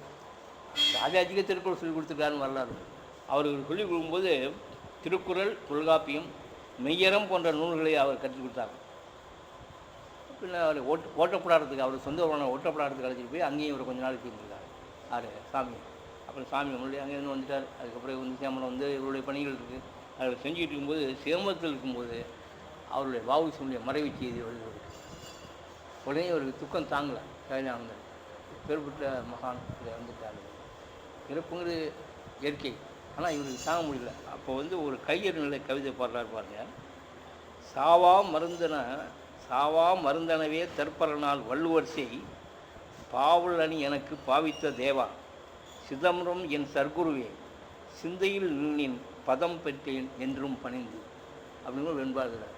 ராஜாஜிக்கு திருக்குறள் சொல்லி கொடுத்துருக்காருன்னு வரலாறு. அவருக்கு சொல்லிக் கொடுக்கும்போது திருக்குறள், தொல்காப்பியம், மெய்யறம் போன்ற நூல்களை அவர் கற்றுக் கொடுத்தார். பின்ன அவர் ஓட்டப்படாததுக்கு அவர் சொந்த ஓட்டப்படாததுக்கு அழைச்சிட்டு போய் அங்கேயும் இவர் கொஞ்ச நாள் செய்திருக்காரு. சாமி. அப்புறம் சாமி முன்னாடி அங்கேருந்து வந்துட்டார். அதுக்கப்புறம் வந்து சேம்பரம் வந்து இவருடைய பணிகள் இருக்குது. அதில் செஞ்சுக்கிட்டு இருக்கும்போது சேம்பரத்தில் இருக்கும்போது அவருடைய வஉசியுடைய மறைவு செய்தி வருகிறது. உடனே அவருக்கு துக்கம் தாங்கலை. சகஜானந்தர் பெருப்பட்ட மகான் இதை வந்துட்டார். இறப்புங்கிறது இயற்கை, ஆனால் இவருக்கு தாங்க முடியல. அப்போ வந்து ஒரு கையறு நிலை கவிதை பாடுறாரு பாருங்க. சாவா மருந்தனவே தற்பரனால் வள்ளுவர் செய் பாவல் அணி எனக்கு பாவித்த தேவா, சிதம்பரம் என் சர்க்குருவே, சிந்தையில் நின்னின் பதம் பெற்றேன் என்றும் பணிந்து அப்படின்னு வெண்பாடுகிறார்.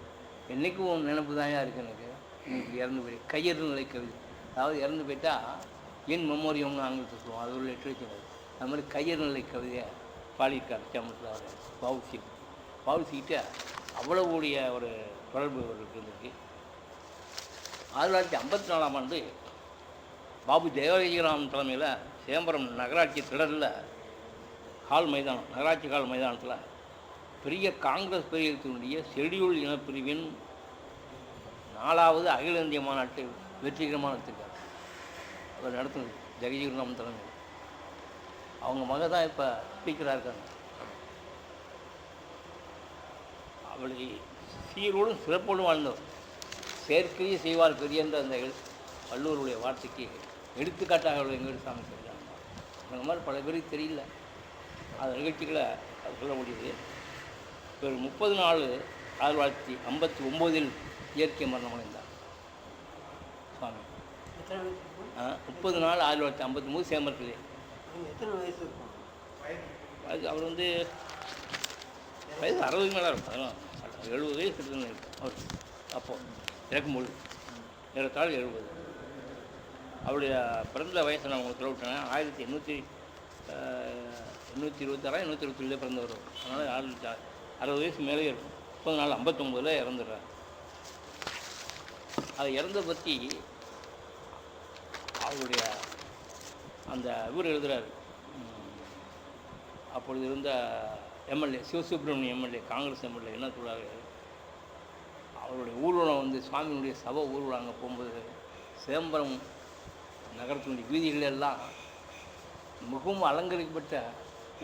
என்றைக்கும் நினைப்பு தான் இருக்குது எனக்கு. இன்னைக்கு இறந்து போய் கையறு நிலை கவிதை, அதாவது இறந்து போயிட்டால் என் மெமோரியம்னு ஆங்கிலத்தை சொல்லுவோம், அது ஒரு லிட்ரேச்சர். அது மாதிரி கையறு நிலை கவிதையை பாடியிருக்கார் சேம்பரத்தில். அவர் வஉசிக்கிட்ட அவ்வளவுடைய ஒரு தொடர்பு அவருக்கு இருந்துச்சு. 1954ஆம் ஆண்டு பாபு தேவகிராமன் தலைமையில் சேம்பரம் நகராட்சி திடலில் நகராட்சி ஹால் மைதானத்தில் பெரிய காங்கிரஸ் பிரிவினுடைய ஷெட்யூல் இனப்பிரிவின் 4வது அகில இந்திய மாநாட்டை வெற்றிகரமாக நடத்திருக்கார். அவர் நடத்துனது ஜெகஜீவராமன் தலைமையில். அவங்க மக தான் இப்போ ஸ்பீக்கராக இருக்காங்க. அவளை சீரோடும் சிறப்போடும் வாழ்ந்தவர். செயற்கையை செய்வார் பெரியன்ற அந்த வள்ளுவருடைய வார்த்தைக்கு எடுத்துக்காட்டாக உள்ள எங்கள் சாமி சொல்கிறாங்க. அந்த மாதிரி பல பேருக்கு தெரியல. அந்த நிகழ்ச்சிகளை அது சொல்ல முடியுது. ஒரு 30/4/1959 இயற்கை மரணம் அடைந்தார் சுவாமி. 30/4/1959 சேமர்கிலே. எத்தனை வயசு இருக்கும்? அது அவர் வந்து வயசு 60 மேலே இருக்கும். அதெல்லாம் 70 வயசு இருக்குன்னு இருக்கும் அவர் அப்போது இறக்கும்பொழுது. ஏறத்தாழ 70. அவருடைய பிறந்த வயசை நான் உங்களுக்கு சொல்லிவிட்டேன். 1826 1827 பிறந்தவர். அதனால் 60 வயசு மேலே இருக்கும். 30/4/59 இறந்துடுறார். அது இறந்த பற்றி அவருடைய அந்த இவர் எழுதுகிறார். அப்பொழுது இருந்த MLA Sivasubramaniam MLA, Congress MLA என்ன சொல்கிறாரு, அவருடைய ஊர்வலம் வந்து சுவாமியினுடைய சபை ஊர்வலம் அங்கே போகும்போது சிதம்பரம் நகரத்தினுடைய வீதிகள் எல்லாம் மிகவும் அலங்கரிக்கப்பட்ட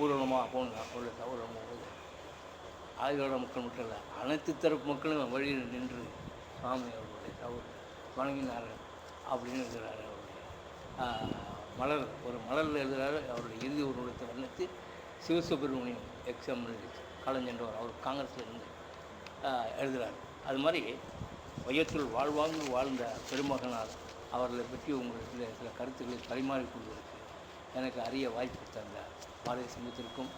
ஊர்வலமாக போகணும். அவருடைய ஊர்வலம் போகும்போது ஆதிவார மக்கள் மட்டும் இல்லை, அனைத்து தரப்பு மக்களும் வழியில் நின்று சுவாமி அவருடைய தவறு வணங்கினார்கள் அப்படின்னு எழுதுகிறாரு. அவருடைய மலரில் எழுதுகிறாரு. அவருடைய இறுதி ஊர்வலத்தை வர்ணித்து சிவசுப்ரமணியம் எக்ஸாம்பிள் காலஞ்சென்றவர் அவர் காங்கிரஸில் இருந்து எழுதுகிறார். அது மாதிரி வையத்துள் வாழ்வாங்கு வாழ்ந்த பெருமகனால் அவர்களை பற்றி உங்களுக்கு சில கருத்துக்களை பரிமாறிக்கொள்வதற்கு எனக்கு அரிய வாய்ப்பு தந்த பாரதிய சங்கத்திற்கும்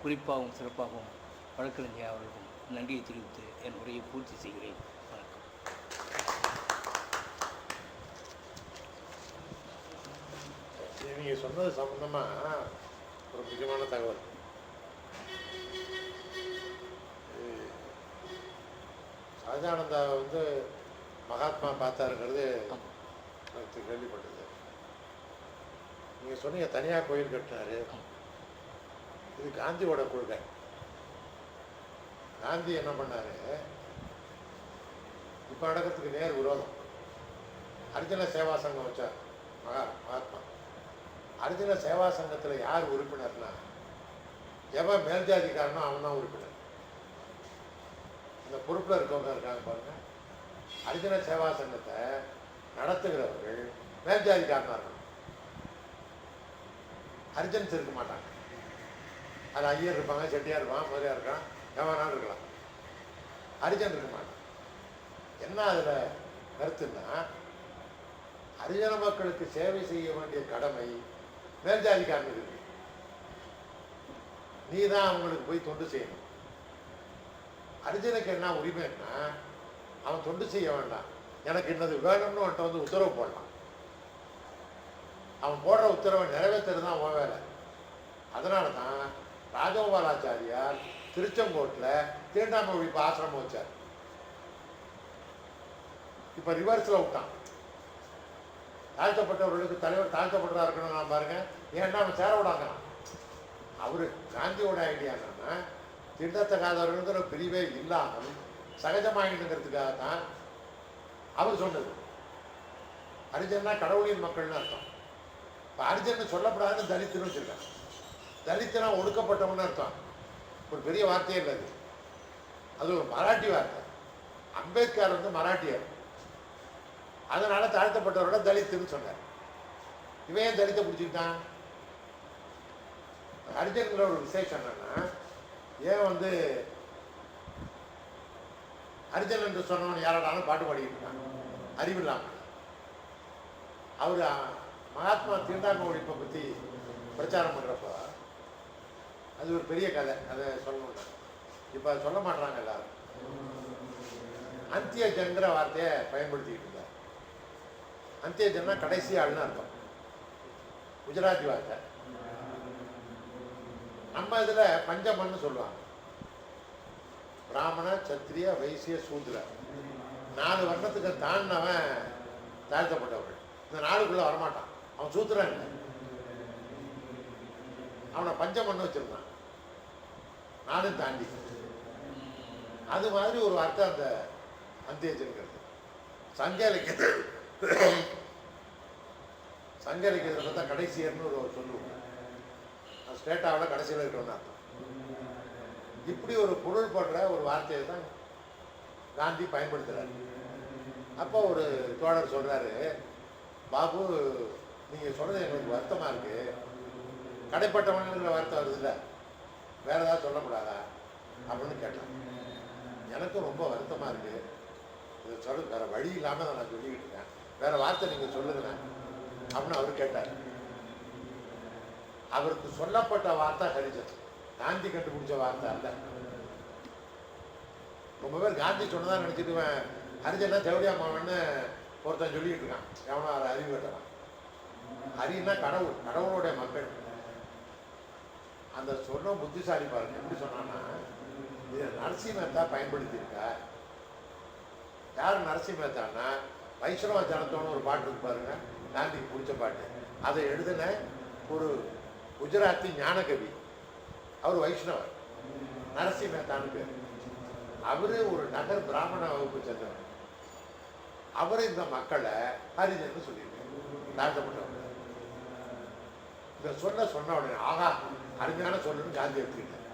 குறிப்பாகவும் சிறப்பாகவும் வழக்கறிஞர் அவர்களுக்கும் நன்றியை தெரிவித்து என் உரையை பூர்த்தி செய்கிறேன். வணக்கம். நீங்கள் சொன்னது சம்பந்தமாக ஒரு முக்கியமான தகவல். சகஜானந்தா வந்து மகாத்மா பார்த்தாருங்கிறது எனக்கு கேள்விப்பட்டது. நீங்கள் சொன்னீங்க தனியாக கோயில் கட்டினாரு. இது காந்தியோட கொள்கை. காந்தி என்ன பண்ணாரு, இப்போ நடக்கிறதுக்கு நேர் விரோதம். அர்ஜுன சேவா சங்கம் வச்சார் மகாத்மா. அர்ஜுன சேவா சங்கத்தில் யார் உறுப்பினர்னா, எவன் மேல்ஜாதிக்காரனோ அவன் தான் உறுப்பினர். இந்த பொறுப்பில் இருக்கவங்க இருக்காங்க பாருங்க, அர்ஜுன சேவா சங்கத்தை நடத்துகிறவர்கள் மேல்ஜாதிக்காரனாக இருக்கணும். அர்ஜன்ஸ் இருக்க மாட்டாங்க. அது ஐயர் இருப்பாங்க, செட்டியார் இருப்பான், முதலியாக இருக்கான், எவனாலும் இருக்கலாம். அரிஜன் இருக்க மாட்டான். என்ன அதில் கருத்துன்னா, ஹரிஜன மக்களுக்கு சேவை செய்ய வேண்டிய கடமை மேல்ஜாதிக்காரனுக்கு இருக்கு. நீ தான் அவங்களுக்கு போய் தொண்டு செய்யணும். ஹரிஜனுக்கு என்ன உரிமைன்னா, அவன் தொண்டு செய்ய வேண்டாம், எனக்கு என்னது வேணும்னு அவன்கிட்ட வந்து உத்தரவு போடலாம். அவன் போடுற உத்தரவை நிறைவேற்றுறது தான் அவன் வேலை. அதனால தான் ராஜகோபாலாச்சாரியார் திருச்செங்கோட்டில் தீண்டாமை ஒழிப்பு ஆசிரமம் வச்சார். இப்போ ரிவர்ஸில் விட்டான். தாழ்த்தப்பட்டவர்களுக்கு தலைவர் தாழ்த்தப்பட்டதாக இருக்கணும். நான் பாருங்க, ஏன்னா அவன் சேர விடாங்கிறான். அவரு காந்தியோட ஐடியா என்னன்னா, திண்டத்தகாதவர்களுங்கிற பிரிவே இல்லாமல் சகஜமாகிடுங்கிறதுக்காக தான் அவர் சொன்னது. ஹரிஜன்னா கடவுளின் மக்கள்னு அர்த்தம். இப்போ ஹரிஜன் சொல்லப்படாதுன்னு தலித்துன்னு வச்சுருக்காங்க. தலித்துனா ஒடுக்கப்பட்டவன்னு அர்த்தம். ஒரு பெரிய வார்த்தையே இல்லை அது. அது ஒரு மராட்டி வார்த்தை. அம்பேத்கர் வந்து மராட்டியர், அதனால தாழ்த்தப்பட்டவரோட தலித்துன்னு சொன்னார். இவன் ஏன் தலித்தை பிடிச்சிக்கிட்டான்? ஹரிஜன்கிற ஒரு விசேஷம் என்னன்னா, ஏன் வந்து ஹரிஜன் என்று சொன்னவன் யாராலும் பாட்டு பாடிக்கிட்டு இருக்காங்க அறிவில்லாமல். அவர் மகாத்மா தீண்டாமை ஒழிப்பை பற்றி பிரச்சாரம் பண்ணுறப்போ அது ஒரு பெரிய கதை. அதை சொல்லணும்னா இப்போ அதை சொல்ல மாட்டாங்க எல்லாரும். அந்தியஜன்கிற வார்த்தையை பயன்படுத்திக்கிட்டு இருந்தார். அந்தியஜன்னா கடைசி ஆள்னு அர்த்தம். குஜராத்தி வார்த்தை. நம்ம இதில் பஞ்சமன்னு சொல்லுவாங்க. பிராமண, சத்திரிய, வைசிய, சூத்ர 4 வர்ணத்துக்கு தாண்டினவன் தாழ்த்தப்பட்டவர்கள். இந்த 4க்குள்ளே வரமாட்டான். அவன் சூத்திரன் இல்லை, அவனை பஞ்சமன்னு வச்சிருந்தான். 4 தாண்டி. அது மாதிரி ஒரு வார்த்தை அந்த அந்தியஜன்கிறது. சங்க இலக்கியத்தில் பார்த்தா கடைசியர்னு ஒரு சொல்லுவோம். ஸ்டேட்டாவில் கடைசியில் இருக்கணும்னு அர்த்தம். இப்படி ஒரு பொருள் படுற ஒரு வார்த்தையை தான் காந்தி பயன்படுத்துகிறார். அப்போ ஒரு தோழர் சொல்கிறாரு, பாபு நீங்கள் சொல்கிறது எங்களுக்கு வருத்தமாக இருக்குது, கடைப்பட்டவனுங்கிற வார்த்தை வருதுல்ல, வேறு ஏதாவது சொல்லக்கூடாதா அப்படின்னு கேட்டான். எனக்கும் ரொம்ப வருத்தமாக இருக்குது, இதை சொல்ல வேறு வழி இல்லாமல் நான் சொல்லிக்கிட்டு இருக்கேன், வேறு வார்த்தை நீங்கள் சொல்லுங்களேன் அப்படின்னு அவர் கேட்டார். அவருக்கு சொல்லப்பட்ட வார்த்தை ஹரிஜன், காந்தி கண்டுபிடிச்ச வார்த்தை அல்ல. ரொம்ப பேர் காந்தி சொன்னதான் நினச்சிட்டுவேன், ஹரிஜன்னா தேவடியா மாவன்னு ஒருத்தன் சொல்லிக்கிட்டு இருக்கான், எவனோ அதை அறிவு கட்டலாம். ஹரின்னா கடவுள், கடவுளுடைய மக்கள். அந்த சொன்ன புத்திசாலி பாருங்க எப்படி சொன்னான்னா, இதை நரசிம்மத்தா பயன்படுத்தியிருக்கா. யார் நரசிம்மத்தான்னா, வைஷ்ணவ ஜனத்தோன்னு ஒரு பாட்டு இருக்கு பாருங்க, காந்திக்கு பிடிச்ச பாட்டு. அதை எழுதின ஒரு குஜராத்தி ஞானகவி, அவர் வைஷ்ணவர், நரசிம்மத்தான்னு பேர். அவரு ஒரு நகர் பிராமண வகுப்பு சேர்ந்தவர். அவர் இந்த மக்களை ஹரிஜன்னு சொல்லியிருக்காரு, தாழ்த்தப்பட்டவர். இந்த சொன்ன உடனே ஆகா அருமையான சொல்லுன்னு காந்தி எடுத்துக்கிட்டார்.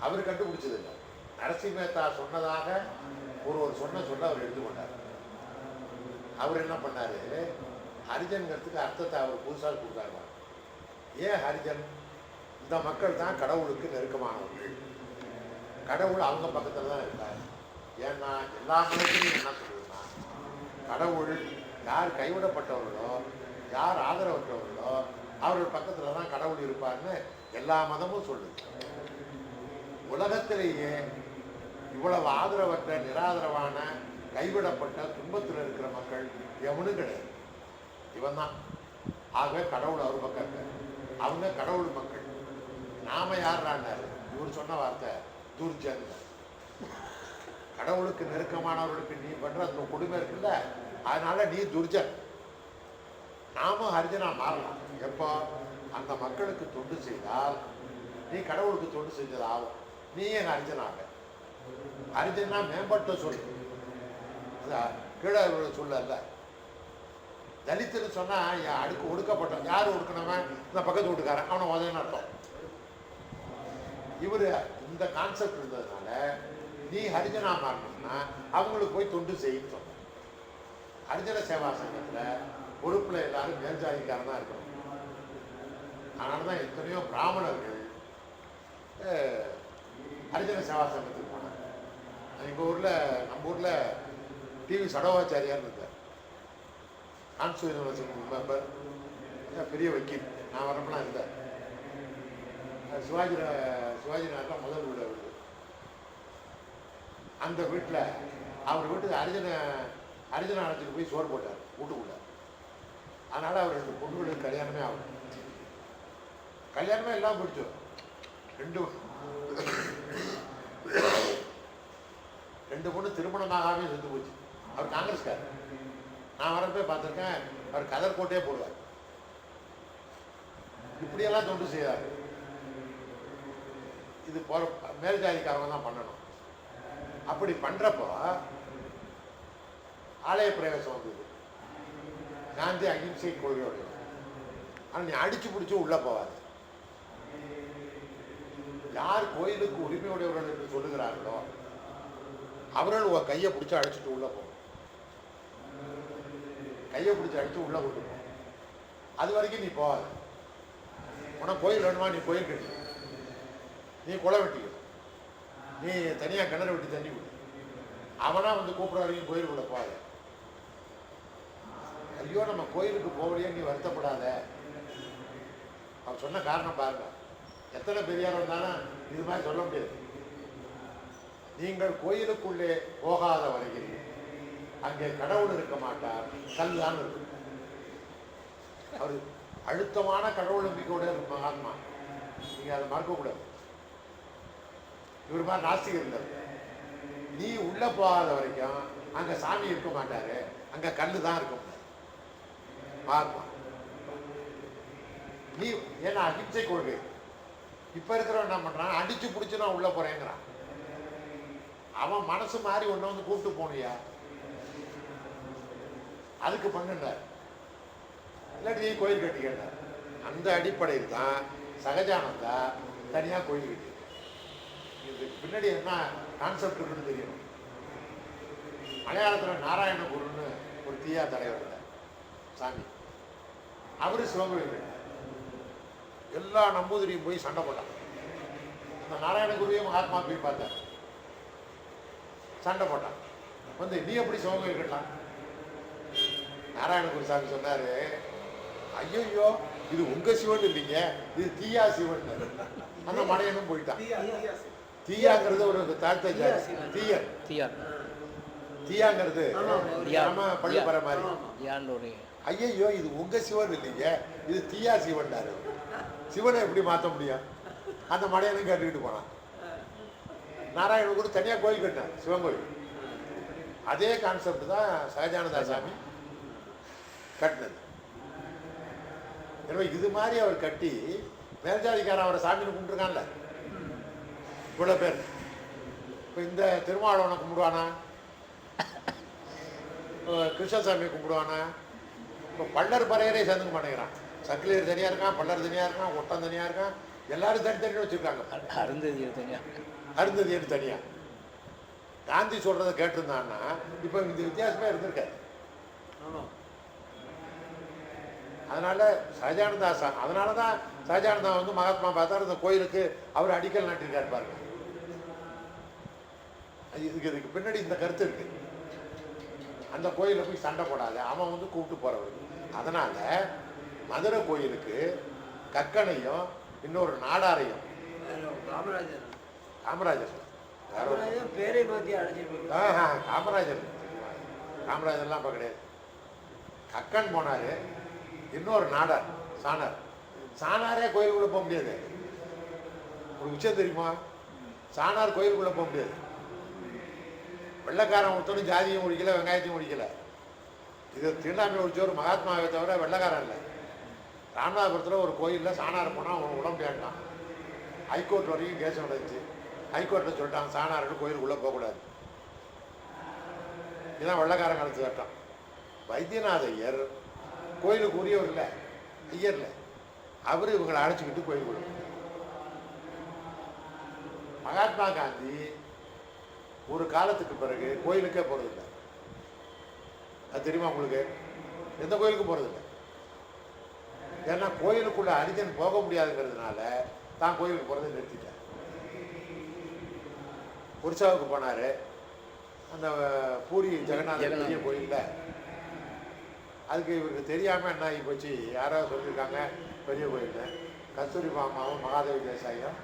அவர் கண்டுபிடிச்சது இல்லை, நரசிம்மேத்தா சொன்னதாக ஒரு சொல்ல அவர் எடுத்துக்கொண்டார். அவர் என்ன பண்ணாரு, ஹரிஜன்கிறதுக்கு அர்த்தத்தை அவர் புதுசாக கொடுத்தாங்க. ஏன் ஹரிஜன்? இந்த மக்கள் தான் கடவுளுக்கு நெருக்கமானவர்கள், கடவுள் அவங்க பக்கத்தில் தான் இருக்கார். ஏன்னா எல்லா மதத்திலையும் என்ன சொல்லுதுன்னா, கடவுள் யார் கைவிடப்பட்டவர்களோ, யார் ஆதரவற்றவர்களோ அவர்கள் பக்கத்தில் தான் கடவுள் இருப்பார்னு எல்லா மதமும் சொல்லுது. உலகத்திலேயே இவ்வளவு ஆதரவற்ற, நிராதரவான, கைவிடப்பட்ட, துன்பத்தில் இருக்கிற மக்கள் எவனும் கிடையாது, இவன் தான். ஆக கடவுள் அவர் பக்கம் இருக்கார், அவங்க கடவுள் மக்கள். நாம யார்றான்னாரு, இவர் சொன்ன வார்த்தை துர்ஜன். கடவுளுக்கு நெருக்கமானவர்களுக்கு நீ பண்ற அந்த கொடுமை இருக்குல்ல, அதனால நீ துர்ஜன். நாமும் ஹரிஜனா மாறலாம். எப்போ? அந்த மக்களுக்கு தொண்டு செய்தால் நீ கடவுளுக்கு தொண்டு செஞ்சது ஆகும். நீ என் ஹரிஜனாக. ஹரிஜனா மேம்பட்ட சொல், கீழே சொல்லல. தலித்துன்னு சொன்னா அடுக்கு ஒடுக்கப்பட்டோம். யார் ஒடுக்கணவன்? இந்த பக்கத்து வீட்டுக்காரன், அவனை உதவின்னு அர்த்தம். இவர் இந்த கான்செப்ட் இருந்ததுனால நீ ஹரிஜனா மாறணும்னா அவங்களுக்கு போய் தொண்டு செய்யணும் சொன்ன. ஹரிஜன சேவா சங்கத்தில் பொறுப்பில் எல்லாரும் மேல்ஜாதிக்காரன் தான் இருக்கணும். அதனால தான் எத்தனையோ பிராமணர்கள் ஹரிஜன சேவா சங்கத்துக்கு போனாங்க. எங்கள் ஊரில், நம்ம ஊரில் டிவி சடவாச்சாரியார் இருந்தார், கான்ஸ்டியூஷன் யூனிவர்சிட்டி மெம்பர், பெரிய வக்கீல். நான் வரப்பெல்லாம் இருந்தேன். சிவாஜி நகரில் முதல் வீடு அவருக்கு. அந்த வீட்டில் அவர் வீட்டுக்கு அரிஜன அழைச்சிட்டு போய் சோறு போட்டார் வீட்டுக்குள்ள. அதனால் அவர் 2 பொண்ணுகளுக்கு கல்யாணமே ஆகும். கல்யாணமே எல்லாம் போயிடுச்சு. 2 பொண்ணு திருமணமாகவே செத்து போச்சு. அவர் காங்கிரஸ்கார். நான் வரப்போ பார்த்துருக்கேன், அவர் கதர் கோட்டையே போடுவார். இப்படியெல்லாம் தொண்டு செய்வார். இது போகிற மேல்ஜாதிக்காரங்க தான் பண்ணணும். அப்படி பண்ணுறப்போ ஆலய பிரவேசம் வந்தது. காந்தி அகிம்சை கொள்கையோடு. ஆனால் நீ அடிச்சு பிடிச்சி உள்ளே போவாது. யார் கோயிலுக்கு உரிமையுடையவர்கள் என்று சொல்லுகிறார்களோ அவர்கள் உங்கள் கையை பிடிச்சி அடிச்சுட்டு உள்ளே போகும். கையை பிடிச்சி அடித்து உள்ளே கொண்டு போகும். அது வரைக்கும் நீ போகாது. உனக்கு கோயில் வேணுமா, நீ கோயில் கட்டி, நீ குளை வெட்டிக்கணும், நீ தனியாக கிணறு வெட்டி தண்ணி விடு. அவனா வந்து கூப்பிட்ற வரைக்கும் கோயிலுக்குள்ளே போகாத. ஐயோ நம்ம கோயிலுக்கு போகலையே நீ வருத்தப்படாத. அவர் சொன்ன காரணம் பாருங்க. எத்தனை பெரியார் வந்தாலும் இது மாதிரி சொல்ல முடியாது. நீங்கள் கோயிலுக்குள்ளே போகாத வரையில் அங்கே கடவுள் இருக்க மாட்டார், கல் தான் இருக்கும். அவர் அழுத்தமான கடவுள் நம்பிக்கையோட இருக்கும் மகாத்மா. நீங்கள் அதை மறக்கக்கூடாது. இவர் மாதிரி நாஸ்திகர் இருந்தார். நீ உள்ளே போகாத வரைக்கும் அங்கே சாமி இருக்க மாட்டார், அங்கே கல் தான் இருக்கும் மகாத்மா. நீ ஏன்னா அகிம்சை கொள்கை. இப்போ இருக்கிறவன் என்ன பண்ணுறான், அடித்து பிடிச்சி நான் உள்ளே போகிறேங்கிறான். அவன் மனசு மாறி ஒன்றை வந்து கூப்பிட்டு போனியா, அதுக்கு பண்ணுங்க. இல்லாட்டி நீ கோயில் கட்டிக்கிட்ட. அந்த அடிப்படையில் தான் சகஜானந்தா தனியாக கோயில் கட்டி. இதுக்கு பின்னாடி என்ன கான்செப்ட் இருக்குன்னு தெரியணும். மலையாளத்தில் நாராயணகுருன்னு ஒரு தீயா தலைவர் இல்லை சாமி, அவரு சிவகோயில் எல்லா நம்பூதிரியும் போய் சண்டை போட்டான். இந்த நாராயணகுருவையும் மகாத்மா போய் பார்த்தார், சண்டை போட்டான். வந்து நீ எப்படி சிவகோயில் கட்டலாம்? நாராயணகுரு சாமி சொன்னாரு, ஐயோ இது உங்க சிவன் இல்லைங்க, இது தீயா சிவன். அந்த மடையனும் போயிட்டான். தீயாங்கிறது ஒரு தாழ்த்த ஜாதி, தீயர் தீயார் தீயாங்கிறது நம்ம பள்ளிப்பற மாதிரி. தீயான்னு ஒரு ஐயோ இது உங்க சிவன் இல்லைங்க, இது தீயா சிவன்டாரு. சிவனை எப்படி மாற்ற முடியும்? அந்த மடையனும் கேட்டுக்கிட்டு போனான். நாராயணன் கூட தனியாக கோயில் கட்டினார், சிவன் கோயில். அதே கான்செப்ட் தான் சகஜானந்தா சாமி கட்டினது. எனவே இது மாதிரி அவர் கட்டி மேல்ஜாதிக்காரன் அவரை சாமின்னு கும்பிட்டுருக்கான்ல இவ்வளோ பேர். இப்போ இந்த திருமாவளவனை கும்பிடுவானா, கிருஷ்ணசாமியை கும்பிடுவானா? இப்போ பல்லர் பறையரே சேர்ந்துக்க மாட்டேங்கிறான். சக்கிலியர் தனியாக இருக்கான், பல்லர் தனியாக இருக்கான், ஒட்டம் தனியாக இருக்கான், எல்லாரும் தனித்தனியாக வச்சுருக்காங்க. அருந்ததியர் தனியாக, அருந்ததியர் தனியாக. காந்தி சொல்கிறத கேட்டிருந்தான்னா இப்போ இந்த வித்தியாசமே இருந்திருக்காது. அதனால சகஜானந்தா அதனால தான் சகஜானந்தா வந்து மகாத்மா பார்த்தார், இந்த கோயிலுக்கு அவர் அடிக்கல் நாட்டிருக்காரு பாருங்க. இதுக்கு பின்னாடி இந்த கருத்து இருக்கு. அந்த கோயிலில் போய் சண்டை போடாத, அவன் வந்து கூப்பிட்டு போறவர். அதனால மதுரை கோயிலுக்கு கக்கனையும் இன்னொரு நாடாரையும் காமராஜர் பேரை மாற்றி அழைச்சிட்டு காமராஜர்லாம் இப்போ கிடையாது. கக்கன் போனாரு, இன்னொரு நாடார் சாணாரே கோயிலுக்குள்ள போக முடியாது. ஒரு விஷயம் தெரியுமா? சாணார் கோயிலுக்குள்ள போக முடியாது. வெள்ளைக்காரன் ஒருத்தனும் ஜாதியும் ஒழிக்கல, வெங்காயத்தையும் ஒழிக்கல. இது தீண்டாமை ஒழிச்சவர் மகாத்மாவை தவிர வெள்ளைக்காரன் இல்லை. ராமநாதபுரத்தில் ஒரு கோயிலில் சாணார் போனால் அவன் உடம்பு ஏறினான். ஹைகோர்ட் வரைக்கும் கேஸ் நடந்துச்சு. ஹைகோர்ட்டில் சொல்லிட்டாங்க சாணார்கள் கோயிலுக்குள்ளே போகக்கூடாது. இதுதான் வெள்ளைக்காரன் காலத்து சட்டம். வைத்தியநாத ஐயர் கோயிலுக்கு உரியவர் இல்லை, ஐயர் இல்லை. அவர் இவங்களை அழைச்சிக்கிட்டு கோயிலுக்குள்ள. மகாத்மா காந்தி ஒரு காலத்துக்கு பிறகு கோயிலுக்கே போகிறதில்லை. அது தெரியுமா உங்களுக்கு? எந்த கோயிலுக்கும் போகிறதில்லை. ஏன்னா கோயிலுக்குள்ள அரிஜன் போக முடியாதுங்கிறதுனால தான் கோயிலுக்கு போகிறத நிறுத்திட்டார். ஒரிசாவுக்கு போனார். அந்த பூரி ஜெகநாதர் பெரிய கோயிலில் அதுக்கு இவருக்கு தெரியாமல் என்ன ஆகி போச்சு, யாராவது சொல்லியிருக்காங்க பெரிய கோயில். கஸ்தூரி மாமாவும் மகாதேவி தேசாயும்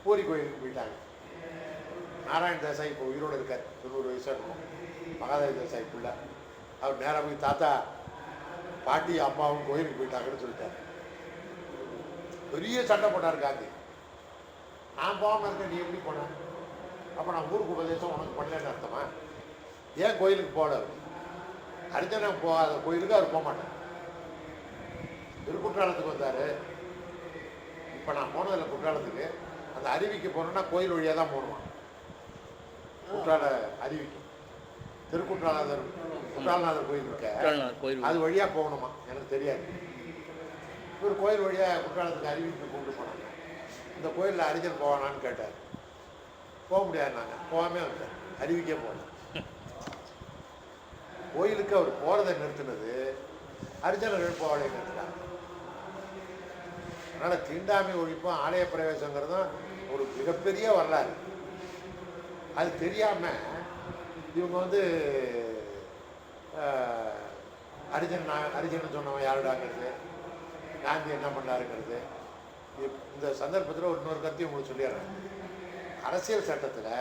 பூரி கோயிலுக்கு போயிட்டாங்க. நாராயண் தேசாய் இப்போ உயிரோடு இருக்கார், 90 வயசாக இருக்கும். மகாதேவி தேசாய் பிள்ளை. அவர் நேராக போய் தாத்தா பாட்டி அம்மாவும் கோயிலுக்கு போயிட்டாங்கன்னு சொல்லிட்டார். பெரிய சண்டை போட்டார் காந்தி. நான் போகாமல் இருக்கேன், நீ எப்படி போன? அப்போ நான் ஊருக்கு உபதேசம் உனக்கு பண்ணலன்னு அர்த்தமா? ஏன் கோயிலுக்கு போகல? அரிஜனை போகாத கோயிலுக்கு அவர் போக மாட்டார். திருக்குற்றாலத்துக்கு வந்தார். இப்போ நான் போனதில்லை குற்றாலத்துக்கு. அந்த அருவிக்கு போனோன்னா கோயில் வழியாக தான் போடுவான். குற்றால அருவிக்கு திருக்குற்றாலநாதர் குற்றாலநாதர் கோயில் இருக்க அது வழியாக போகணுமா? எனக்கு தெரியாது. ஒரு கோயில் வழியாக குற்றாலத்துக்கு அருவிக்கு கொண்டு போனாங்க. இந்த கோயிலில் அரிஜன் போவானான்னு கேட்டார். போக முடியாது, நாங்கள் போகாமே வந்தேன். அருவிக்கே போனேன். கோயிலுக்கு அவர் போகிறதை நிறுத்தினது அரிஜனர்கள் போவதை நிறுத்தினாங்க. அதனால் தீண்டாமை ஒழிப்பும் ஆலய பிரவேசங்கிறதும் ஒரு மிகப்பெரிய வரலாறு. அது தெரியாமல் இவங்க வந்து அரிஜன் சொன்னவன் யாருடாங்கிறது, காந்தி என்ன பண்ணாருங்கிறது. இந்த சந்தர்ப்பத்தில் ஒரு இன்னொரு கருத்தையும் உங்களுக்கு சொல்லிடுறேன். அரசியல் சட்டத்தில்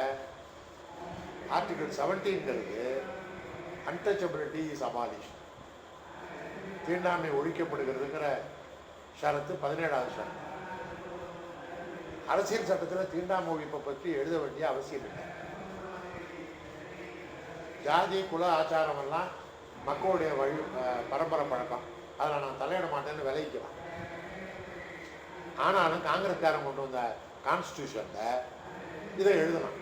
ஆர்டிகல் 17ங்கிறது அன்டச்சபிலிட்டி இஸ் அபாலிஷ், தீண்டாமை ஒழிக்கப்படுகிறதுங்கிற ஷரத்து 17வது ஷரத்து. அரசியல் சட்டத்தில் தீண்டாமை ஒழிப்பை பற்றி எழுத வேண்டிய அவசியம் இல்லை. ஜாதி குல ஆச்சாரம் எல்லாம் மக்களுடைய பரம்பரை பழக்கம், அதில் நான் தலையிட மாட்டேன்னு விளைவிக்கலாம். ஆனாலும் காங்கிரஸ்காரன் கொண்டு வந்த கான்ஸ்டியூஷனில் இதை எழுதலாம்.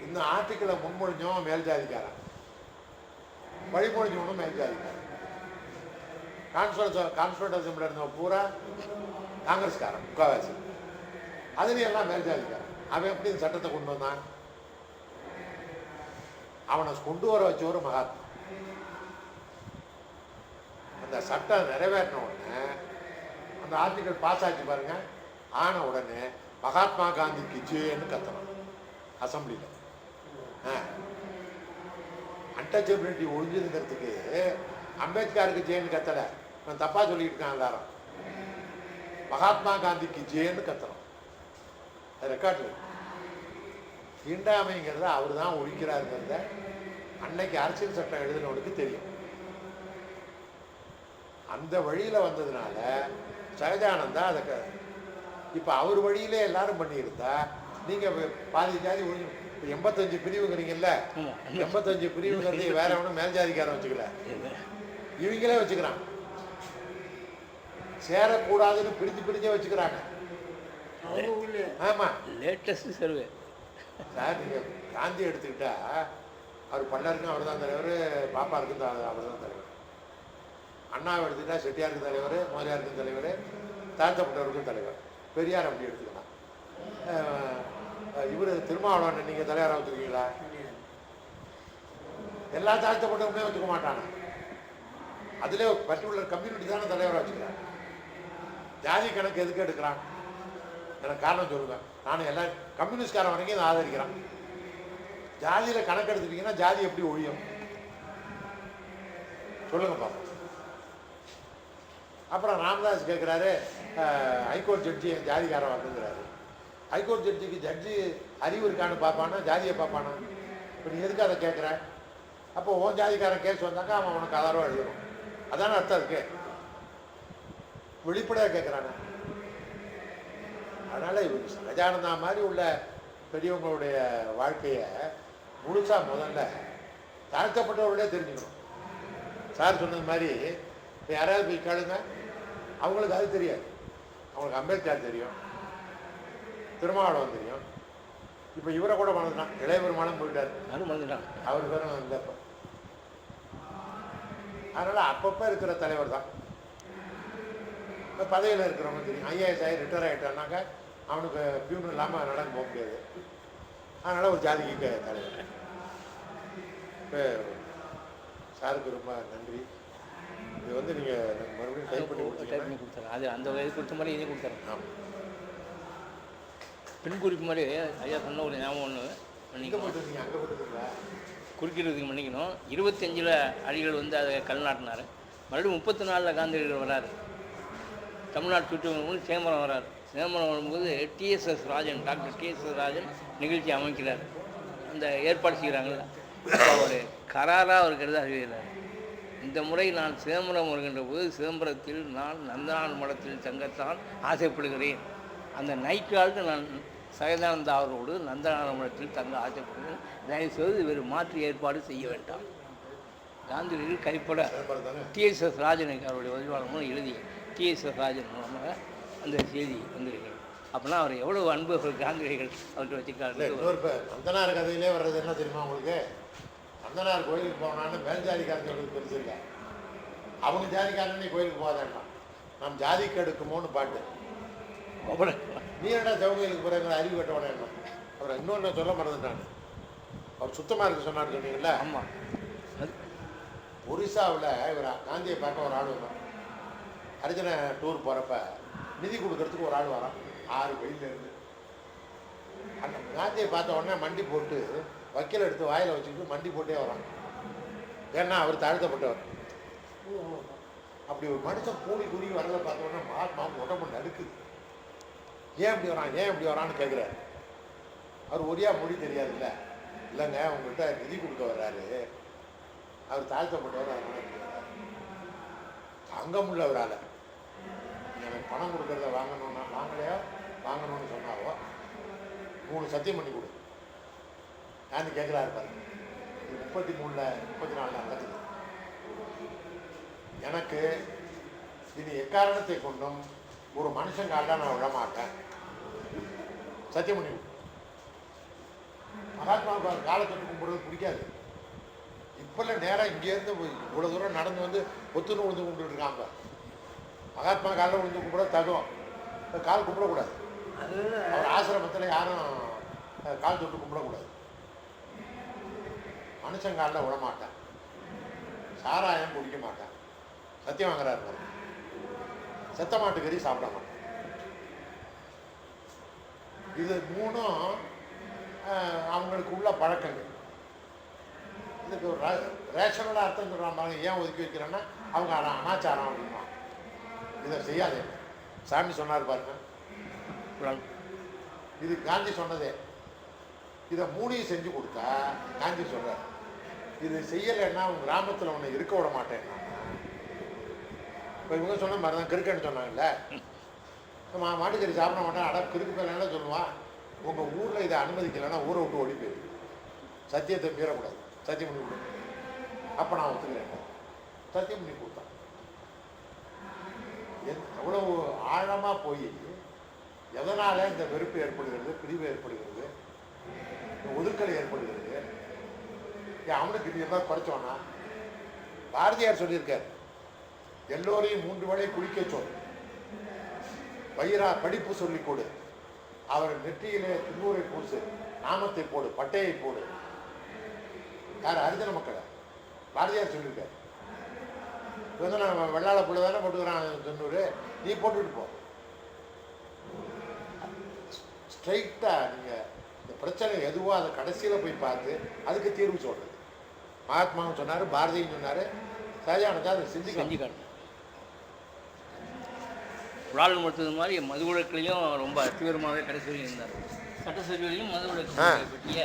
இந்த ஆர்டிக்கிளை முன்மொழிஞ்சவன் மேல்ஜாதிக்காரன், வழிமொழிஞ்சவனும் மேல்ஜாதிக்காரன். கான்ஸ்டியூண்ட் அசம்பிளில் இருந்தவன் பூரா காங்கிரஸ்காரன் முக்கால்வாசி, அதுலேயும் எல்லாம் மேல்ஜாதிக்காரன். அவன் எப்படி இந்த சட்டத்தை கொண்டு வந்தான்? அவனை கொண்டு வர வச்ச ஒரு மகாத்மா. அந்த சட்டம் நிறைவேறின உடனே அந்த ஆர்டிகல் பாஸ் ஆச்சு பாருங்க. ஆன உடனே மகாத்மா காந்திக்கு ஜேன்னு கத்தணும் அசம்பிளியில். அன்டச்சபிலிட்டி ஒழிஞ்சுங்கிறதுக்கு அம்பேத்கருக்கு ஜேன்னு கத்தலை. நான் தப்பாக சொல்லிட்டு இருக்கேன் எல்லாரும். மகாத்மா காந்திக்கு ஜேன்னு கத்தணும். அது ரெக்கார்டில் தீண்டாமைங்கிறத அவர் தான் ஒழிக்கிறாருங்கிறத அன்னைக்கு அரசியல் சட்டம் எழுதினவனுக்கு தெரியும். அந்த வழியில் வந்ததுனால சகஜானந்தா அதை இப்போ அவர் வழியிலே எல்லாரும் பண்ணியிருந்தா நீங்கள் பாதி ஜாதி ஒழிஞ்சு. இப்போ 85 பிரிவுங்கிறீங்கல்ல, 85 பிரிவுங்கிறது வேற ஒன்றும் மேல் ஜாதிக்காரன் வச்சுக்கல, இவங்களே வச்சுக்கிறான். சேரக்கூடாதுன்னு பிரிஞ்சே வச்சுக்கிறாங்க. ஆமாம், லேட்டஸ்ட் சர்வே சார். நீங்கள் காந்தி எடுத்துக்கிட்டா அவர் பல்லருக்கும் அவர் தான் தலைவர், பாப்பாருக்கும் அவர் தான் தலைவர். அண்ணாவை எடுத்துக்கிட்டா செட்டியாருக்கு தலைவர், முதலியாருக்கும் தலைவர், தாழ்த்தப்பட்டவருக்கும் தலைவர். பெரியார் அப்படி எடுத்துக்கலாம். இவர் திருமாவளவன் நீங்கள் தலைவராக வச்சுருக்கீங்களா? எல்லா தாழ்த்தப்பட்டவருமே வச்சுக்க மாட்டாங்க. அதிலே பர்டிகுலர் கம்யூனிட்டி தானே தலைவராக வச்சுக்கிறாங்க. ஜாதி கணக்கு எதுக்கு எடுக்கிறான்? எனக்கு காரணம் சொல்லுவேன். நான் எல்லா கம்யூனிஸ்ட்காரன் வரைக்கும் இதை ஆதரிக்கிறேன். ஜாதியில் கணக்கு எடுத்துட்டீங்கன்னா ஜாதி எப்படி ஒழியும் சொல்லுங்க பாப்பா. அப்புறம் ராமதாஸ் கேட்குறாரு, ஹைகோர்ட் ஜட்ஜி என் ஜாதிக்காரன் வந்துங்கிறாரு. ஹைகோர்ட் ஜட்ஜிக்கு ஜட்ஜி அறிவு இருக்கான்னு பார்ப்பானா, ஜாதியை பார்ப்பானா? இப்போ நீ எதுக்கு அதை கேட்குற? அப்போ உன் ஜாதிக்காரன் கேஸ் வந்தாக்கா அவன் உனக்கு ஆதாரம் எழுதணும். அதான அர்த்தம் இருக்கு. வெளிப்படையாக கேட்குறாங்க. அதனால் இவங்க சகஜானந்தா மாதிரி உள்ள பெரியவங்களுடைய வாழ்க்கையை முழுசாக முதல்ல தாழ்த்தப்பட்டவர்களே தெரிஞ்சுக்கணும். சார் சொன்னது மாதிரி இப்போ யாராவது போய் கேளுங்க, அவங்களுக்கு அது தெரியாது. அவங்களுக்கு அம்பேத்கர் தெரியும், திருமாவளவன் தெரியும். இப்போ இவரை கூட மறந்துட்டான், இளைய பெருமாளும் போயிட்டார், யாரும் மறந்துட்டான். அவர் பேரும் இல்லை இப்போ. அதனால் அப்பப்போ இருக்கிற தலைவர் தான். இப்போ பதவியில் இருக்கிறவங்க தெரியும். ஐஏஎஸ் ஆகி ரிட்டையர் ஆகிட்டான்னாக்கா அவனுக்கு பியூன் இல்லாமல் நடந்து போக முடியாது. அதனால் ஒரு ஜாதிக்கு தலைவர். இப்போ சாருக்கு ரொம்ப நன்றி. இது வந்து நீங்கள் மறுபடியும் டைப் பண்ணி கொடுத்துறேன். அது அந்த வயது கொடுத்த மாதிரி இதையும் கொடுத்துறேன். ஆமாம், பின் குறிப்பு மாதிரி ஐயா சொன்ன ஒரு ஞாபகம் ஒன்று நீங்கள் போட்டுருக்கீங்க, அங்கே போட்டுருக்கீங்களா? குறிக்கிறதுக்கு மன்னிக்கணும். 25 அடிகள் வந்து அதை கல்நாட்டினார். மறுபடியும் 34 காந்தியடிகள் வராரு. தமிழ்நாடு சுற்று சேமரம் வராரு. சேமரம் வரும்போது TDS Rajan, doctor TDS Rajan நிகழ்ச்சி அமைக்கிறார். அந்த ஏற்பாடு செய்கிறாங்கல்ல, அவர் கராராக அவர் கருதாக அறிவிக்கிறார். இந்த முறை நான் சிதம்பரம் வருகின்ற போது சிதம்பரத்தில் நான் நந்தனார் மடத்தில் தங்கத்தான் ஆசைப்படுகிறேன். அந்த நைட்டாளுக்கு நான் சகஜானந்தா அவரோடு நந்தனார் மடத்தில் தங்க ஆசைப்படுகிறேன். தயவுசெய்து வேறு மாற்று ஏற்பாடு செய்ய வேண்டாம். காந்தியடிகள் கைப்பட டிஎஸ்எஸ் ராஜனுக்கு அவருடைய பதிவாளர் மூலம் எழுதி டிஎஸ்எஸ் ராஜன் மூலமாக அந்த செய்தி வந்திருக்கிறது. அப்படின்னா அவர் எவ்வளவு அன்பு காந்தியடிகள் அவர்கிட்ட வச்சுக்காரு. நந்தனார் கதையிலே வர்றது என்ன தெரியுமா உங்களுக்கு? நந்தனார் கோயிலுக்கு போனான்னு மேல் ஜாதிக்காரங்களுக்கு பெருசு இல்லை, அவங்க ஜாதிக்காரனே கோயிலுக்கு போகாதான் நம் ஜாதிக்கு எடுக்குமோன்னு பாட்டு. நீ என்ன சிவகோயிலுக்கு போகிற அறிவு கட்டவோட என்ன? அவர் இன்னொன்று சொல்ல மறந்துட்டாங்க. அவர் சுத்தமாக இருக்க சொன்னார் சொன்னீங்களா? ஆமாம். ஒரிசாவில் இவர் காந்தியை பார்க்க ஒரு ஆள் வரும். அர்ஜுன டூர் போகிறப்ப நிதி கொடுக்கறதுக்கு ஒரு ஆள் வரான் 6 மைலேருந்து. அந்த காந்தியை பார்த்த உடனே மண்டி போட்டு வக்கீல் எடுத்து வாயில் வச்சுக்கிட்டு மண்டி போட்டே வரான். ஏன்னா அவர் தாழ்த்தப்பட்டவர். அப்படி ஒரு மனுஷன் கூலி குறுகி வரல பார்த்த உடனே மகாத்மா உடம்பு நடுக்குது. ஏன் இப்படி வரான், ஏன் இப்படி வரான்னு கேட்குறாரு. அவர் ஒரியா மொழி தெரியாதுல்ல. இல்லைங்க, உங்கள்கிட்ட நிதி கொடுக்க வர்றாரு, அவர் தாழ்த்தப்பட்டவர், அதனால இப்படி வர்றாரு. தங்கம் உள்ளவரால் எனக்கு பணம் கொடுக்கறத வாங்கணும்னா வாங்கலையோ, வாங்கணும்னு சொன்னாவோ 3 சத்தியம் பண்ணி கொடு. யான்னு கேட்குறாரு பாருங்க. 33 34 நடக்குது. எனக்கு இது எக்காரணத்தை கொண்டும் ஒரு மனுஷன் காலில் நான் விட மாட்டேன், சத்தியம் பண்ணி கொடு. மகாத்மாவுக்கு அவர் காலை தொட்டு கும்பிடுறது பிடிக்காது. இப்போல்லாம் நேராக இங்கேருந்து இவ்வளோ தூரம் நடந்து வந்து ஒத்துன்னு விழுந்து கும்பிட்டு இருக்காங்க. மகாத்மா காலில் விழுந்து கும்பிட தகும், கால் கும்பிடக்கூடாது. அவர் ஆசிரமத்தில் யாரும் கால் தொட்டு கும்பிடக்கூடாது. மனுஷங்காலில் விட மாட்டேன், சாராயம் குடிக்க மாட்டேன், சத்தியம் வாங்குறாரு பாருங்க, செத்த மாட்டுக்கறி சாப்பிட மாட்டேன். இது மூணும் அவங்களுக்கு உள்ள பழக்கங்கள். இதுக்கு ஒரு ரேஷனலாக அர்த்தம் சொல்கிறாங்க. ஏன் ஒதுக்கி வைக்கிறேன்னா அவங்க அனாச்சாரம் அப்படின்னா இதை செய்யாதே. சாமி சொன்னார் பாருங்க, இது காந்தி சொன்னதே. இதை மூணையும் செஞ்சு கொடுத்தா காந்தி சொல்கிறார், இது செய்யலைன்னா உங்கள் கிராமத்தில் ஒன்று இருக்க விட மாட்டேன்னா. இப்போ இவங்க சொன்ன மாதிரி தான் கிறுக்கன்னு சொன்னாங்கல்ல, மாட்டுக்கறி சாப்பிட மாட்டேன், அட கிறுக்கு போயிடலாம் சொல்லுவான். உங்கள் ஊரில் இதை அனுமதிக்கலைன்னா ஊரை விட்டு ஓடி போயிரு, சத்தியத்தை மீறக்கூடாது, சத்தியம் பண்ணி கொடு. அப்போ நான் ஒத்துக்கிறேன், சத்தியம் பண்ணி கொடுத்தான். எவ்வளவு ஆழமாக போய் எதனால் இந்த வெறுப்பு ஏற்படுகிறது, பிரிவு ஏற்படுகிறது, ஒதுக்கலை ஏற்படுகிறது. அவனுக்கு இது எதாவது குறைச்சோன்னா பாரதியார் சொல்லியிருக்கார், எல்லோரையும் 3 வேளை குளிக்க சொல், வயிறா படிப்பு சொல்லிக் கொடு, அவர் நெற்றியிலே திருநூரை பூசு, நாமத்தை போடு, பட்டையை போடு. யார்? ஹரிஜன மக்களை பாரதியார் சொல்லியிருக்கார். வந்து நான் வெள்ளாள புள்ள தானே போட்டுக்கிறான் தொண்ணூறு, நீ போட்டுக்கிட்டு போ. ஸ்ட்ரைட்டாக நீங்கள் இந்த பிரச்சனை எதுவோ அதை கடைசியில் போய் பார்த்து அதுக்கு தீர்வு சொல்கிறது. மகாத்மாவும் சொன்னார், பாரதியும் சொன்னார், ஷாஜகானுக்கு அதை செஞ்சுக்காட்டு. விழாவில் மட்டுது மாதிரி மது விளக்கிலையும் ரொம்ப தீவிரமாகவே கடைசி வரையும் இருந்தார். சட்டசபையிலையும் மது விளக்கு பற்றிய